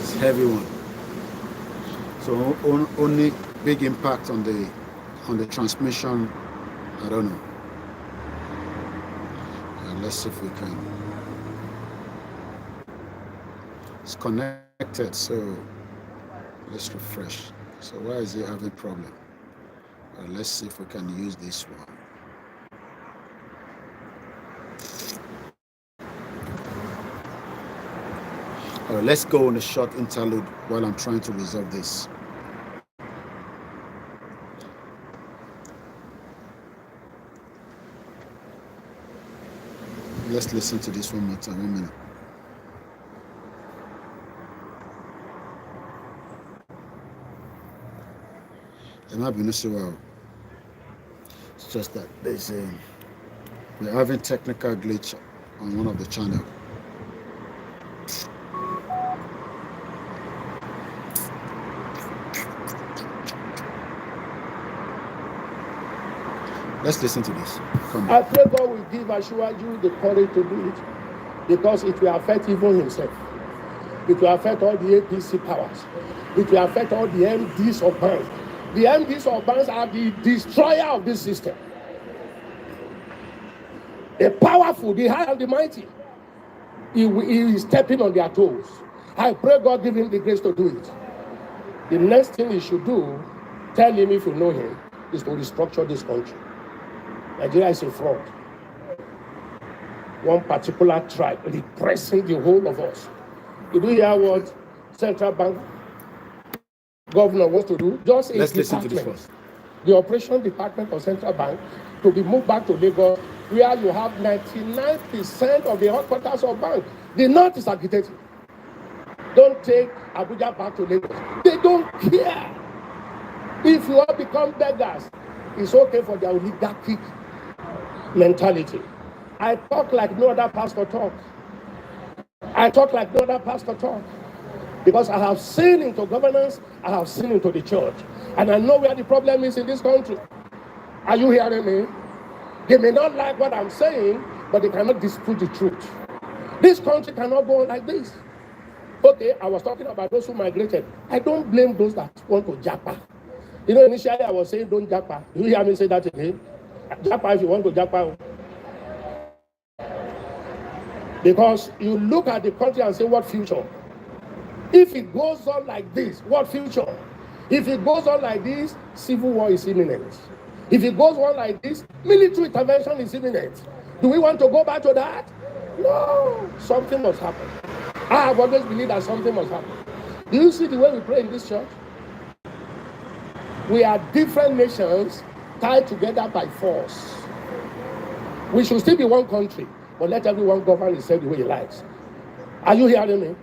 It's a heavy one. So only big impact on the transmission. I don't know. Let's see if we can. It's connected, so let's refresh. So why is it having problem? Let's see if we can use this one. All right, let's go on a short interlude while I'm trying to resolve this. Let's listen to this one more time. 1 minute. It might be no so well. It's just that we're having technical glitch on one of the channels. Let's listen to this. Come on. I pray God will give Ashwaju the courage to do it, because it will affect even himself. It will affect all the APC powers. It will affect all the MDs of banks. The MDs of banks are the destroyer of this system. The powerful, the high and the mighty, he is stepping on their toes. I pray God give him the grace to do it. The next thing he should do, tell him if you know him, is to restructure this country. Nigeria is a fraud. One particular tribe repressing the whole of us. Did you hear what central bank governor wants to do? Just a department, the operation department of central bank, to be moved back to Lagos, where you have 99% of the headquarters of bank. The north is agitating. Don't take Abuja back to Lagos. They don't care. If you all become beggars, it's okay for their oligarchic mentality. I talk like no other pastor talk. I talk like no other pastor talk. Because I have seen into governance, I have seen into the church. And I know where the problem is in this country. Are you hearing me? They may not like what I'm saying, but they cannot dispute the truth. This country cannot go on like this. Okay, I was talking about those who migrated. I don't blame those that want to japa. You know, initially I was saying don't japa. Do you hear me say that again? Japa if you want to japa. Because you look at the country and say, what future? If it goes on like this, what future? If it goes on like this, civil war is imminent. If it goes on like this, military intervention is imminent. Do we want to go back to that? No, something must happen. I have always believed that something must happen. Do you see the way we pray in this church? We are different nations tied together by force. We should still be one country, but let everyone govern himself the way he likes. Are you hearing me?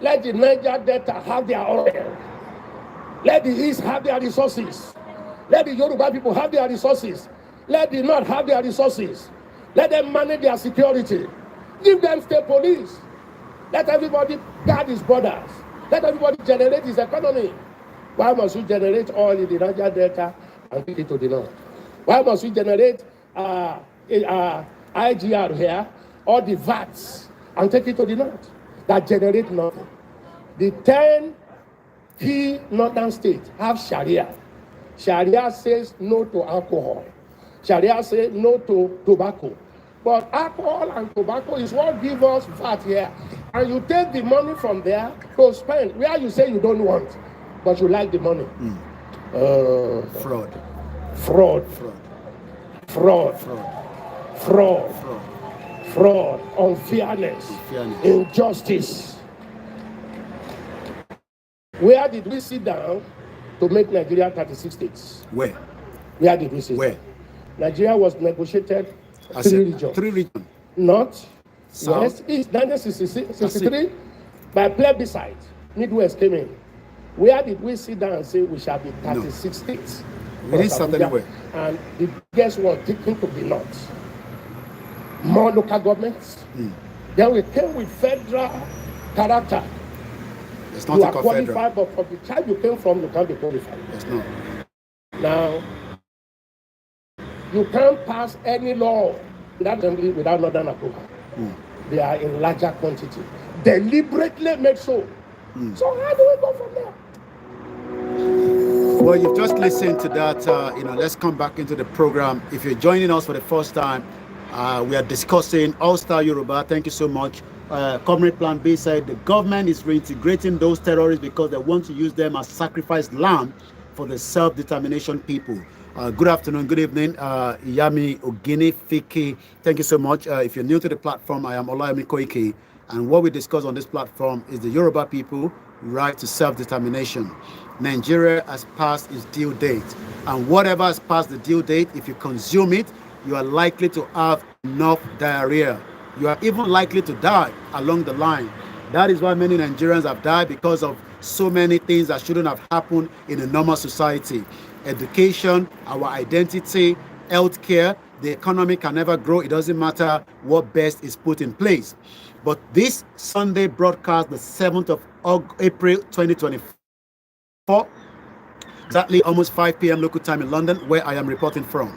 Let the Niger Delta have their oil. Let the East have their resources. Let the Yoruba people have their resources. Let the North have their resources. Let them manage their security. Give them state police. Let everybody guard his borders. Let everybody generate his economy. Why must we generate oil in the Niger Delta and take it to the North? Why must we generate IGR here, or the VATs, and take it to the North that generate nothing? The 10 key northern states have Sharia. Sharia says no to alcohol. Sharia says no to tobacco. But alcohol and tobacco is what gives us VAT here. And you take the money from there to spend where you say you don't want, but you like the money. Fraud. Fraud. Fraud. Fraud. Fraud. Fraud. Unfairness. Injustice. Where did we sit down to make Nigeria 36 states? Where? Where did we sit Where? down? Nigeria was negotiated As three regions. 3 regions. North, South, West, East, 1963, by plebiscite, Midwest came in. Where did we sit down and say we shall be 36 states? We didn't start anywhere. And the guess what? Taken to the North. More local governments, Then we came with federal character. It's You not are a qualified, but from the tribe you came from, you can't be qualified. It's not. Now, you can't pass any law in that assembly without northern approval. They are in larger quantity, deliberately made so. So how do we go from there? Well, you've just listened to that. Let's come back into the program. If you're joining us for the first time, we are discussing All-Star Yoruba. Thank you so much. Comrade Plan B said the government is reintegrating those terrorists because they want to use them as sacrificed lamb for the self-determination people. Good afternoon, good evening, Iyami Ogini Fiki. Thank you so much. If you're new to the platform, I am OLAYOMI KOIKI, and what we discuss on this platform is the Yoruba people right to self-determination. Nigeria has passed its due date, and whatever has passed the due date, if you consume it, you are likely to have enough diarrhea. You are even likely to die along the line. That is why many Nigerians have died, because of so many things that shouldn't have happened in a normal society. Education, our identity, healthcare, the economy can never grow. It doesn't matter what best is put in place. But this Sunday broadcast, the 7th of April 2024, exactly almost 5 p.m. local time in London, where I am reporting from,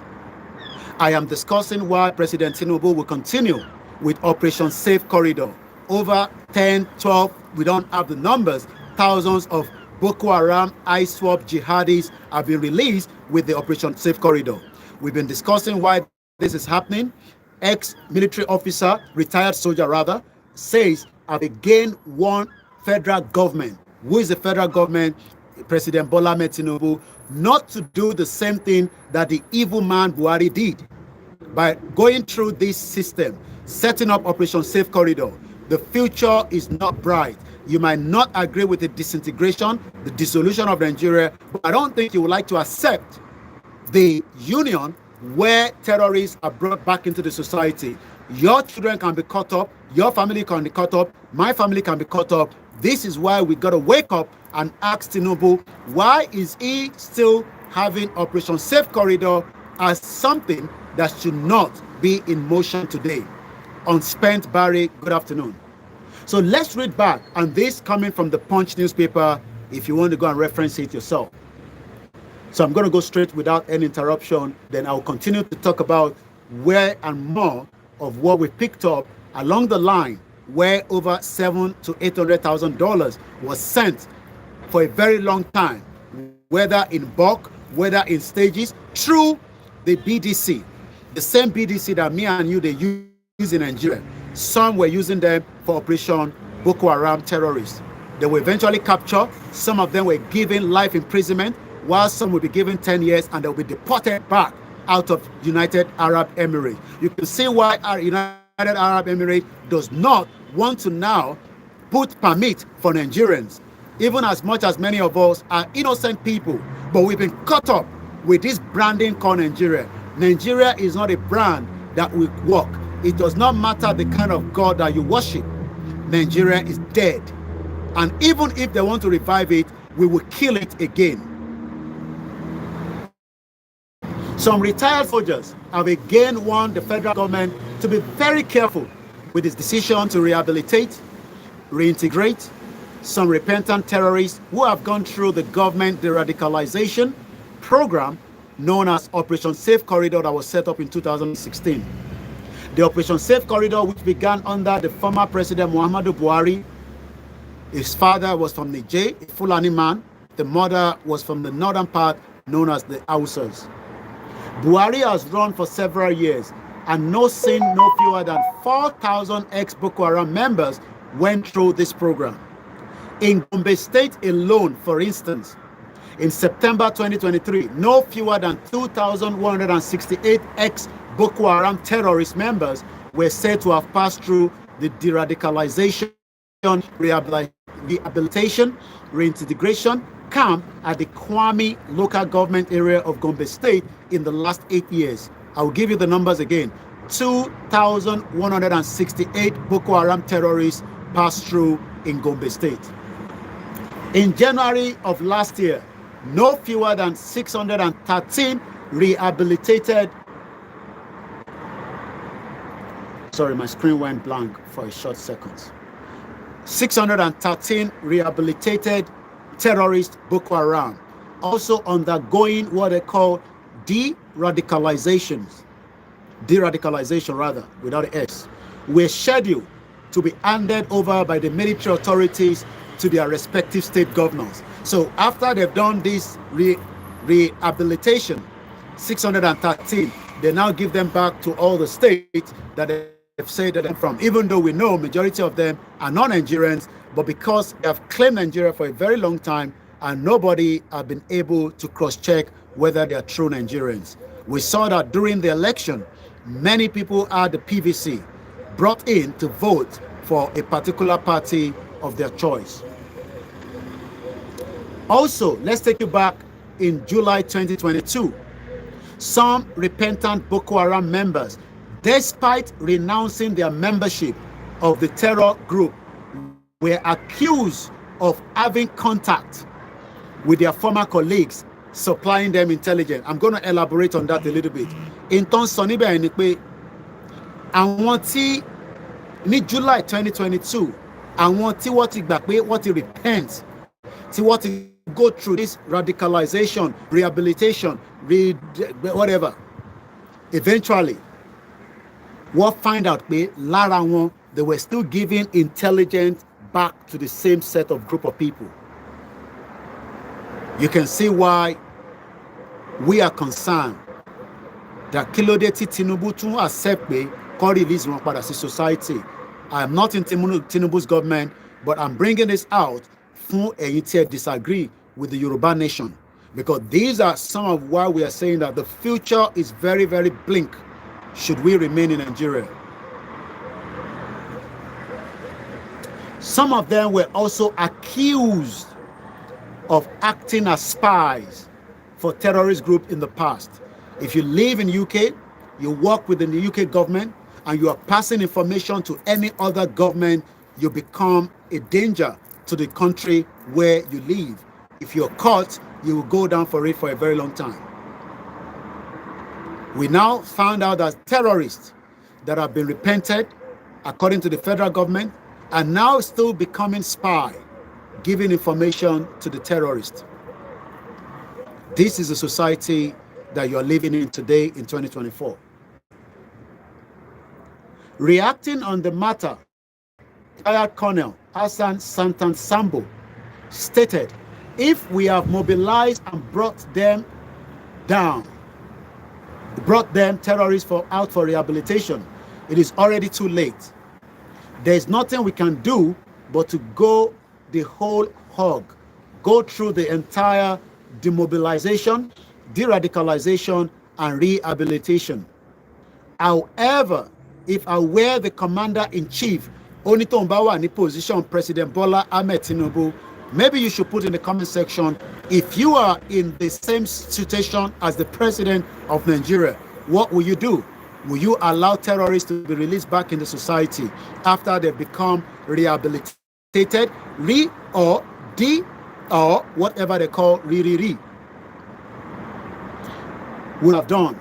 I am discussing why President Tinubu will continue with Operation Safe Corridor. Over 10, 12, we don't have the numbers, thousands of Boko Haram, ISWAP jihadis have been released with the Operation Safe Corridor. We've been discussing why this is happening. Ex-military officer, retired soldier rather, says I've again warned federal government. Who is the federal government? President Bola Ahmed Tinubu, not to do the same thing that the evil man Buhari did by going through this system, setting up Operation Safe Corridor. The future is not bright. You might not agree with the disintegration, the dissolution of Nigeria, but I don't think you would like to accept the union where terrorists are brought back into the society. Your children can be caught up, your family can be caught up, my family can be caught up. This is why we got to wake up and ask Tinubu, why is he still having Operation Safe Corridor as something that should not be in motion today? Unspent Barry, good afternoon. So let's read back, and this coming from the Punch newspaper, if you want to go and reference it yourself. So I'm going to go straight without any interruption, then I'll continue to talk about where and more of what we picked up along the line where over $700,000 to $800,000 was sent for a very long time, whether in bulk, whether in stages, through the BDC, the same BDC that me and you, they use in Nigeria. Some were using them for Operation Boko Haram terrorists. They were eventually captured. Some of them were given life imprisonment, while some will be given 10 years and they'll be deported back out of United Arab Emirates. You can see why our United Arab Emirates does not want to now put permit for Nigerians, even as much as many of us are innocent people, but we've been caught up with this branding called Nigeria. Nigeria is not a brand that will work. It does not matter the kind of God that you worship. Nigeria is dead. And even if they want to revive it, we will kill it again. Some retired soldiers have again warned the federal government to be very careful with its decision to rehabilitate, reintegrate some repentant terrorists who have gone through the government de-radicalization program known as Operation Safe Corridor that was set up in 2016. The Operation Safe Corridor, which began under the former President Muhammadu Buhari. His father was from Niger, a Fulani man. The mother was from the northern part known as the Hausas. Buhari has run for several years and no fewer than 4,000 ex-Boko Haram members went through this program. In Gombe State alone, for instance, in September 2023, no fewer than 2,168 ex-Boko Haram terrorist members were said to have passed through the de-radicalization, rehabilitation, reintegration camp at the Kwame local government area of Gombe State in the last 8 years. I will give you the numbers again. 2,168 Boko Haram terrorists passed through in Gombe State. In January of last year, no fewer than 613 rehabilitated Sorry, my screen went blank for a short second. 613 rehabilitated terrorist Boko Haram, also undergoing what they call de-radicalization rather, without an S, were scheduled to be handed over by the military authorities to their respective state governors. So after they've done this rehabilitation, 613, they now give them back to all the states that they've said that they're from, even though we know majority of them are not Nigerians, but because they have claimed Nigeria for a very long time and nobody have been able to cross-check whether they are true Nigerians. We saw that during the election, many people had the PVC brought in to vote for a particular party of their choice. Also, let's take you back in July 2022. Some repentant Boko Haram members, despite renouncing their membership of the terror group, were accused of having contact with their former colleagues, supplying them intelligence. I'm going to elaborate on that a little bit. In turn, Sonibe Enikpe, àwọn tí ní July 2022, àwọn tí wọ́n ti gbà pé wọ́n ti repent, tí wọ́n ti go through this radicalization, rehabilitation, whatever. Eventually, we'll find out pé lára wọn, they were still giving intelligence back to the same set of group of people. You can see why we are concerned that Kílódé tí Tinubu tún accept pé kó release wọn padà sí society. I am not in Tinubu's government, but I'm bringing this out fún ẹ̀yin tí ẹ disagree with the Yoruba nation, because these are some of why we are saying that the future is very, very bleak should we remain in Nigeria. Some of them were also accused of acting as spies for terrorist group in the past. If you live in UK, you work within the UK government, and you are passing information to any other government, you become a danger to the country where you live. If you're caught, you will go down for it for a very long time. We now found out that terrorists that have been repented, according to the federal government, are now still becoming spy, giving information to the terrorists. This is the society that you're living in today in 2024. Reacting on the matter, retired Colonel Hassan Santan Sambo stated, if we have mobilized and brought them down, terrorists out for rehabilitation, it is already too late. There is nothing we can do but to go the whole hog, go through the entire demobilization, de-radicalization, and rehabilitation. However, if I were the commander-in-chief, Onito Mbawa ni position President Bola Ahmed Tinubu, maybe you should put in the comment section, if you are in the same situation as the president of Nigeria, what will you do? Will you allow terrorists to be released back into society after they become rehabilitated, or whatever they call re? Would have done.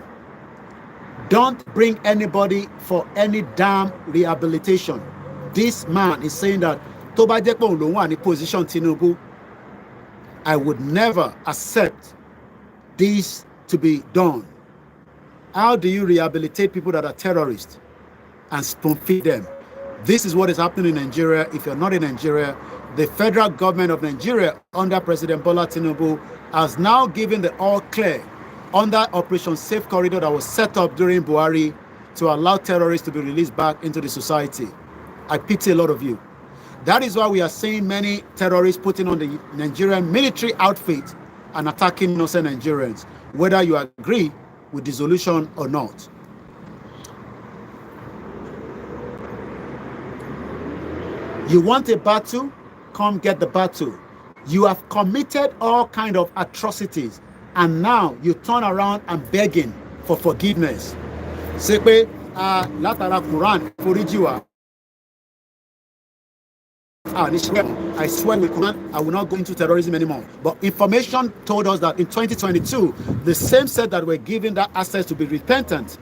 Don't bring anybody for any damn rehabilitation. This man is saying that position Tinubu, I would never accept this to be done. How do you rehabilitate people that are terrorists and spoon feed them? This is what is happening in Nigeria. If you're not in Nigeria, the federal government of Nigeria under President Bola Tinubu has now given the all clear under Operation Safe Corridor that was set up during Buhari to allow terrorists to be released back into the society. I pity a lot of you. That is why we are seeing many terrorists putting on the Nigerian military outfit and attacking innocent Nigerians, whether you agree with dissolution or not. You want a battle? Come get the battle. You have committed all kind of atrocities, and now you turn around and begging for forgiveness. Say pé látara Quran foríjì wá. I swear with Quran, I will not go into terrorism anymore. But information told us that in 2022, the same set that were given that access to be repentant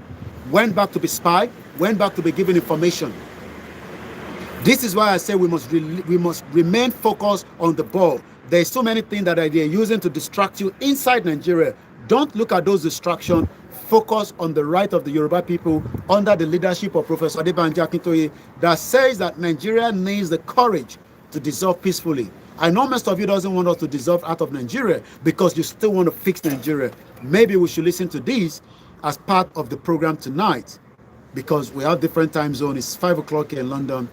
went back to be spy, went back to be given information. This is why I say we must remain focused on the ball. There's so many things that they're using to distract you inside Nigeria. Don't look at those distractions. Focus on the right of the Yoruba people under the leadership of Professor Adebanji Akintoye that says that Nigeria needs the courage to dissolve peacefully. I know most of you doesn't want us to dissolve out of Nigeria because you still want to fix Nigeria. Maybe we should listen to this as part of the program tonight because we have different time zones. It's 5 o'clock here in London.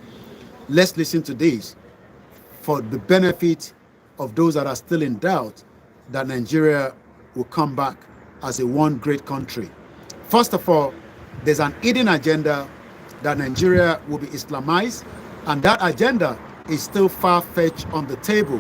Let's listen to this for the benefit of those that are still in doubt that Nigeria will come back as a one great country. First of all, there's an hidden agenda that Nigeria will be Islamized, and that agenda is still far-fetched on the table.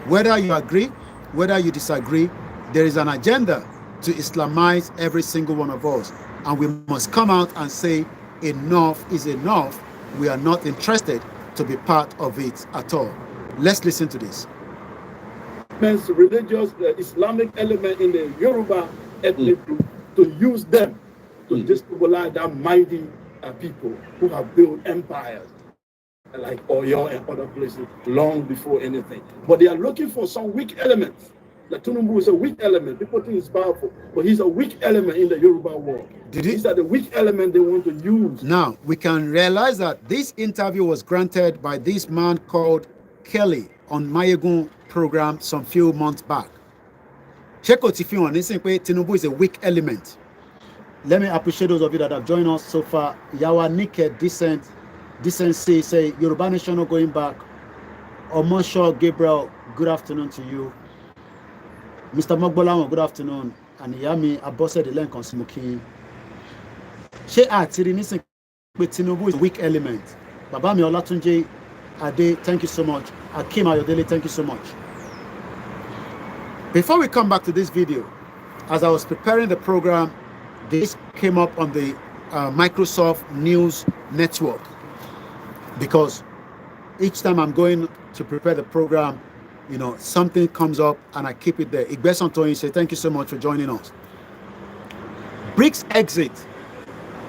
Whether you agree, whether you disagree, there is an agenda to Islamize every single one of us, and we must come out and say enough is enough. We are not interested to be part of it at all. Let's listen to this. Religious Islamic element in the Yoruba ethnic group to use them to destabilize that mighty people who have built empires like Oyo and other places long before anything. But they are looking for some weak elements. The Tinubu is a weak element. People think he's powerful, but he's a weak element in the Yoruba world. These are the weak element they want to use. Now, we can realize that this interview was granted by this man called Kelly on Mayegun program some few months back. Tinubu is a weak element. Let me appreciate those of you that have joined us so far. Yawa Nike Decency say Yoruba Nation not going back. Omosho Gabriel, good afternoon to you. Mr. Mogbola, good afternoon. And Yami Abose the Len Smoky. She Atiri Nisin Tinubu is a weak element. Babami Olatunje Ade, thank you so much. Akim Ayodele, thank you so much. Before we come back to this video, as I was preparing the program, this came up on the Microsoft News Network because each time I'm going to prepare the program, you know, something comes up and I keep it there. Igbeson Toyin say, thank you so much for joining us. BRICS exit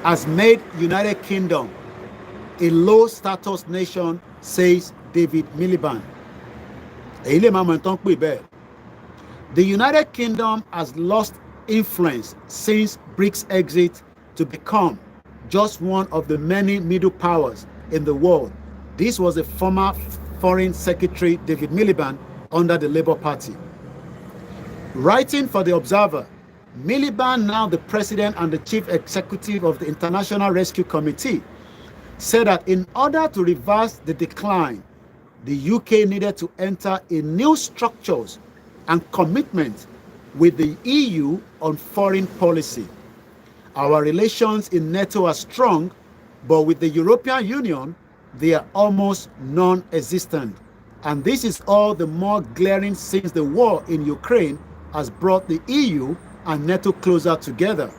has made United Kingdom a low status nation, says David Miliband. The United Kingdom has lost influence since BRICS exit to become just one of the many middle powers in the world. This was a former Foreign Secretary, David Miliband, under the Labour Party. Writing for The Observer, Miliband, now the president and the chief executive of the International Rescue Committee, said that in order to reverse the decline, the UK needed to enter in new structures and commitment with the EU on foreign policy. Our relations in NATO are strong, but with the European Union, they are almost non-existent. And this is all the more glaring since the war in Ukraine has brought the EU and NATO closer together.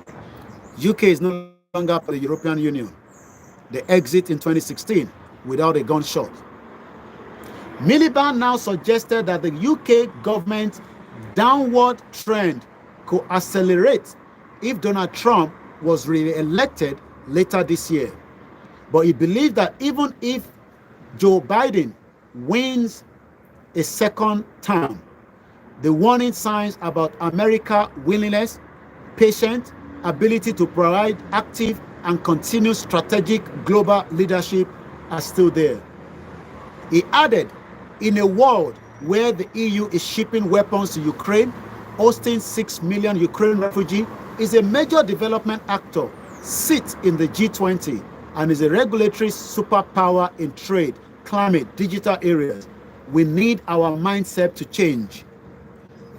UK is no longer part of the European Union. They exit in 2016 without a gunshot. Miliband now suggested that the UK government downward trend could accelerate if Donald Trump was re-elected later this year. But he believed that even if Joe Biden wins a second term, the warning signs about America's willingness, patience, ability to provide active and continued strategic global leadership are still there. He added, in a world where the EU is shipping weapons to Ukraine, hosting 6 million Ukrainian refugees, is a major development actor, sits in the G20, and is a regulatory superpower in trade, climate, digital areas. We need our mindset to change.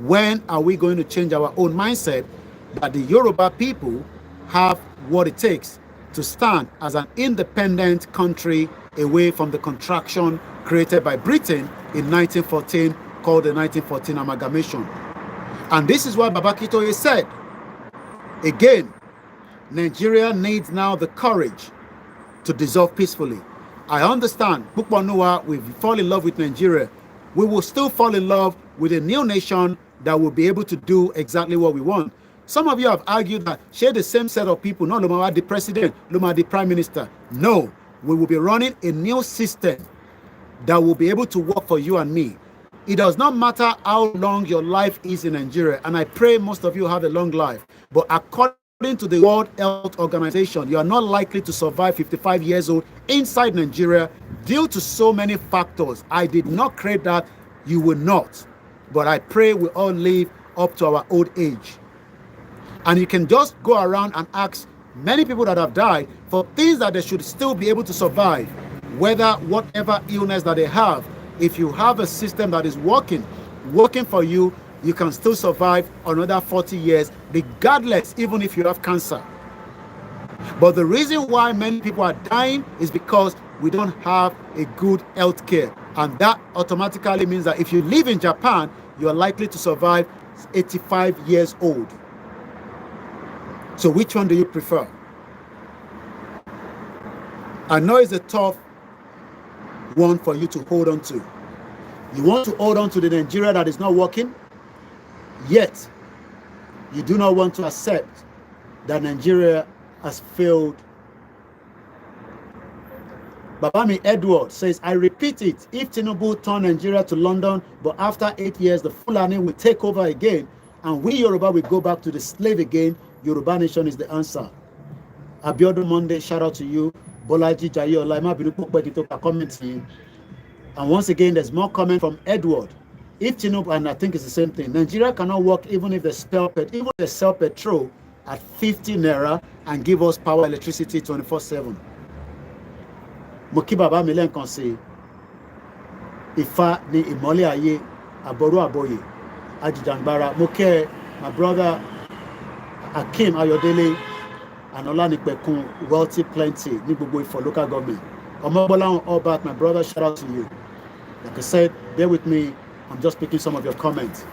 When are we going to change our own mindset that the Yoruba people have what it takes to stand as an independent country away from the contraction created by Britain in 1914 called the 1914 amalgamation? And this is why Baba Akintoye said, again, Nigeria needs now the courage to dissolve peacefully. I understand, Bukwanua, we fall in love with Nigeria. We will still fall in love with a new nation that will be able to do exactly what we want. Some of you have argued that share the same set of people, not Loma the president, Loma the prime minister. No, we will be running a new system that will be able to work for you and me. It does not matter how long your life is in Nigeria, and I pray most of you have a long life, but according to the World Health Organization, you are not likely to survive 55 years old inside Nigeria due to so many factors. I did not create that, you will not. But I pray we all live up to our old age. And you can just go around and ask many people that have died for things that they should still be able to survive, whether whatever illness that they have. If you have a system that is working for you, you can still survive another 40 years, regardless, even if you have cancer. But the reason why many people are dying is because we don't have a good health care. And that automatically means that if you live in Japan, you are likely to survive 85 years old. So which one do you prefer? I know it's a tough one for you to hold on to. You want to hold on to the Nigeria that is not working, yet you do not want to accept that Nigeria has failed. Babami Edward says, I repeat it, if Tinubu turned Nigeria to London, but after 8 years, the Fulani will take over again, and we Yoruba will go back to the slave again, Yoruba nation is the answer. Abiodun Monday, shout out to you. Bolaji Jayo, Laima Biruku comment to you. And once again, there's more comment from Edward. If Tinubu, and I think it's the same thing, Nigeria cannot work even if they sell petrol at 50 naira and give us power electricity 24/7. Mokibaba Milen kan say, Ifa ni imole aye, aboru aboye, ajijangbara. Moke, my brother Akim Ayodele, and Olanipekun, wealthy plenty, ni gbogbo for local government. Omobola Obat, my brother, shout out to you. Like I said, bear with me, I'm just picking some of your comments.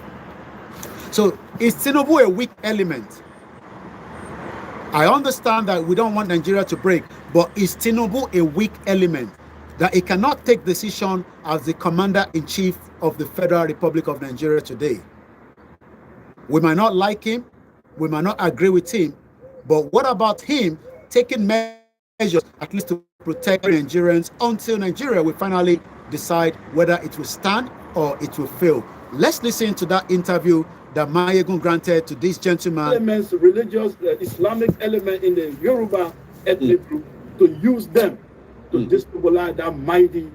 So, is Tinubu a weak element? I understand that we don't want Nigeria to break, but is Tinubu a weak element? That he cannot take decision as the commander-in-chief of the Federal Republic of Nigeria today. We might not like him, we might not agree with him, but what about him taking measures at least to protect Nigerians until Nigeria will finally decide whether it will stand or it will fail? Let's listen to that interview that Mayegun granted to this gentleman. Elements, religious, Islamic element in the Yoruba ethnic group, to use them to destabilize that mighty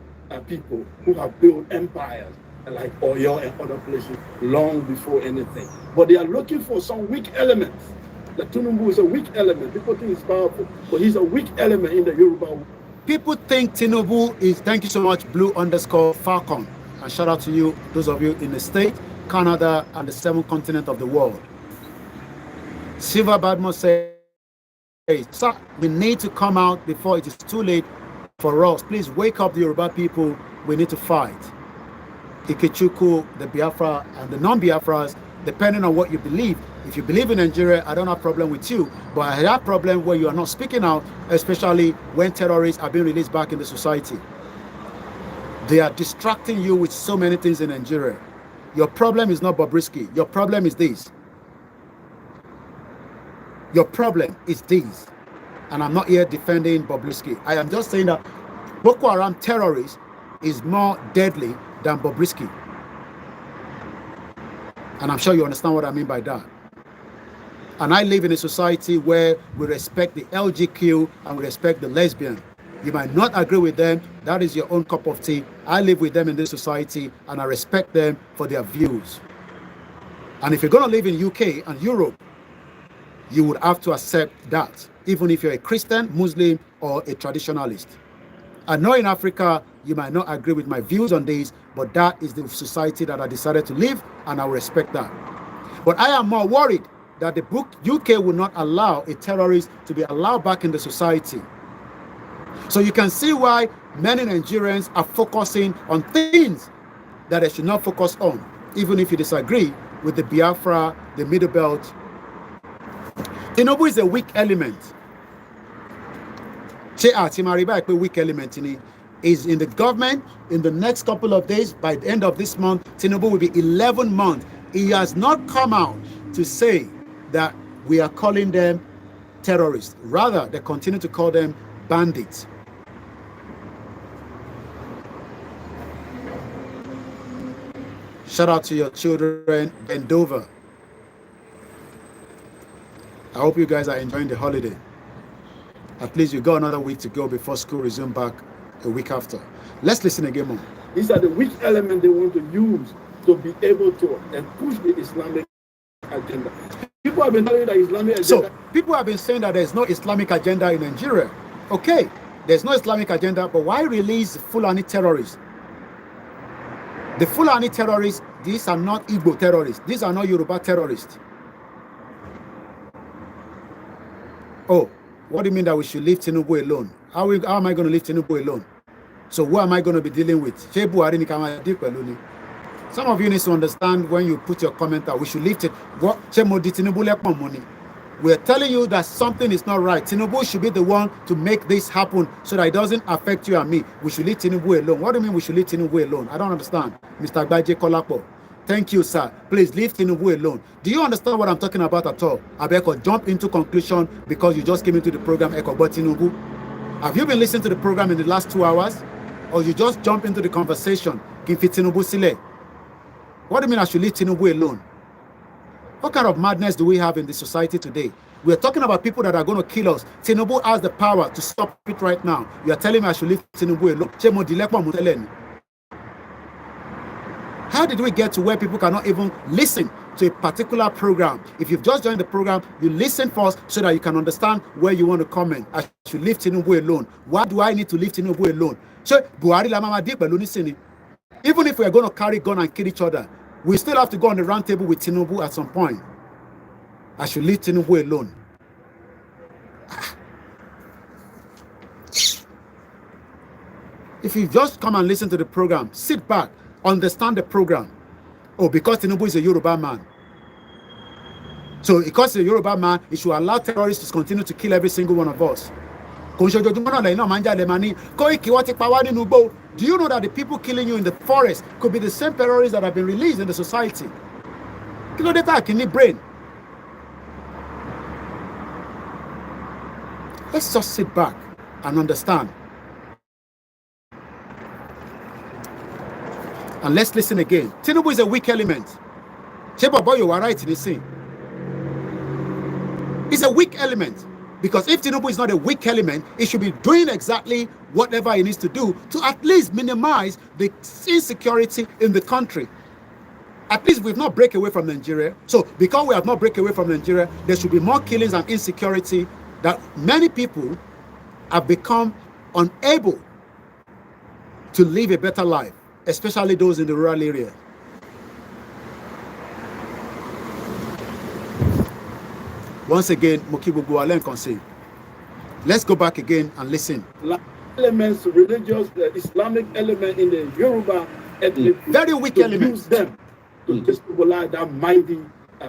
people who have built empires like Oyo and other places long before anything. But they are looking for some weak elements. The Tinubu is a weak element. People think he's powerful, but he's a weak element in the Yoruba. People think Tinubu is, thank you so much, Blue_Falcon. And shout out to you, those of you in the States, Canada, and the 7th continent of the world. Silver Badmo says, hey, sir, we need to come out before it is too late for us. Please wake up the Yoruba people. We need to fight. Ikechuku, the Biafra, and the non-Biafras, depending on what you believe. If you believe in Nigeria, I don't have a problem with you, but I have a problem where you are not speaking out, especially when terrorists are being released back in the society. They are distracting you with so many things in Nigeria. Your problem is not Bobrisky. Your problem is this. Your problem is this. And I'm not here defending Bobrisky. I am just saying that Boko Haram terrorists is more deadly than Bobrisky. And I'm sure you understand what I mean by that. And I live in a society where we respect the LGQ and we respect the lesbian. You might not agree with them. That is your own cup of tea. I live with them in this society and I respect them for their views. And if you're going to live in UK and Europe, you would have to accept that, even if you're a Christian, Muslim, or a traditionalist. I know in Africa, you might not agree with my views on this, but that is the society that I decided to live, and I will respect that. But I am more worried that the UK will not allow a terrorist to be allowed back in the society. So you can see why many Nigerians are focusing on things that they should not focus on, even if you disagree with the Biafra, the Middle Belt. Tinubu is a weak element. Weak element is in the government. In the next couple of days, by the end of this month, Tinubu will be 11 months. He has not come out to say that we are calling them terrorists. Rather, they continue to call them bandits. Shout out to your children, bend over. I hope you guys are enjoying the holiday. At least you got another week to go before school resumes back a week after. Let's listen again more. These are the weak elements they want to use to be able to push the Islamic agenda. People have been telling that Islamic agenda. So people have been saying that there's no Islamic agenda in Nigeria. Okay, there's no Islamic agenda, but why release Fulani terrorists? The Fulani terrorists, these are not Igbo terrorists. These are not Yoruba terrorists. Oh, what do you mean that we should leave Tinubu alone? How am I going to leave Tinubu alone? So who am I going to be dealing with? Some of you need to understand when you put your comment out, we should leave it. We're telling you that something is not right. Tinubu should be the one to make this happen so that it doesn't affect you and me. We should leave Tinubu alone. What do you mean we should leave Tinubu alone? I don't understand. Mr. Agbaje Kolapo. Thank you, sir. Please leave Tinubu alone. Do you understand what I'm talking about at all? Abeko, jump into conclusion because you just came into the program, Eko, but Tinubu. Have you been listening to the program in the last 2 hours? Or you just jump into the conversation? Tinubu Sile. What do you mean I should leave Tinubu alone? What kind of madness do we have in the society today? We are talking about people that are going to kill us. Tinubu has the power to stop it right now. You are telling me I should leave Tinubu alone. How did we get to where people cannot even listen to a particular program? If you've just joined the program, you listen first so that you can understand where you want to comment. I should leave Tinubu alone. Why do I need to leave Tinubu alone? So, even if we're going to carry gun and kill each other, we still have to go on the round table with Tinubu at some point. I should leave Tinubu alone. If you just come and listen to the program, sit back, understand the program. Oh, because Tinubu is a Yoruba man. So because he's a Yoruba man, he should allow terrorists to continue to kill every single one of us. Do you know that the people killing you in the forest could be the same terrorists that have been released in the society? Brain. Let's just sit back and understand. And let's listen again. Tinubu is a weak element. Cheba boy, you are right in this thing. It's a weak element. Because if Tinubu is not a weak element, he should be doing exactly whatever he needs to do to at least minimize the insecurity in the country. At least we've not break away from Nigeria. So because we have not break away from Nigeria, there should be more killings and insecurity that many people have become unable to live a better life, especially those in the rural area. Once again, let's go back again and listen. Elements, religious, Islamic element in the Yoruba ethnic group, very weak elements. Use them to destabilize that mighty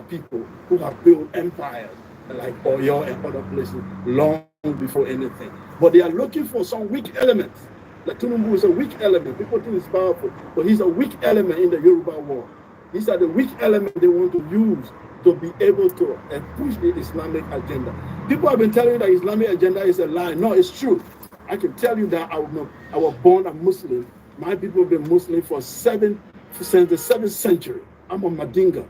people who have built empires like Oyo and other places long before anything. But they are looking for some weak elements. Like Tinubu is a weak element. People think he's powerful, but he's a weak element in the Yoruba war. These are the weak elements they want to use to be able to push the Islamic agenda. People have been telling you that Islamic agenda is a lie. No, it's true. I can tell you that I was born a Muslim. My people have been Muslim since the 7th century. I'm a Madinga.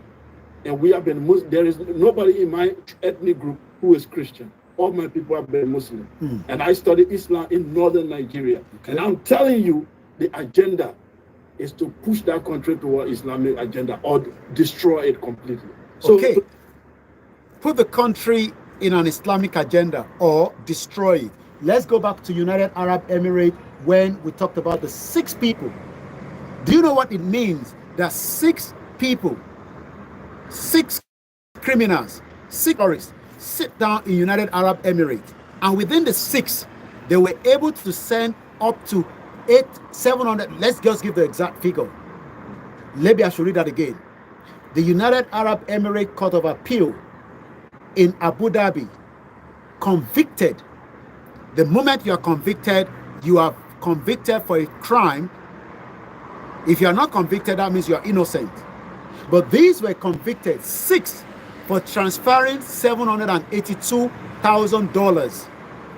And we have been Muslim. There is nobody in my ethnic group who is Christian. All my people have been Muslim. And I studied Islam in northern Nigeria. Okay. And I'm telling you, the agenda is to push that country toward Islamic agenda or destroy it completely. So, okay. Put the country in an Islamic agenda or destroy it. Let's go back to United Arab Emirates when we talked about the 6 people. Do you know what it means that 6 people, 6 criminals, 6 terrorists sit down in United Arab Emirates, and within the 6, they were able to send up to 700. Let's just give the exact figure. Maybe I should read that again. The United Arab Emirates Court of Appeal in Abu Dhabi convicted. The moment you are convicted for a crime. If you are not convicted, that means you are innocent. But these were convicted, 6 for transferring $782,000.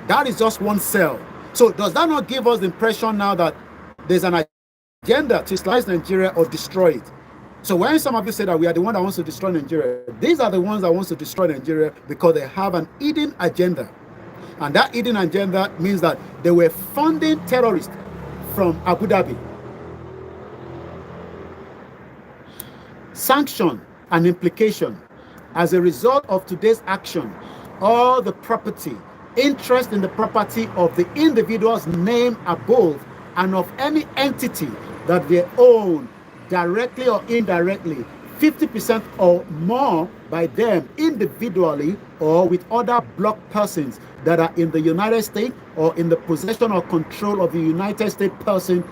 That is just one cell. So does that not give us the impression now that there's an agenda to slice Nigeria or destroy it? So when some of you say that we are the one that wants to destroy Nigeria, these are the ones that wants to destroy Nigeria because they have an hidden agenda. And that hidden agenda means that they were funding terrorists from Abu Dhabi. Sanction and implication. As a result of today's action, all the property, interest in the property of the individuals named above and of any entity that they own directly or indirectly, 50% or more by them individually or with other block persons that are in the United States or in the possession or control of the United States person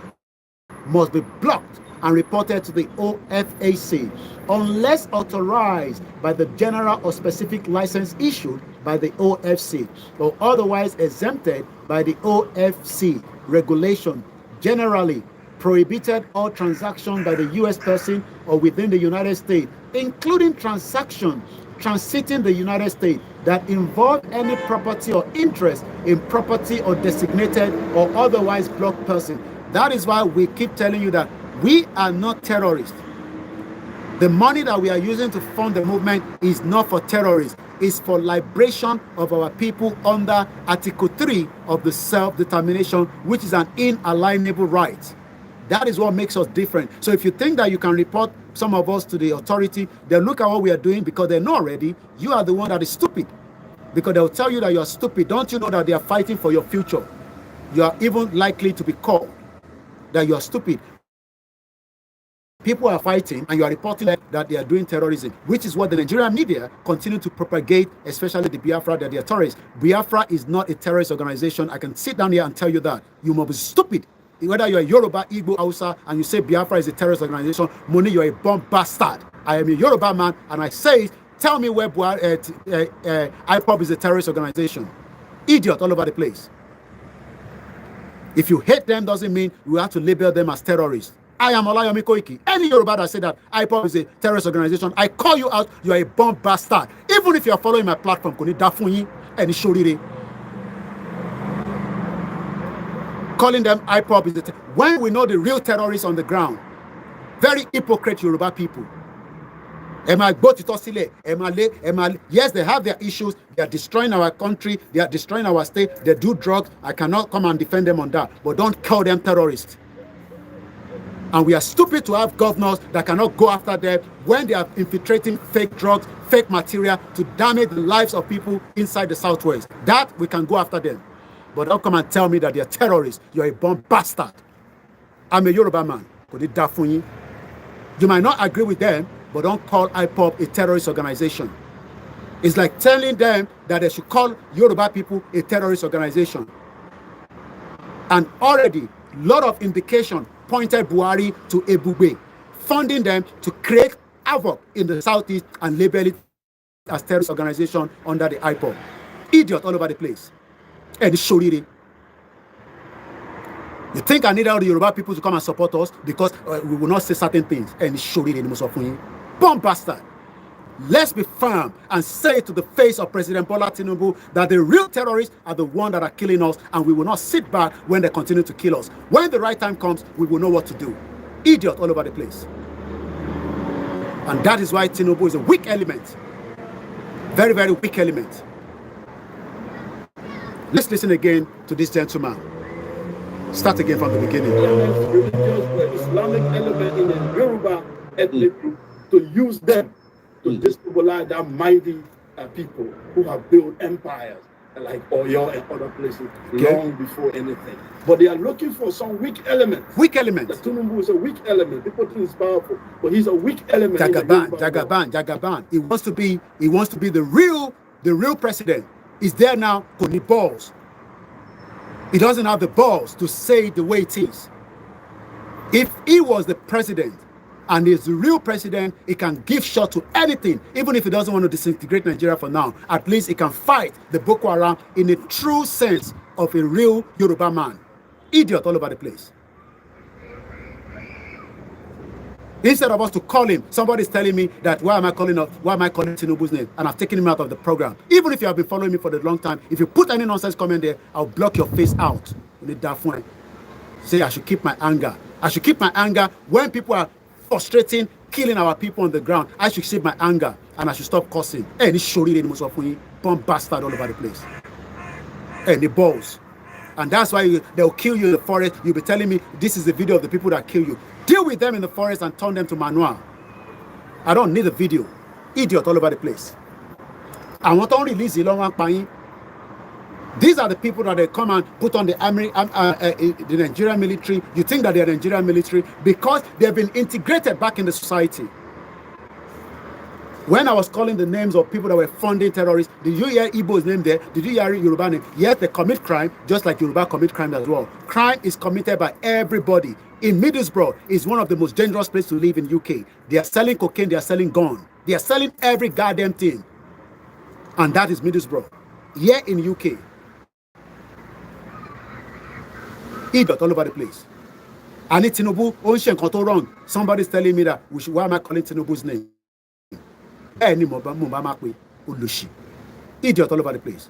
must be blocked and reported to the OFAC unless authorized by the general or specific license issued by the OFC or otherwise exempted by the OFC regulation. Generally prohibited all transactions by the U.S. person or within the United States, including transactions transiting the United States that involve any property or interest in property or designated or otherwise blocked person. That is why we keep telling you that we are not terrorists. The money that we are using to fund the movement is not for terrorists. It's for liberation of our people under Article 3 of the self-determination, which is an inalienable right. That is what makes us different. So if you think that you can report some of us to the authority, then look at what we are doing because they know already you are the one that is stupid. Because they'll tell you that you are stupid. Don't you know that they are fighting for your future? You are even likely to be called that you are stupid. People are fighting and you are reporting that they are doing terrorism, which is what the Nigerian media continue to propagate, especially the Biafra, that they are terrorists. Biafra is not a terrorist organization. I can sit down here and tell you that. You must be stupid. Whether you're a Yoruba, Igbo, Hausa, and you say Biafra is a terrorist organization, Moni, you're a bomb bastard. I am a Yoruba man, and I say, tell me where IPOB is a terrorist organization. Idiot all over the place. If you hate them, doesn't mean you have to label them as terrorists. I am OLAYOMI KOIKI. Any Yoruba that say that IPOB is a terrorist organization, I call you out, you are a bomb bastard. Even if you are following my platform, calling them IPOB is when we know the real terrorists on the ground. Very hypocrite Yoruba people. Yes, they have their issues. They are destroying our country. They are destroying our state. They do drugs. I cannot come and defend them on that. But don't call them terrorists. And we are stupid to have governors that cannot go after them when they are infiltrating fake drugs, fake material to damage the lives of people inside the Southwest. That we can go after them. But don't come and tell me that they are terrorists. You're a bomb bastard. I'm a Yoruba man. You might not agree with them, but don't call IPOB a terrorist organization. It's like telling them that they should call Yoruba people a terrorist organization. And already, a lot of indication pointed Buhari to Ebube, funding them to create havoc in the Southeast and label it as terrorist organization under the IPOB. Idiot all over the place. And Shoriri. You think I need all the Yoruba people to come and support us because we will not say certain things? And Shoriri, bomb bastard. Let's be firm and say to the face of President Bola Tinubu that the real terrorists are the ones that are killing us, and we will not sit back when they continue to kill us. When the right time comes, we will know what to do. Idiot all over the place. And that is why Tinubu is a weak element. Very, very weak element. Let's listen again to this gentleman. Start again from the beginning. Religious Islamic element in the Yoruba ethnic group to use them to destabilize that mighty people who have built empires like Oyo and other places long before anything. But they are looking for some weak element. Weak element. The Tinubu is a weak element. People think he's powerful, but he's a weak element. Jagaban. He wants to be the real president. He's there now, but he balls. He doesn't have the balls to say it the way it is. If he was the president and is the real president, he can give shot to anything, even if he doesn't want to disintegrate Nigeria for now. At least he can fight the Boko Haram in a true sense of a real Yoruba man. Idiot all over the place. Instead of us to call him, somebody's telling me that why am I calling Tinubu's name? And I've taken him out of the program. Even if you have been following me for a long time, if you put any nonsense comment there, I'll block your face out. Say I should keep my anger. I should keep my anger when people are frustrating, killing our people on the ground. I should keep my anger and I should stop cursing. Any shori bomb bastard all over the place. Any balls. And that's why they'll kill you in the forest. You'll be telling me this is the video of the people that kill you. Deal with them in the forest and turn them to manual. I don't need a video. Idiot all over the place. I want to release the long one. These are the people that they come and put on the Nigerian military. You think that they are the Nigerian military because they've been integrated back in the society. When I was calling the names of people that were funding terrorists, did you hear Igbo's name there? Did you hear Yoruba name? Yes, they commit crime, just like Yoruba commit crime as well. Crime is committed by everybody. In Middlesbrough is one of the most dangerous places to live in UK. They are selling cocaine, they are selling gun. They are selling every goddamn thing. And that is Middlesbrough. Here in UK. Idiot all over the place. I need Tinubu, Ocean control wrong. Somebody's telling me that why am I calling Tinubu's name? Idiot all over the place.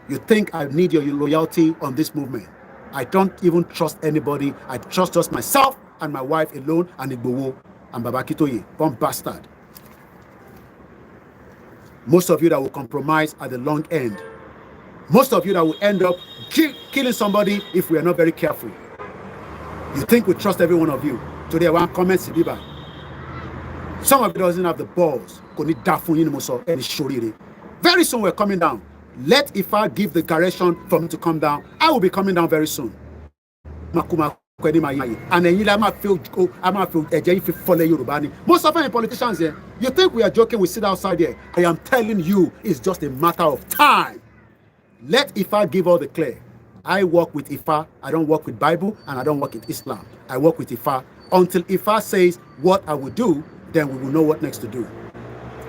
You think I need your loyalty on this movement? I don't even trust anybody. I trust just myself and my wife alone and Igbowo and Babakitoye, one bastard. Most of you that will compromise at the long end. Most of you that will end up killing somebody if we are not very careful. You think we trust every one of you. Today I want to comment Sidiba. Some of you doesn't have the balls. Very soon we're coming down. Let Ifa give the direction for me to come down. I will be coming down very soon. And then you might feel if you follow Yoruba. Most of the politicians here, you think we are joking, we sit outside here. I am telling you, it's just a matter of time. Let Ifa give all the clear. I work with Ifa, I don't work with Bible, and I don't work with Islam. I work with Ifa. Until Ifa says what I will do, then we will know what next to do.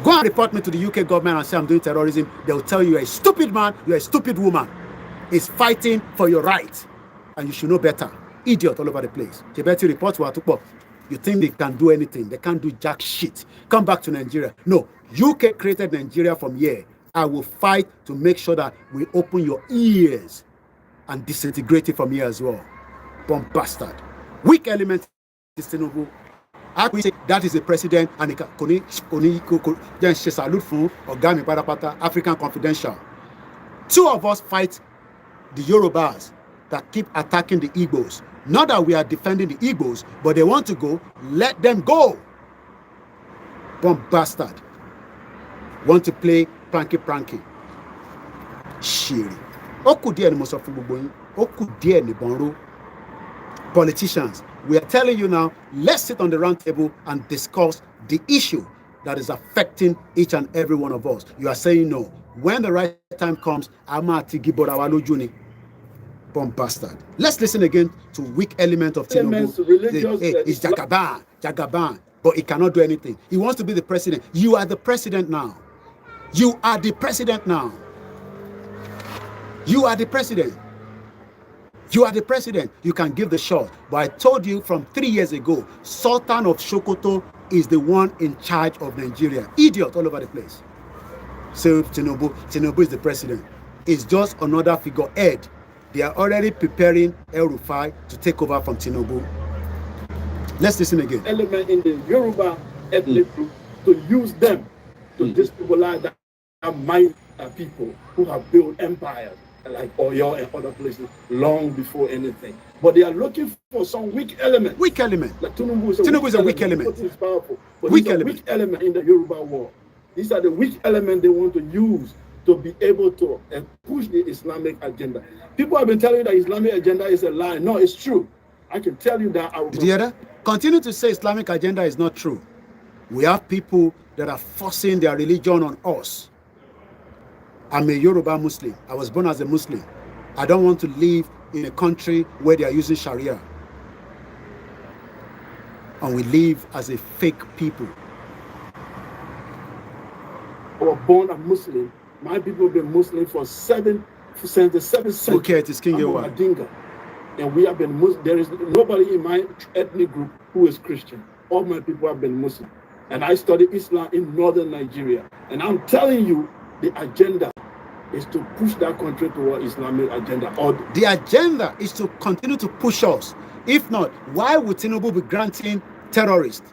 Go and report me to the UK government and say I'm doing terrorism. They'll tell you you're a stupid man, you're a stupid woman. It's fighting for your right. And you should know better. Idiot all over the place. Kebeti report to Atukpo. You think they can do anything. They can't do jack shit. Come back to Nigeria. No, UK created Nigeria from here. I will fight to make sure that we open your ears and disintegrate it from here as well. Bomb bastard. Weak element is Tinubu. I will say that is the president and then she salute for Ogami Parapata, African Confidential. Two of us fight the Yorubas that keep attacking the Igbos. Not that we are defending the Igbos, but they want to go, let them go. Bomb bastard. Want to play pranky. Shiri. Oku die ni mo sọ fún gbogbo yín. Oku die ni bonro. Politicians, we are telling you now, let's sit on the round table and discuss the issue that is affecting each and every one of us. You are saying no. When the right time comes, Amati Giborawa Lojuni. Bomb bastard. Let's listen again to weak element of Tinubu. It's Jagaban. But he cannot do anything. He wants to be the president. You are the president now. You are the president now. You are the president. You are the president. You can give the shot. But I told you from 3 years ago, Sultan of Sokoto is the one in charge of Nigeria. Idiot all over the place. So Tinubu is the president. It's just another figurehead. They are already preparing El Rufai to take over from Tinubu. Let's listen again. Element in the Yoruba ethnic group to use them to destabilize that mind people who have built empires like Oyo and other places long before anything. But they are looking for some weak element. Weak element. Like Tinubu is a weak element. It's powerful. But weak element in the Yoruba war. These are the weak elements they want to use to be able to push the Islamic agenda. People have been telling you that Islamic agenda is a lie. No, it's true. I can tell you that. Did you hear that? Continue to say Islamic agenda is not true. We have people that are forcing their religion on us. I'm a Yoruba Muslim. I was born as a Muslim. I don't want to live in a country where they are using Sharia. And we live as a fake people. I was born a Muslim. My people have been Muslim for 7 centuries. Okay, it is King Adinga. And we have been Muslim. There is nobody in my ethnic group who is Christian. all my people have been Muslim. And I study Islam in northern Nigeria. And I'm telling you, the agenda is to push that country toward Islamic agenda. The agenda is to continue to push us. If not, why would Tinubu be granting terrorists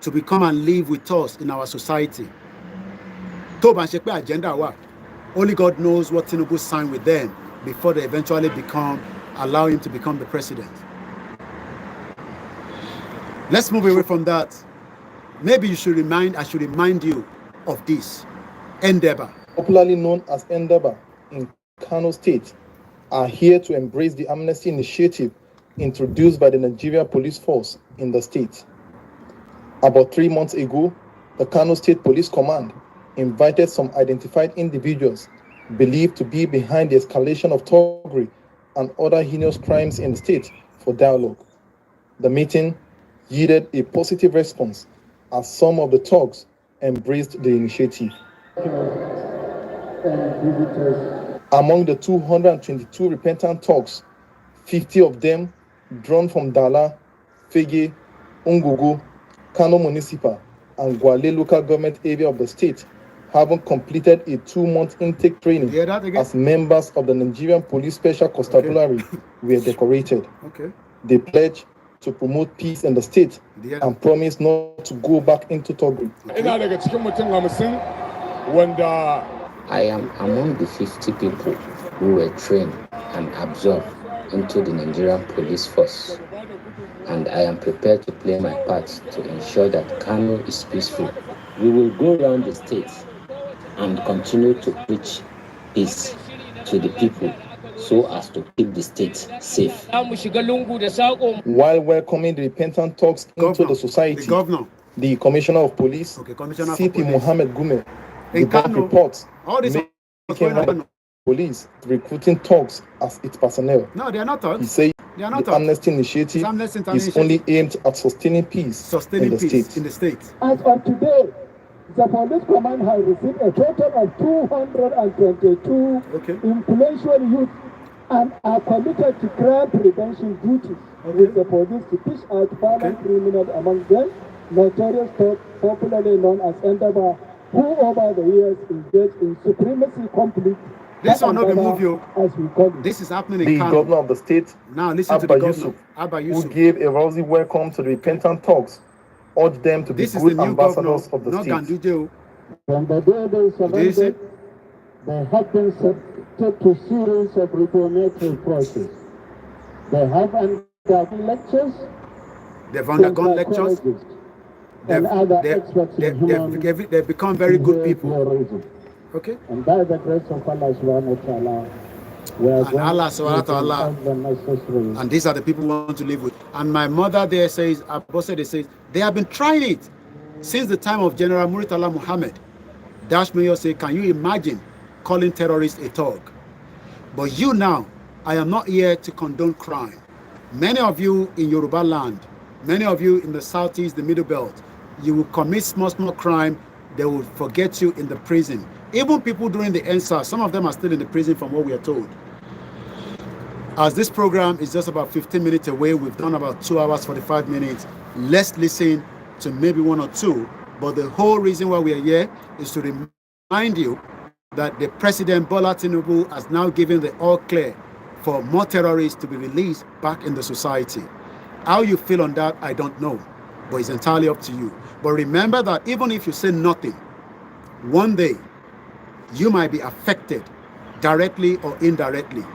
to become and live with us in our society? Agenda. Only God knows what Tinubu signed with them before they eventually allow him to become the president. Let's move away from that. Maybe I should remind you of this. Endeavor, popularly known as Endeavor in Kano State, are here to embrace the amnesty initiative introduced by the Nigeria Police Force in the state. About 3 months ago, the Kano State Police Command invited some identified individuals believed to be behind the escalation of thuggery and other heinous crimes in the state for dialogue. The meeting yielded a positive response as some of the thugs embraced the initiative. Among the 222 repentant thugs, 50 of them drawn from Dala, Fege, Ungugu, Kano Municipal, and Gwale local government area of the state, having completed a 2-month intake training as members of the Nigerian Police Special Constabulary were decorated. They pledged to promote peace in the state and promise not to go back into thuggery. I am among the 50 people who were trained and absorbed into the Nigerian Police Force, and I am prepared to play my part to ensure that Kano is peaceful. We will go around the state and continue to preach peace to the people so as to keep the state safe. While welcoming the repentant thugs into the society, the Commissioner of Police, CP Mohammed Gume, debunked reports making police recruiting thugs as its personnel. No, they are not thugs. He said the amnesty initiative is only aimed at sustaining peace in the state. As of today, the police command has received a total of 222 influential youth and are committed to crime prevention duties with the police to push out violent criminals among them, notorious thugs popularly known as Endeavor, who over the years engaged in supremacy conflict. This will not be moved, you. This is happening in Kano. The governor of the state, now listen to the governor, Abba Yusuf, who gave a rousing welcome to the repentant thugs, urged them to be good ambassadors of the state. From the day they surrendered, they have been subjected to series of reformatory process. They have undergone lectures. They've undergone lectures. They've become very good people. Okay. And by the grace of Allah subhanahu wa ta'ala, we are and these are the people we want to live with. And my mother there says, they have been trying it since the time of General Muritala Muhammad. Dash Mayor say, can you imagine calling terrorists a thug? But you now, I am not here to condone crime. Many of you in Yoruba land, many of you in the southeast, the middle belt, you will commit small crime, they will forget you in the prison. Even people during the ENSA, some of them are still in the prison from what we are told. As this program is just about 15 minutes away, we've done about 2 hours, 45 minutes. Let's listen to maybe 1 or 2. But the whole reason why we are here is to remind you that the President Bola Tinubu has now given the all clear for more terrorists to be released back in the society. How you feel on that, I don't know, but it's entirely up to you. But remember that even if you say nothing, one day you might be affected directly or indirectly.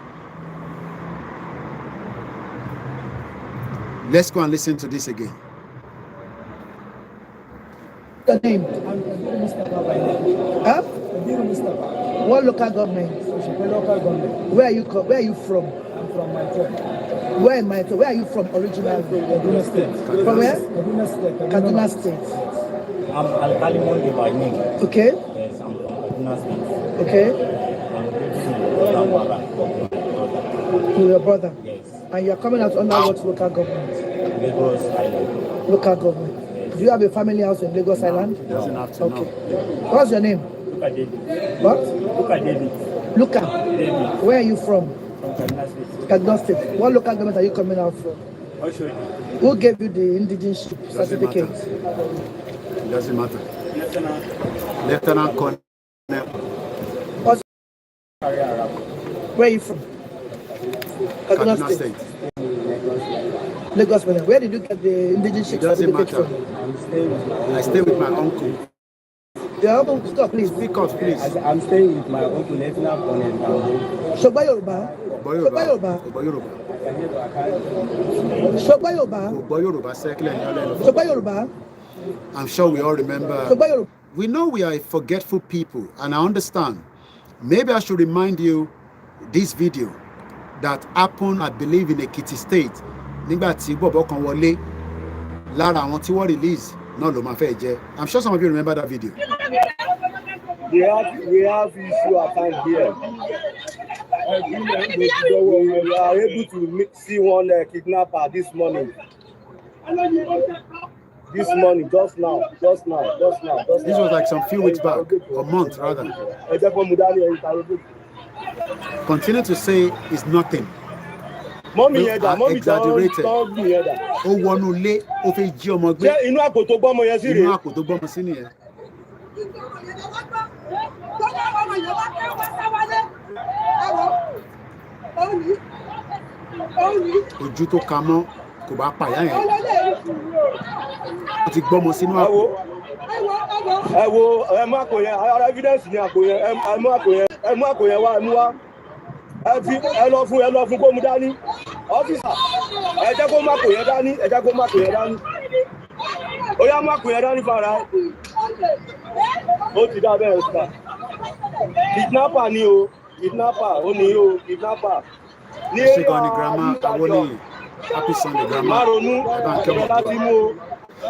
Let's go and listen to this again. The name? Huh? What local government? Local government. Where are you from? I'm from Maito. Where in Maito? Where are you from originally? Kaduna State. From where? Kaduna State. Kaduna State. I'm Alkali by name. Okay. Yes, I'm from Kaduna State. Okay. I'm to your brother? Yes. And you're coming out under what local government? Lagos Island. Local government. Do you have a family house in Lagos Island? Doesn't have to. Okay. What's your name? Luka David. What? Luka David. Luka. David. Where are you from? From Kaduna State. Kaduna State. What local government are you coming out from? I'll show you. Who gave you the indigenous certificate? It doesn't matter. Lieutenant Colonel. Where are you from? Kaduna State. Lagos. Where did you get the indigenous certificate from? I stay with my uncle. Your uncle, stop, please. Speak up, please. I'm staying with my uncle, Lieutenant Colonel. Shogba Yoruba. Shogba Yoruba. Shogba Yoruba. Shogba Yoruba. I'm sure we all remember. Shogba Yoruba. We know we are a forgetful people, and I understand. Maybe I should remind you this video that happened, I believe, in Ekiti State. Nígbà tí bọ̀bọ̀ kan wọlé lára àwọn tí wọ́n release náà ló máa fẹ́ jẹ́. I'm sure some of you remember that video. We have issue at hand here. We are able to see one kidnapper this morning. This morning, just now. This was like some few weeks back, a month rather. Continue to say it's nothing. Mommy, exaggerated. Ó wọnú ilé, ó fẹ́ jí ọmọ gbé. Inú àpò tó gbọ́mọ yẹn sí rèé. Inú àpò tó gbọ́mọ sí nìyẹn. Ojú tó ka mọ́ kò bá pàyà yẹn. Ó ti gbọ́mọ sínú àpò. Ẹ wo ẹ mú àpò yẹn, ara evidence ni àpò yẹn, ẹ mú àpò yẹn, ẹ mú àpò yẹn wá, ẹ mú wá. Ẹ lọ fún kó mú dání. Ọ́fíìsà, ẹ jẹ́ kó má kò yẹn dání, ẹ jẹ́ kó má kò yẹn dání. Ó yá má kò yẹn dání fara. Ó ti dá bẹ́ẹ̀ sà. Kidnapper ni o, kidnapper, ó ní o, kidnapper. Ní èrè àwọn happy Sunday, grandma. Má ronú, ẹ láti mú o.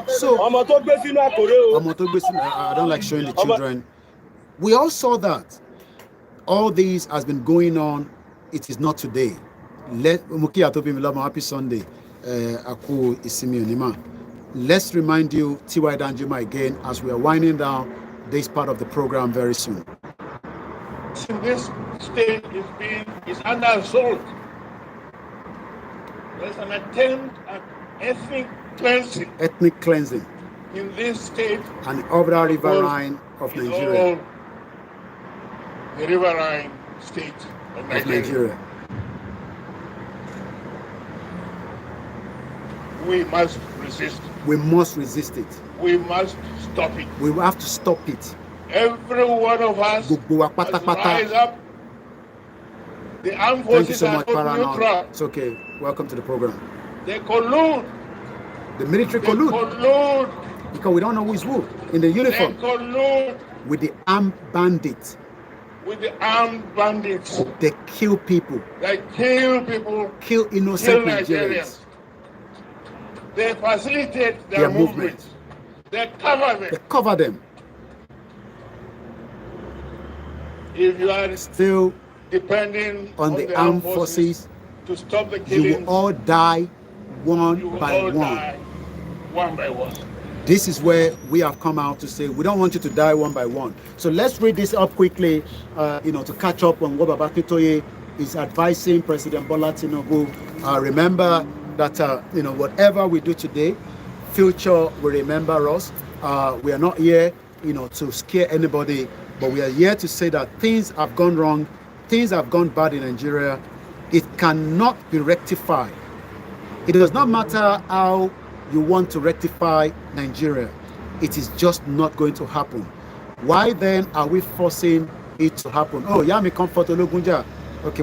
So, ọmọ tó gbé sínú àkórè o. Ọmọ tó gbé sínú, I don't like showing the children. We all saw that. All this has been going on. It is not today. Happy Sunday. Let's remind you, T.Y. Danjuma again, as we are winding down this part of the program very soon. This state is under assault. There's an attempt at ethnic cleansing in this state and the overall riverine of Nigeria. The riverine state of Nigeria. We must resist. We must resist it. We must stop it. We have to stop it. Every one of us must rise up. The armed forces are not neutral. It's okay. Welcome to the program. They collude. The military collude. Because we don't know who is who in the uniform. They collude with the armed bandits. They kill people. Kill innocent Nigerians. They facilitate their movement. They cover them. If you are still depending on the armed forces to stop the killings, you will all die one by one. This is where we have come out to say we don't want you to die one by one. So let's read this up quickly, to catch up on what Baba Akintoye is advising President Bola Tinubu. Remember that whatever we do today, future will remember us. We are not here, to scare anybody, but we are here to say that things have gone wrong, things have gone bad in Nigeria. It cannot be rectified. It does not matter how you want to rectify Nigeria. It is just not going to happen. Why then are we forcing it to happen? Oh, Yami Comfort Ologunja. Okay,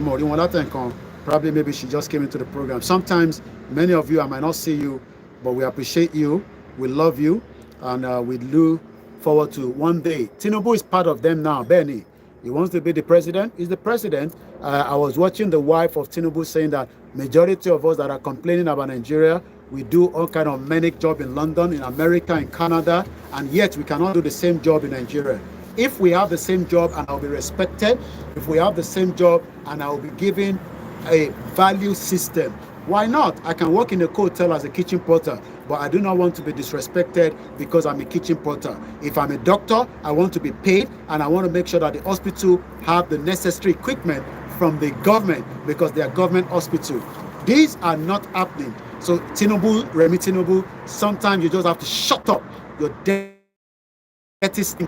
probably maybe she just came into the program. Sometimes many of you, I might not see you, but we appreciate you. We love you. And we look forward to one day. Tinubu is part of them now. Benny, he wants to be the president. He's the president. I was watching the wife of Tinubu saying that majority of us that are complaining about Nigeria, we do all kind of manic job in London, in America, in Canada, and yet we cannot do the same job in Nigeria. If we have the same job and I'll be respected, if we have the same job and I'll be given a value system, why not? I can work in a hotel as a kitchen porter, but I do not want to be disrespected because I'm a kitchen porter. If I'm a doctor, I want to be paid, and I want to make sure that the hospital have the necessary equipment from the government because they are government hospital. These are not happening. So Tinubu, Remi Tinubu, sometimes you just have to shut up your dirty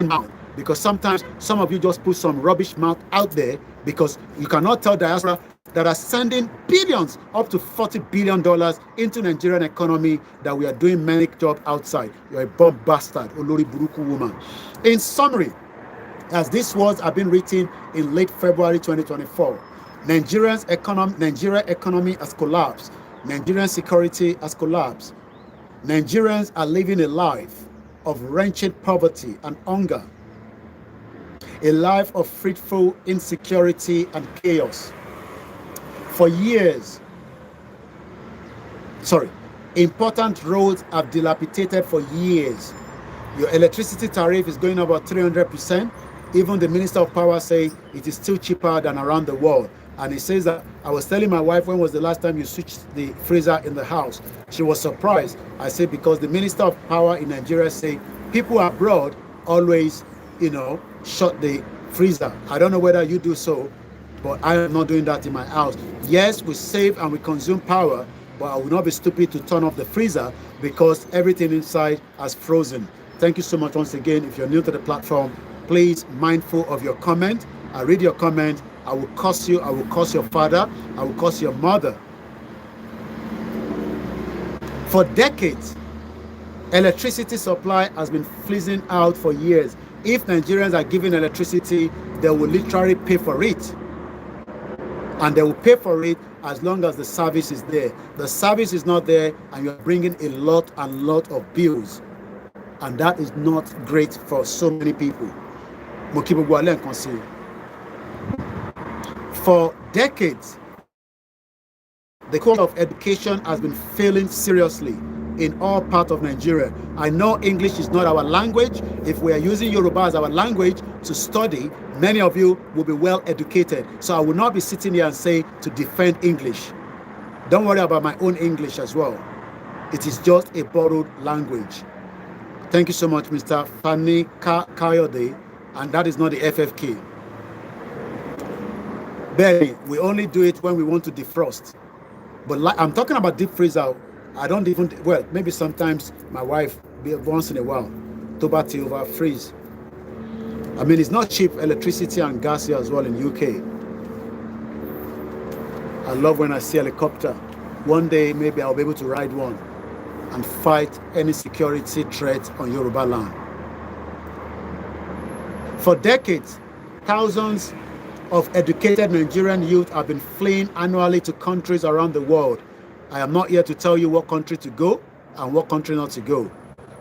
mouth, because sometimes some of you just put some rubbish mouth out there because you cannot tell diaspora that are sending billions, up to $40 billion into Nigerian economy, that we are doing many jobs outside. You're a bomb bastard, Olori Buruku woman. In summary, as these words have been written in late February 2024, Nigeria economy has collapsed. Nigerian security has collapsed. Nigerians are living a life of wrenching poverty and hunger, a life of fretful insecurity and chaos. For years, important roads have dilapidated for years. Your electricity tariff is going about 300%. Even the Minister of Power says it is still cheaper than around the world. And he says that, I was telling my wife, when was the last time you switched the freezer in the house? She was surprised. I said, because the Minister of Power in Nigeria say people abroad always, shut the freezer. I don't know whether you do so, but I am not doing that in my house. Yes, we save and we consume power, but I will not be stupid to turn off the freezer because everything inside has frozen. Thank you so much once again. If you're new to the platform, please mindful of your comment. I read your comment. I will curse you. I will curse your father. I will curse your mother. For decades, electricity supply has been fizzing out for years. If Nigerians are given electricity, they will literally pay for it. And they will pay for it as long as the service is there. The service is not there, and you're bringing a lot of bills. And that is not great for so many people. For decades, the quality of education has been failing seriously in all parts of Nigeria. I know English is not our language. If we are using Yoruba as our language to study, many of you will be well educated. So I will not be sitting here and say to defend English. Don't worry about my own English as well. It is just a borrowed language. Thank you so much, Mr. Fani Kayode, and that is not the FFK. Barely, we only do it when we want to defrost. But I'm talking about deep freezer. I don't even, well, maybe sometimes my wife, once in a while, to over freeze. I mean, it's not cheap electricity and gas here as well in UK. I love when I see a helicopter. One day, maybe I'll be able to ride one and fight any security threat on Yoruba land. For decades, thousands of educated Nigerian youth have been fleeing annually to countries around the world. I am not here to tell you what country to go and what country not to go.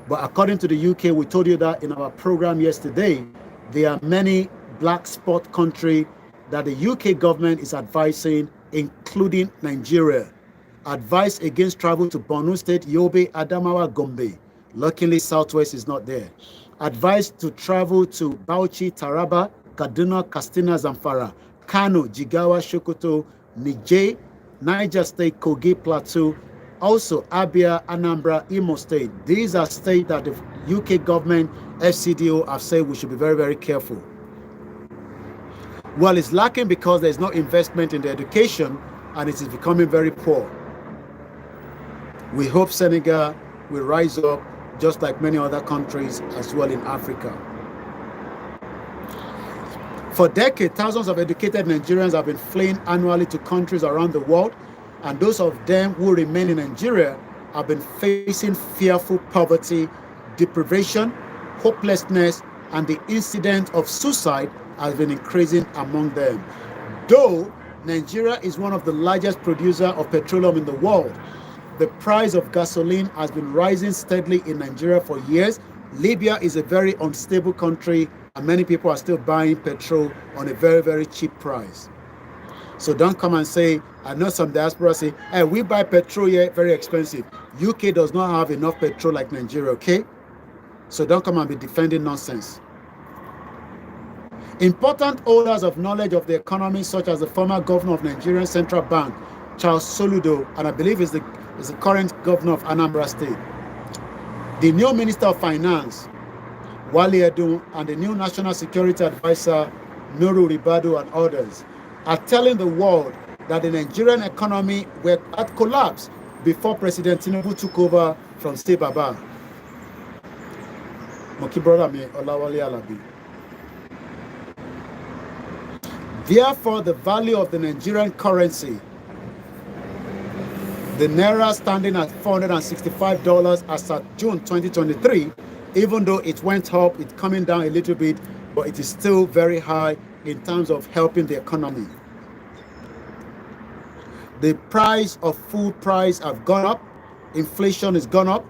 But according to the UK, we told you that in our program yesterday, there are many black spot countries that the UK government is advising, including Nigeria. Advice against travel to Borno State, Yobe, Adamawa, Gombe. Luckily, Southwest is not there. Advice to travel to Bauchi, Taraba, Kaduna, Katsina, Zamfara, Kano, Jigawa, Sokoto, Niger State, Kogi, Plateau, also Abia, Anambra, Imo State. These are states that the UK government, FCDO, have said we should be very, very careful. Well, it's lacking because there's no investment in the education and it is becoming very poor. We hope Senegal will rise up just like many other countries as well in Africa. For decades, thousands of educated Nigerians have been fleeing annually to countries around the world, and those of them who remain in Nigeria have been facing fearful poverty, deprivation, hopelessness, and the incident of suicide has been increasing among them. Though Nigeria is one of the largest producers of petroleum in the world, the price of gasoline has been rising steadily in Nigeria for years. Libya is a very unstable country, and many people are still buying petrol on a very, very cheap price. So don't come and say, I know some diaspora say, hey, we buy petrol here very expensive. UK does not have enough petrol like Nigeria, okay? So don't come and be defending nonsense. Important holders of knowledge of the economy, such as the former governor of Nigerian Central Bank, Charles Soludo, and I believe is the current governor of Anambra State, the new Minister of Finance, Wale Edun, and the new National Security Advisor, Nuru Ribadu, and others, are telling the world that the Nigerian economy had collapsed before President Tinubu took over from State Baba. Moki brother me, Olawale Alabi. Therefore, the value of the Nigerian currency, the Naira standing at $465 as at June 2023, even though it went up, it's coming down a little bit, but it is still very high in terms of helping the economy. The price of food price have gone up, inflation has gone up,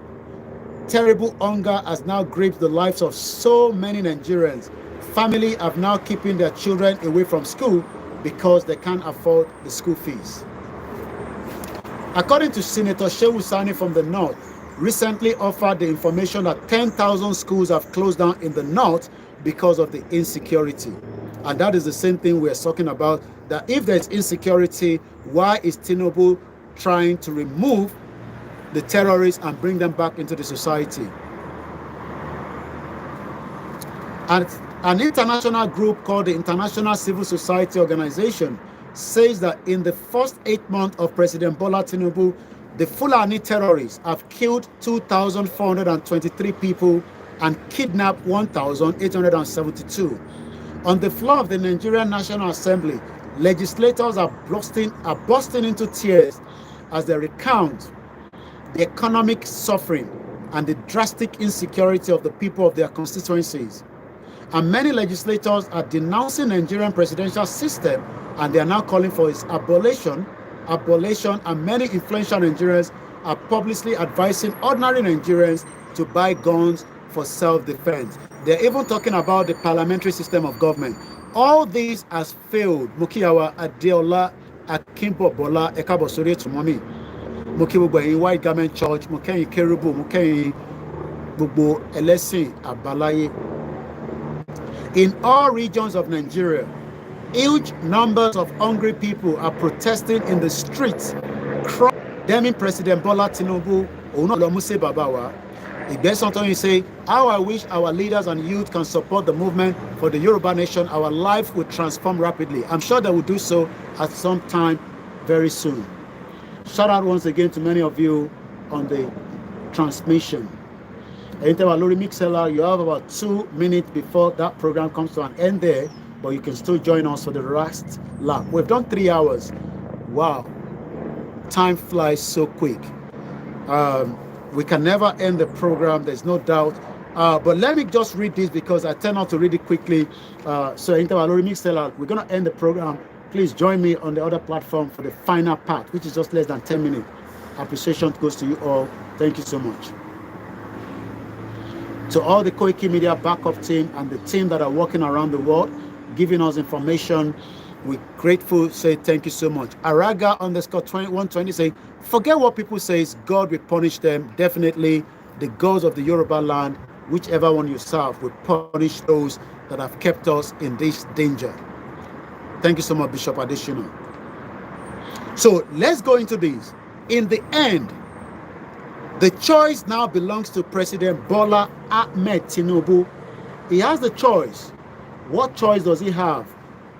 terrible hunger has now gripped the lives of so many Nigerians. Families have now keeping their children away from school because they can't afford the school fees. According to Senator Shehu Sani from the North, recently offered the information that 10,000 schools have closed down in the North because of the insecurity. And that is the same thing we're talking about, that if there's insecurity, why is Tinubu trying to remove the terrorists and bring them back into the society? And an international group called the International Civil Society Organization says that in the first 8 months of President Bola Tinubu, the Fulani terrorists have killed 2,423 people and kidnapped 1,872. On the floor of the Nigerian National Assembly, legislators are bursting into tears as they recount the economic suffering and the drastic insecurity of the people of their constituencies. And many legislators are denouncing the Nigerian presidential system, and they are now calling for its abolition, and many influential Nigerians are publicly advising ordinary Nigerians to buy guns for self-defense. They're even talking about the parliamentary system of government. All these has failed. Mukiyawa Adeola Akimbo Bola Ekabosore Tumomi. Mukiwa White Garment Church, Mukenyi Kerubu, Mukenyi Bubu Elesi Abalaye. In all regions of Nigeria, huge numbers of hungry people are protesting in the streets, condemning President Bola Tinubu. You say, how I wish our leaders and youth can support the movement for the Yoruba nation. Our life will transform rapidly. I'm sure they will do so at some time very soon. Shout out once again to many of you on the transmission. You have about 2 minutes before that program comes to an end there, but you can still join us for the last lap. We've done 3 hours. Wow. Time flies so quick. We can never end the program, there's no doubt. But let me just read this because I tend not to read it quickly. We're going to end the program. Please join me on the other platform for the final part, which is just less than 10 minutes. Appreciation goes to you all. Thank you so much. To all the Koikimedia backup team and the team that are working around the world, giving us information, we're grateful, say thank you so much. Araga _120 say, forget what people say, God will punish them. Definitely the gods of the Yoruba land, whichever one you serve, will punish those that have kept us in this danger. Thank you so much, Bishop Adesina. So let's go into this. In the end, the choice now belongs to President Bola Ahmed Tinubu. He has the choice. What choice does he have?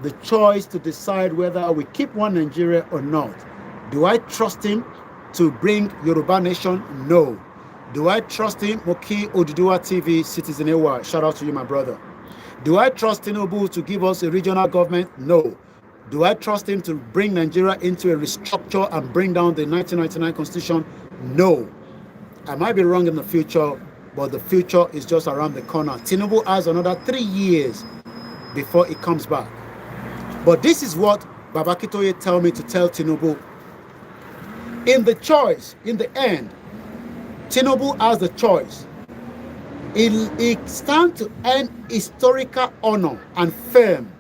The choice to decide whether we keep one Nigeria or not. Do I trust him to bring Yoruba nation? No. Do I trust him? Moki Oduduwa TV, Citizen Ewa, shout out to you, my brother. Do I trust Tinubu to give us a regional government? No. Do I trust him to bring Nigeria into a restructure and bring down the 1999 constitution? No. I might be wrong in the future, but the future is just around the corner. Tinubu has another 3 years before he comes back. But this is what Baba Kitoye tell me to tell Tinubu. In the choice, in the end, Tinubu has the choice. He stands to earn historical honor and fame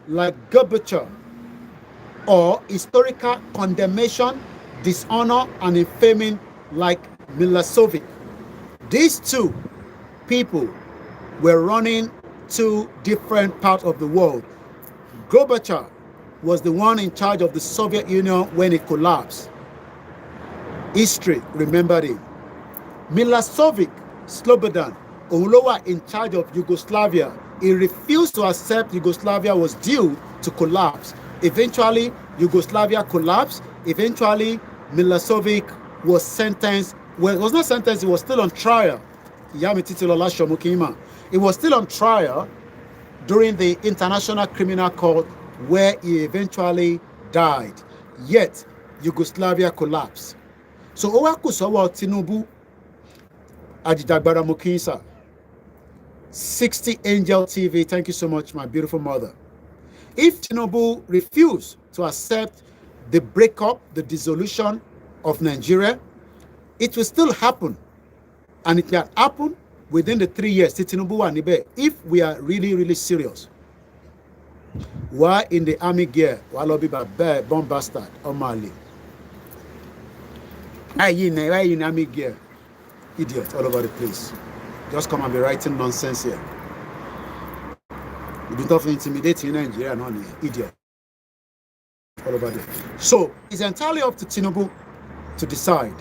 like Gorbachev, or historical condemnation, dishonor, and infaming like Milosevic. These two people were running 2 different parts of the world. Gorbachev was the one in charge of the Soviet Union when it collapsed. History remembered him. Milosevic, Slobodan, Olowa in charge of Yugoslavia. He refused to accept Yugoslavia was due to collapse. Eventually, Yugoslavia collapsed. Eventually, Milosevic was sentenced. Well, it was not sentenced, it was still on trial. It was still on trial during the International Criminal Court, where he eventually died. Yet, Yugoslavia collapsed. So, Owakusawa Tinubu, Ajidagbara Mukinsa, 60 Angel TV, thank you so much, my beautiful mother. If Tinubu refused to accept the breakup, the dissolution of Nigeria, it will still happen. And it can happen within the 3 years. Tinubu and Ibe, if we are really, really serious. Why in the army gear? Walobi Babe, bomb bastard, or Mali? Why in army gear? Idiot all over the place. Just come and be writing nonsense here. You don't have to intimidate in Nigeria, no, idiot. All over there. So it's entirely up to Tinubu to decide.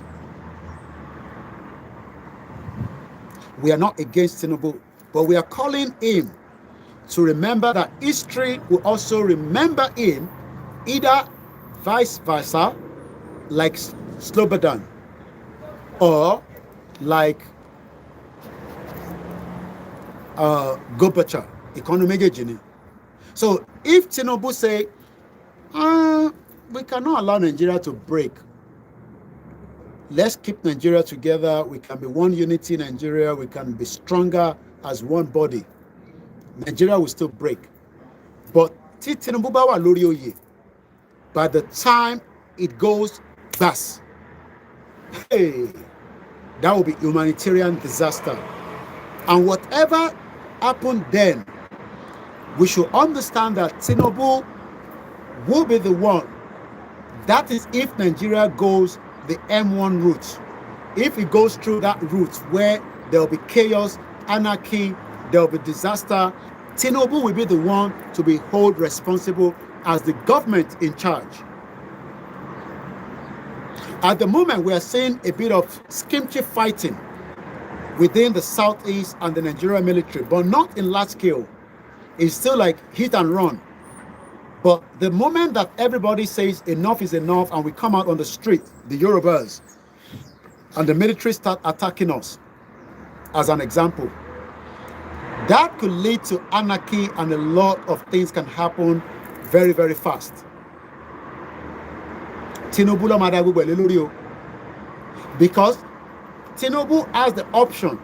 We are not against Tinubu, but we are calling him to remember that history will also remember him, either vice versa, like Slobodan, or like Gorbachev, economic. So if Tinubu say, we cannot allow Nigeria to break, let's keep Nigeria together, we can be one unity in Nigeria, we can be stronger as one body, Nigeria will still break. But Tinubu bawa lórí oyè, by the time it goes bust, hey, that will be humanitarian disaster. And whatever happened then, we should understand that Tinubu will be the one. That is if Nigeria goes the M1 route. If it goes through that route where there will be chaos, anarchy, there will be disaster, Tinubu will be the one to be held responsible as the government in charge. At the moment, we are seeing a bit of skirmish fighting within the southeast and the Nigerian military, but not in large scale. It's still like hit and run. But the moment that everybody says enough is enough and we come out on the street, the Yorubas, and the military start attacking us, as an example, that could lead to anarchy and a lot of things can happen very, very fast. Tinubu because Tinubu has the option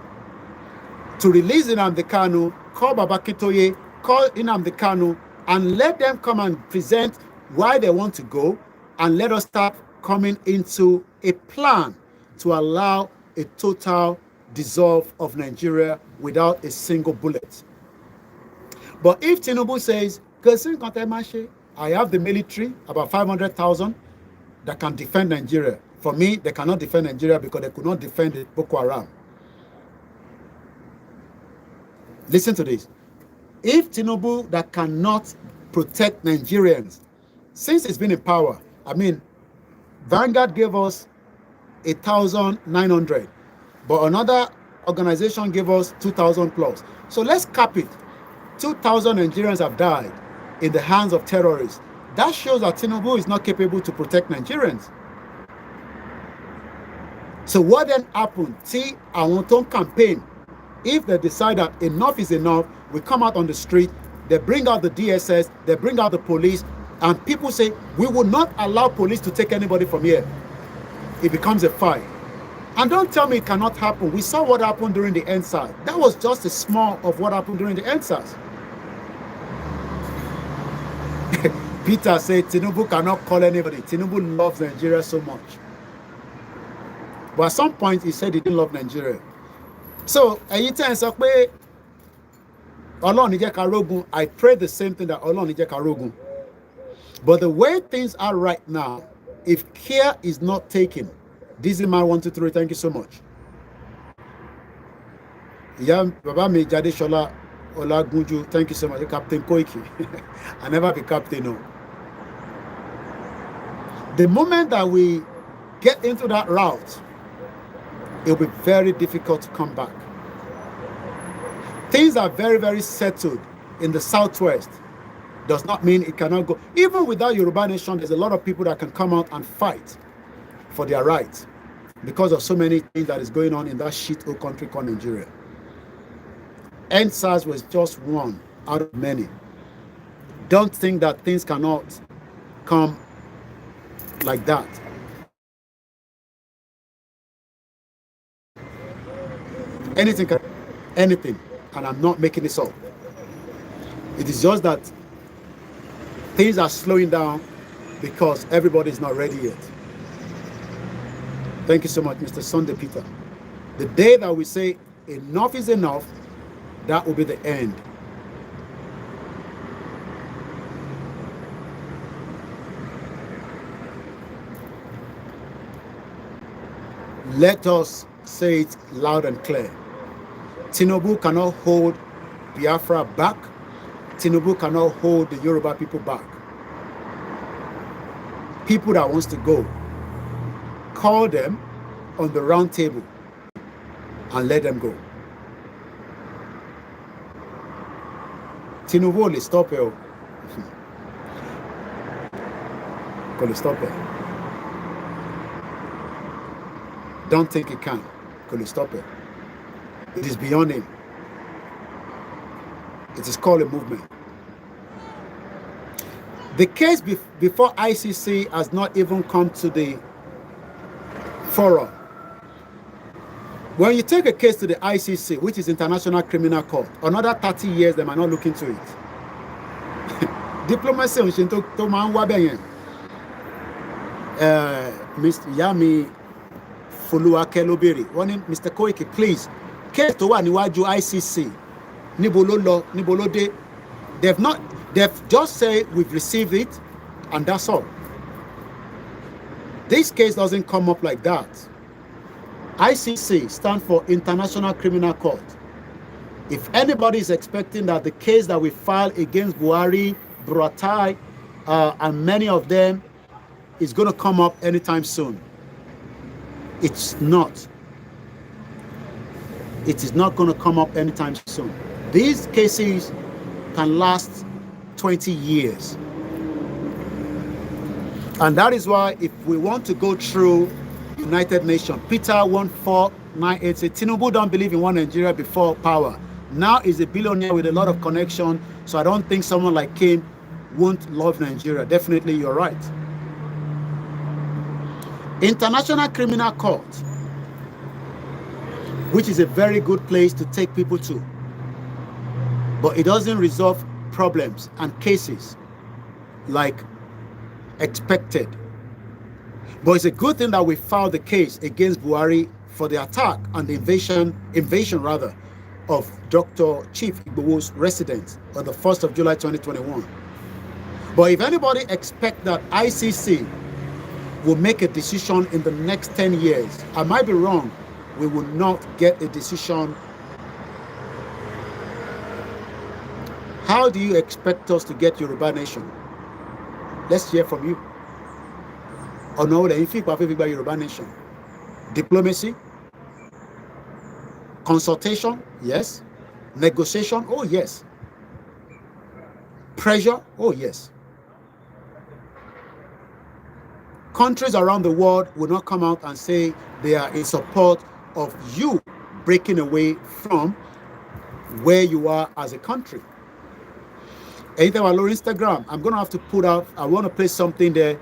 to release Nnamdi Kanu, call Babakitoye, call Nnamdi Kanu, and let them come and present why they want to go, and let us start coming into a plan to allow a total dissolve of Nigeria without a single bullet. But if Tinubu says, I have the military, about 500,000, that can defend Nigeria. For me, they cannot defend Nigeria because they could not defend the Boko Haram. Listen to this. If Tinubu that cannot protect Nigerians, since it's been in power, I mean, Vanguard gave us 1,900, but another organization gave us 2,000 plus. So let's cap it. 2,000 Nigerians have died in the hands of terrorists. That shows that Tinubu is not capable to protect Nigerians. So what then happened? See, I want to campaign. If they decide that enough is enough, we come out on the street, they bring out the DSS, they bring out the police, and people say, we will not allow police to take anybody from here. It becomes a fight. And don't tell me it cannot happen. We saw what happened during the EndSARS. That was just a small of what happened during the EndSARS. Peter said, Tinubu cannot call anybody. Tinubu loves Nigeria so much. But at some point, he said he didn't love Nigeria. So, I pray the same thing that Allah Nije Karogun. But the way things are right now, if care is not taken, this is my 1, 2, 3, thank you so much. Baba mi Jade Shola Olagunju, thank you so much. Captain Koiki. I never be captain, no. The moment that we get into that route, it will be very difficult to come back. Things are very, very settled in the southwest. does not mean it cannot go. Even without Yoruba nation, there's a lot of people that can come out and fight for their rights because of so many things that is going on in that shithole country called Nigeria. NSAS was just one out of many. Don't think that things cannot come like that. Anything, and I'm not making this up. It is just that things are slowing down because everybody is not ready yet. Thank you so much, Mr. Sunday Peter. The day that we say enough is enough, that will be the end. Let us say it loud and clear. Tinubu cannot hold Biafra back. Tinubu cannot hold the Yoruba people back. People that wants to go, call them on the round table and let them go. Tinubu will stop it. Will stop it. Don't think it can. Will stop it. It is beyond him. It is called a movement. The case before ICC has not even come to the forum. When you take a case to the ICC, which is International Criminal Court, another 30 years they might not look into it. Diplomacy to man wa beyen. Mr. Yami Fuluakelobiri, warning Mr. Koiki, please. Case to one níwájú ICC. Níbo ló dé. They've just said we've received it, and that's all. This case doesn't come up like that. ICC stands for International Criminal Court. If anybody is expecting that the case that we filed against Buhari, Buratai, and many of them is going to come up anytime soon, it's not. It is not going to come up anytime soon. These cases can last 20 years. And that is why if we want to go through United Nations, Peter 1498 said, Tinubu don't believe in one Nigeria before power. Now is a billionaire with a lot of connection, so I don't think someone like him won't love Nigeria. Definitely, you're right. International Criminal Court, which is a very good place to take people to, but it doesn't resolve problems and cases like expected. But it's a good thing that we filed the case against Buhari for the attack and the invasion of Dr. Chief Igbowo's residence on the 1st of July 2021. But if anybody expects that ICC will make a decision in the next 10 years, I might be wrong. We will not get a decision. How do you expect us to get Yoruba nation? Let's hear from you. Or no, the Yoruba nation. Diplomacy, consultation, yes. Negotiation, oh yes. Pressure, oh yes. Countries around the world will not come out and say they are in support of you breaking away from where you are as a country. Anytime on Instagram, I'm going to have to put out, I want to play something there.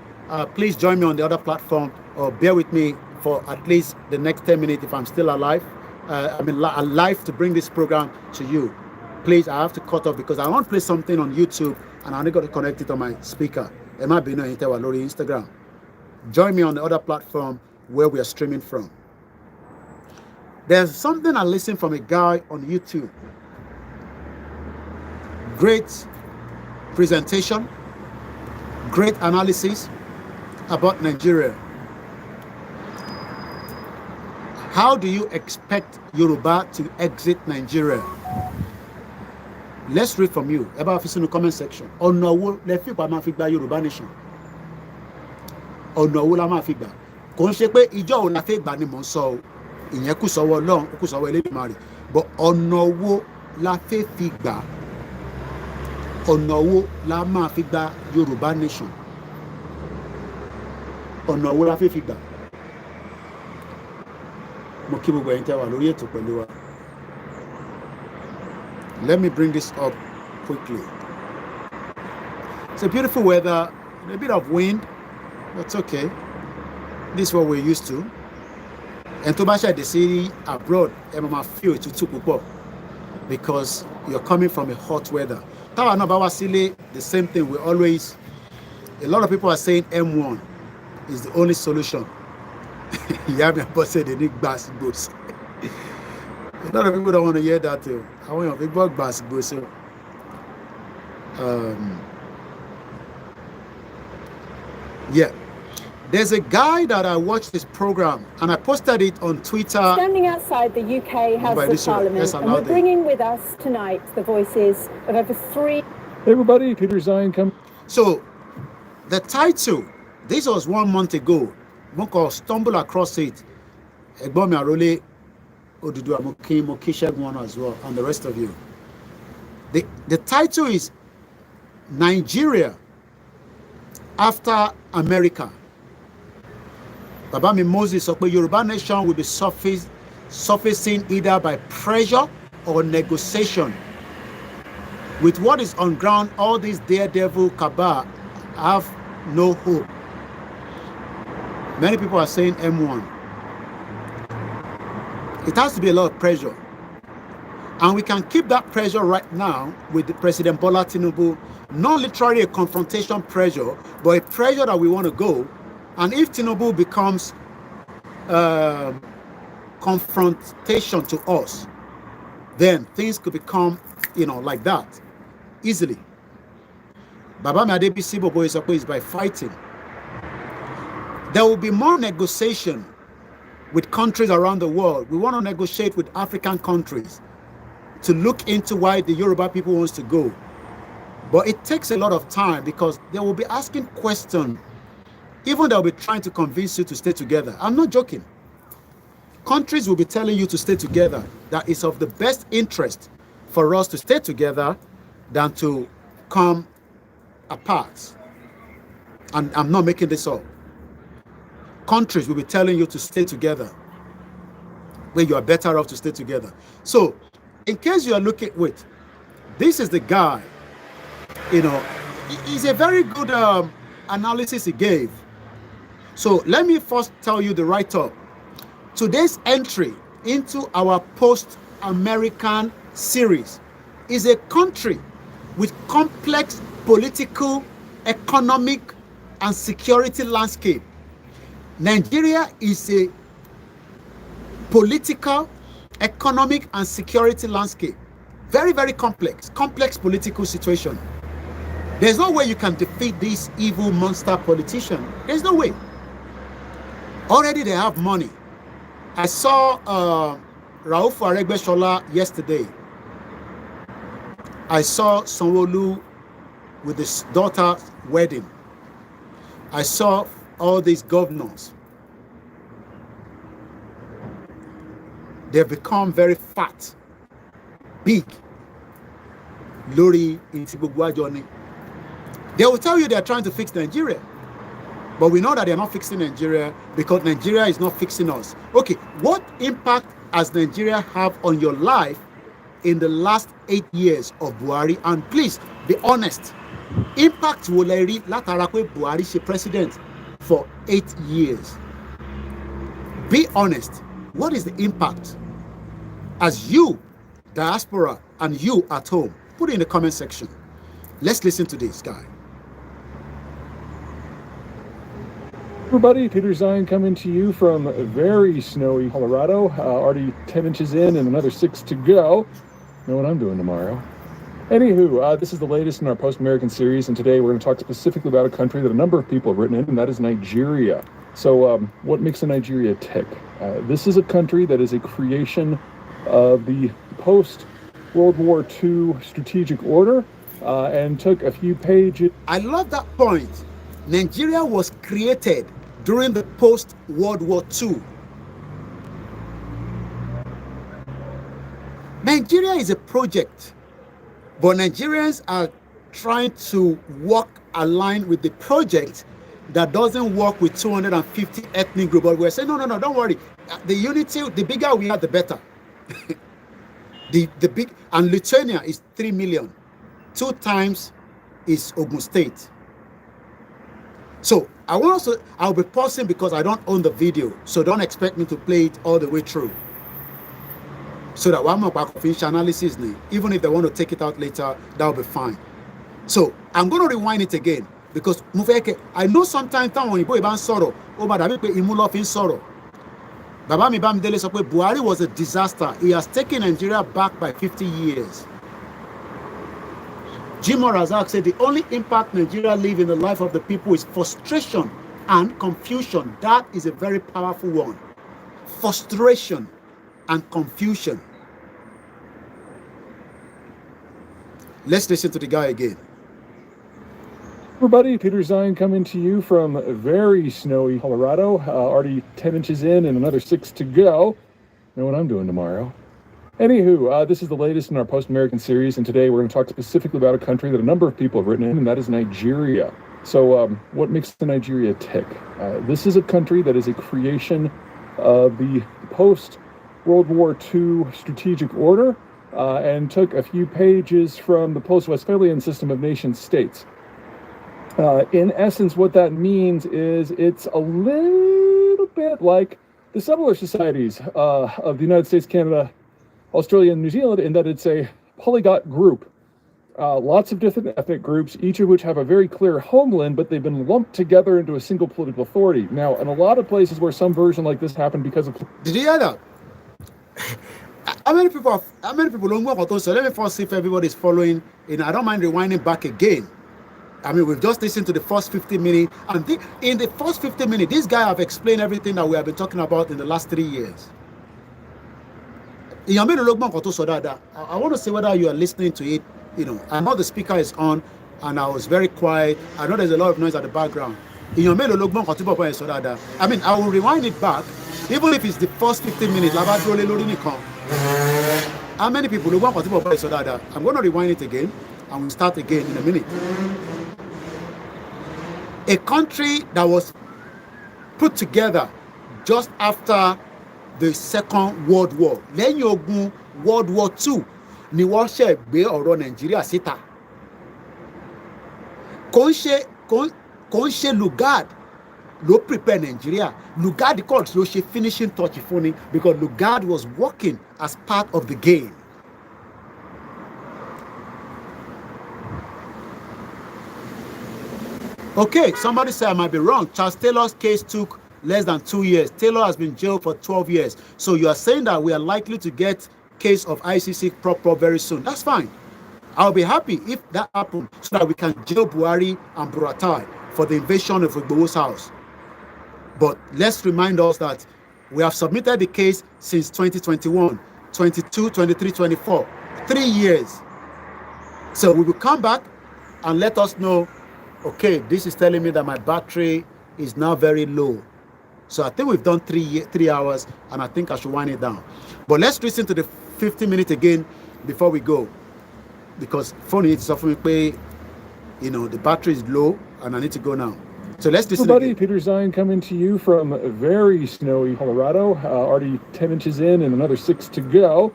Please join me on the other platform, or bear with me for at least the next 10 minutes if I'm still alive. Alive to bring this program to you. Please, I have to cut off because I want to play something on YouTube and I only got to connect it on my speaker. It might be no Instagram. Join me on the other platform where we are streaming from. There's something I listened from a guy on YouTube. Great presentation, great analysis about Nigeria. How do you expect Yoruba to exit Nigeria? Let's read from you. About office in the comment section. Ọ̀nà wo lẹ fi pa máa fi gba Yoruba nation? Ọ̀nà wo la máa fi gbà? Kò ń ṣe pé ìjọ ò la fẹ́ gbà ni mò ń sọ o. Ìyẹn kù sọ́wọ́ Ọlọ́run, ó kù sọ́wọ́ Elédùmarè. But ọ̀nà wo la fẹ́ fi gbà? ọ̀nà wo la máa fi gba Yorùbá nation? Ọ̀nà wo la fi gbà? Mo kí gbogbo ẹ̀yin tẹ́ wà lórí ètò pẹ̀lú wa. Let me bring this up quickly. It's a beautiful weather, a bit of wind, that's okay. This is what we're used to. And to Basha, they say abroad, I feel it too púpọ̀ because you're coming from a hot weather. Tawa no bawa sile, the same thing. We always, a lot of people are saying M1 is the only solution. You have me said they need gas boost. A lot of people don't want to hear that too. I want to big gas boost. Yeah. There's a guy that I watched this program and I posted it on Twitter. Standing outside the UK House of Parliament, and we're bringing with us tonight the voices of over 3. Hey everybody, Peter Zion come. So, the title, this was 1 month ago. Moko stumble across it. Egbomi Arole, Odudu Amoki, Mokisha as well, and the rest of you. The title is Nigeria after America. Babami Moses of the Yoruba nation will be surfacing either by pressure or negotiation. With what is on ground, all these daredevil cabal have no hope. Many people are saying M1. It has to be a lot of pressure. And we can keep that pressure right now with the President Bola Tinubu, not literally a confrontation pressure, but a pressure that we want to go. And if Tinubu becomes confrontation to us, then things could become, like that, easily. Baba Madebisi Bobo is by fighting. There will be more negotiation with countries around the world. We want to negotiate with African countries to look into why the Yoruba people wants to go. But it takes a lot of time because they will be asking questions. Even they'll be trying to convince you to stay together. I'm not joking. Countries will be telling you to stay together. That is of the best interest for us to stay together than to come apart. And I'm not making this up. Countries will be telling you to stay together where you are better off to stay together. So, in case you are looking, wait, this is the guy, he's a very good analysis he gave. So let me first tell you the write-up. Today's entry into our post-American series is a country with complex political, economic, and security landscape. Nigeria is a political, economic, and security landscape. Very, very complex political situation. There's no way you can defeat this evil monster politician. There's no way. Already they have money. I saw Rauf Aregbesola yesterday. I saw Sanwo-Olu with his daughter's wedding. I saw all these governors. They've become very fat, big. Lori Intibugwa Johnny. They will tell you they're trying to fix Nigeria. But we know that they're not fixing Nigeria because Nigeria is not fixing us. Okay, what impact has Nigeria have on your life in the last 8 years of Buhari? And please be honest. Impact will I read Latarakwe Buhari she president for 8 years. Be honest. What is the impact? As you, diaspora, and you at home, put it in the comment section. Let's listen to this guy. Everybody, Peter Zion coming to you from very snowy Colorado. Already 10 inches in and another 6 to go. Know what I'm doing tomorrow. Anywho, this is the latest in our post-American series, and today we're going to talk specifically about a country that a number of people have written in, and that is Nigeria. So what makes a Nigeria tick? This is a country that is a creation of the post-World War II strategic order and took a few pages. I love that point. Nigeria was created during the post-World War II. Nigeria is a project, but Nigerians are trying to work aligned with the project that doesn't work with 250 ethnic groups. But we're saying, no, don't worry. The unity, the bigger we are, the better. the big, and Lithuania is 3 million. 2 times is Ogun State. So I'll be pausing because I don't own the video. So don't expect me to play it all the way through. So that one more confidential analysis, even if they want to take it out later, that'll be fine. So I'm going to rewind it again because I know sometimes Buhari was a disaster. He has taken Nigeria back by 50 years. Jim Razak said the only impact Nigeria leave in the life of the people is frustration and confusion. That is a very powerful one. Frustration and confusion. Let's listen to the guy again. Everybody, Peter Zion coming to you from very snowy Colorado. Already 10 inches in and another 6 to go. Know what I'm doing tomorrow. Anywho, this is the latest in our post-American series, and today we're going to talk specifically about a country that a number of people have written in, and that is Nigeria. So what makes the Nigeria tick? This is a country that is a creation of the post-World War II strategic order and took a few pages from the post-Westphalian system of nation-states. In essence, what that means is it's a little bit like the settler societies of the United States, Canada, Australia, and New Zealand, in that it's a polyglot group. Lots of different ethnic groups, each of which have a very clear homeland, but they've been lumped together into a single political authority. Now, in a lot of places where some version like this happened because of... Did you hear that? How many people don't work on? So let me first see if everybody's following. I don't mind rewinding back again. I mean, we've just listened to the first 50 minutes, and in the first 50 minutes, this guy have explained everything that we have been talking about in the last 3 years. I want to see whether you are listening to it. I know the speaker is on, and I was very quiet. I know there's a lot of noise at the background. I mean, I will rewind it back, even if it's the first 15 minutes. How many people? I'm going to rewind it again, and we'll start again in a minute. A country that was put together just after the Second World War. Lẹ́yìn ogun World War II ni wọ́n ṣe gbé ọ̀rọ̀ Nàìjíríà síta. Kò ń ṣe Lugard ló prepare Nigeria. Lugard calls ló ṣe finishing touch fún ni because Lugard was working as part of the game. Okay, somebody said I might be wrong. Charles Taylor's case took less than 2 years. Taylor has been jailed for 12 years. So you are saying that we are likely to get case of ICC proper very soon. That's fine. I'll be happy if that happens so that we can jail Buhari and Buratai for the invasion of Igboho's house. But let's remind us that we have submitted the case since 2021, 22, 23, 24. 3 years. So we will come back and let us know, okay, this is telling me that my battery is now very low. So I think we've done 3 hours, and I think I should wind it down. But let's listen to the 50 minutes again before we go. Because phone is suffering, the battery is low, and I need to go now. So let's listen. Everybody, Peter Zion coming to you from very snowy Colorado. Already 10 inches in and another 6 to go.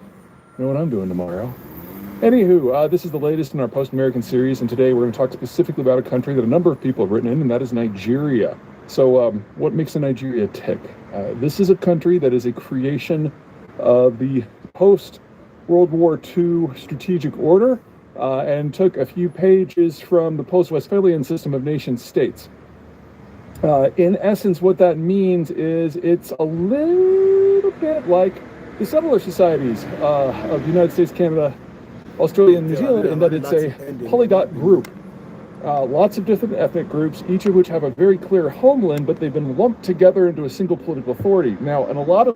Know what I'm doing tomorrow. Anywho, this is the latest in our post-American series, and today we're going to talk specifically about a country that a number of people have written in, and that is Nigeria. So what makes the Nigeria tick? This is a country that is a creation of the post-World War II strategic order and took a few pages from the post-Westphalian system of nation-states. In essence, what that means is it's a little bit like the settler societies of the United States, Canada, Australia, and New Zealand, in that it's a polyglot group. Lots of different ethnic groups, each of which have a very clear homeland, but they've been lumped together into a single political authority. Now, in a lot of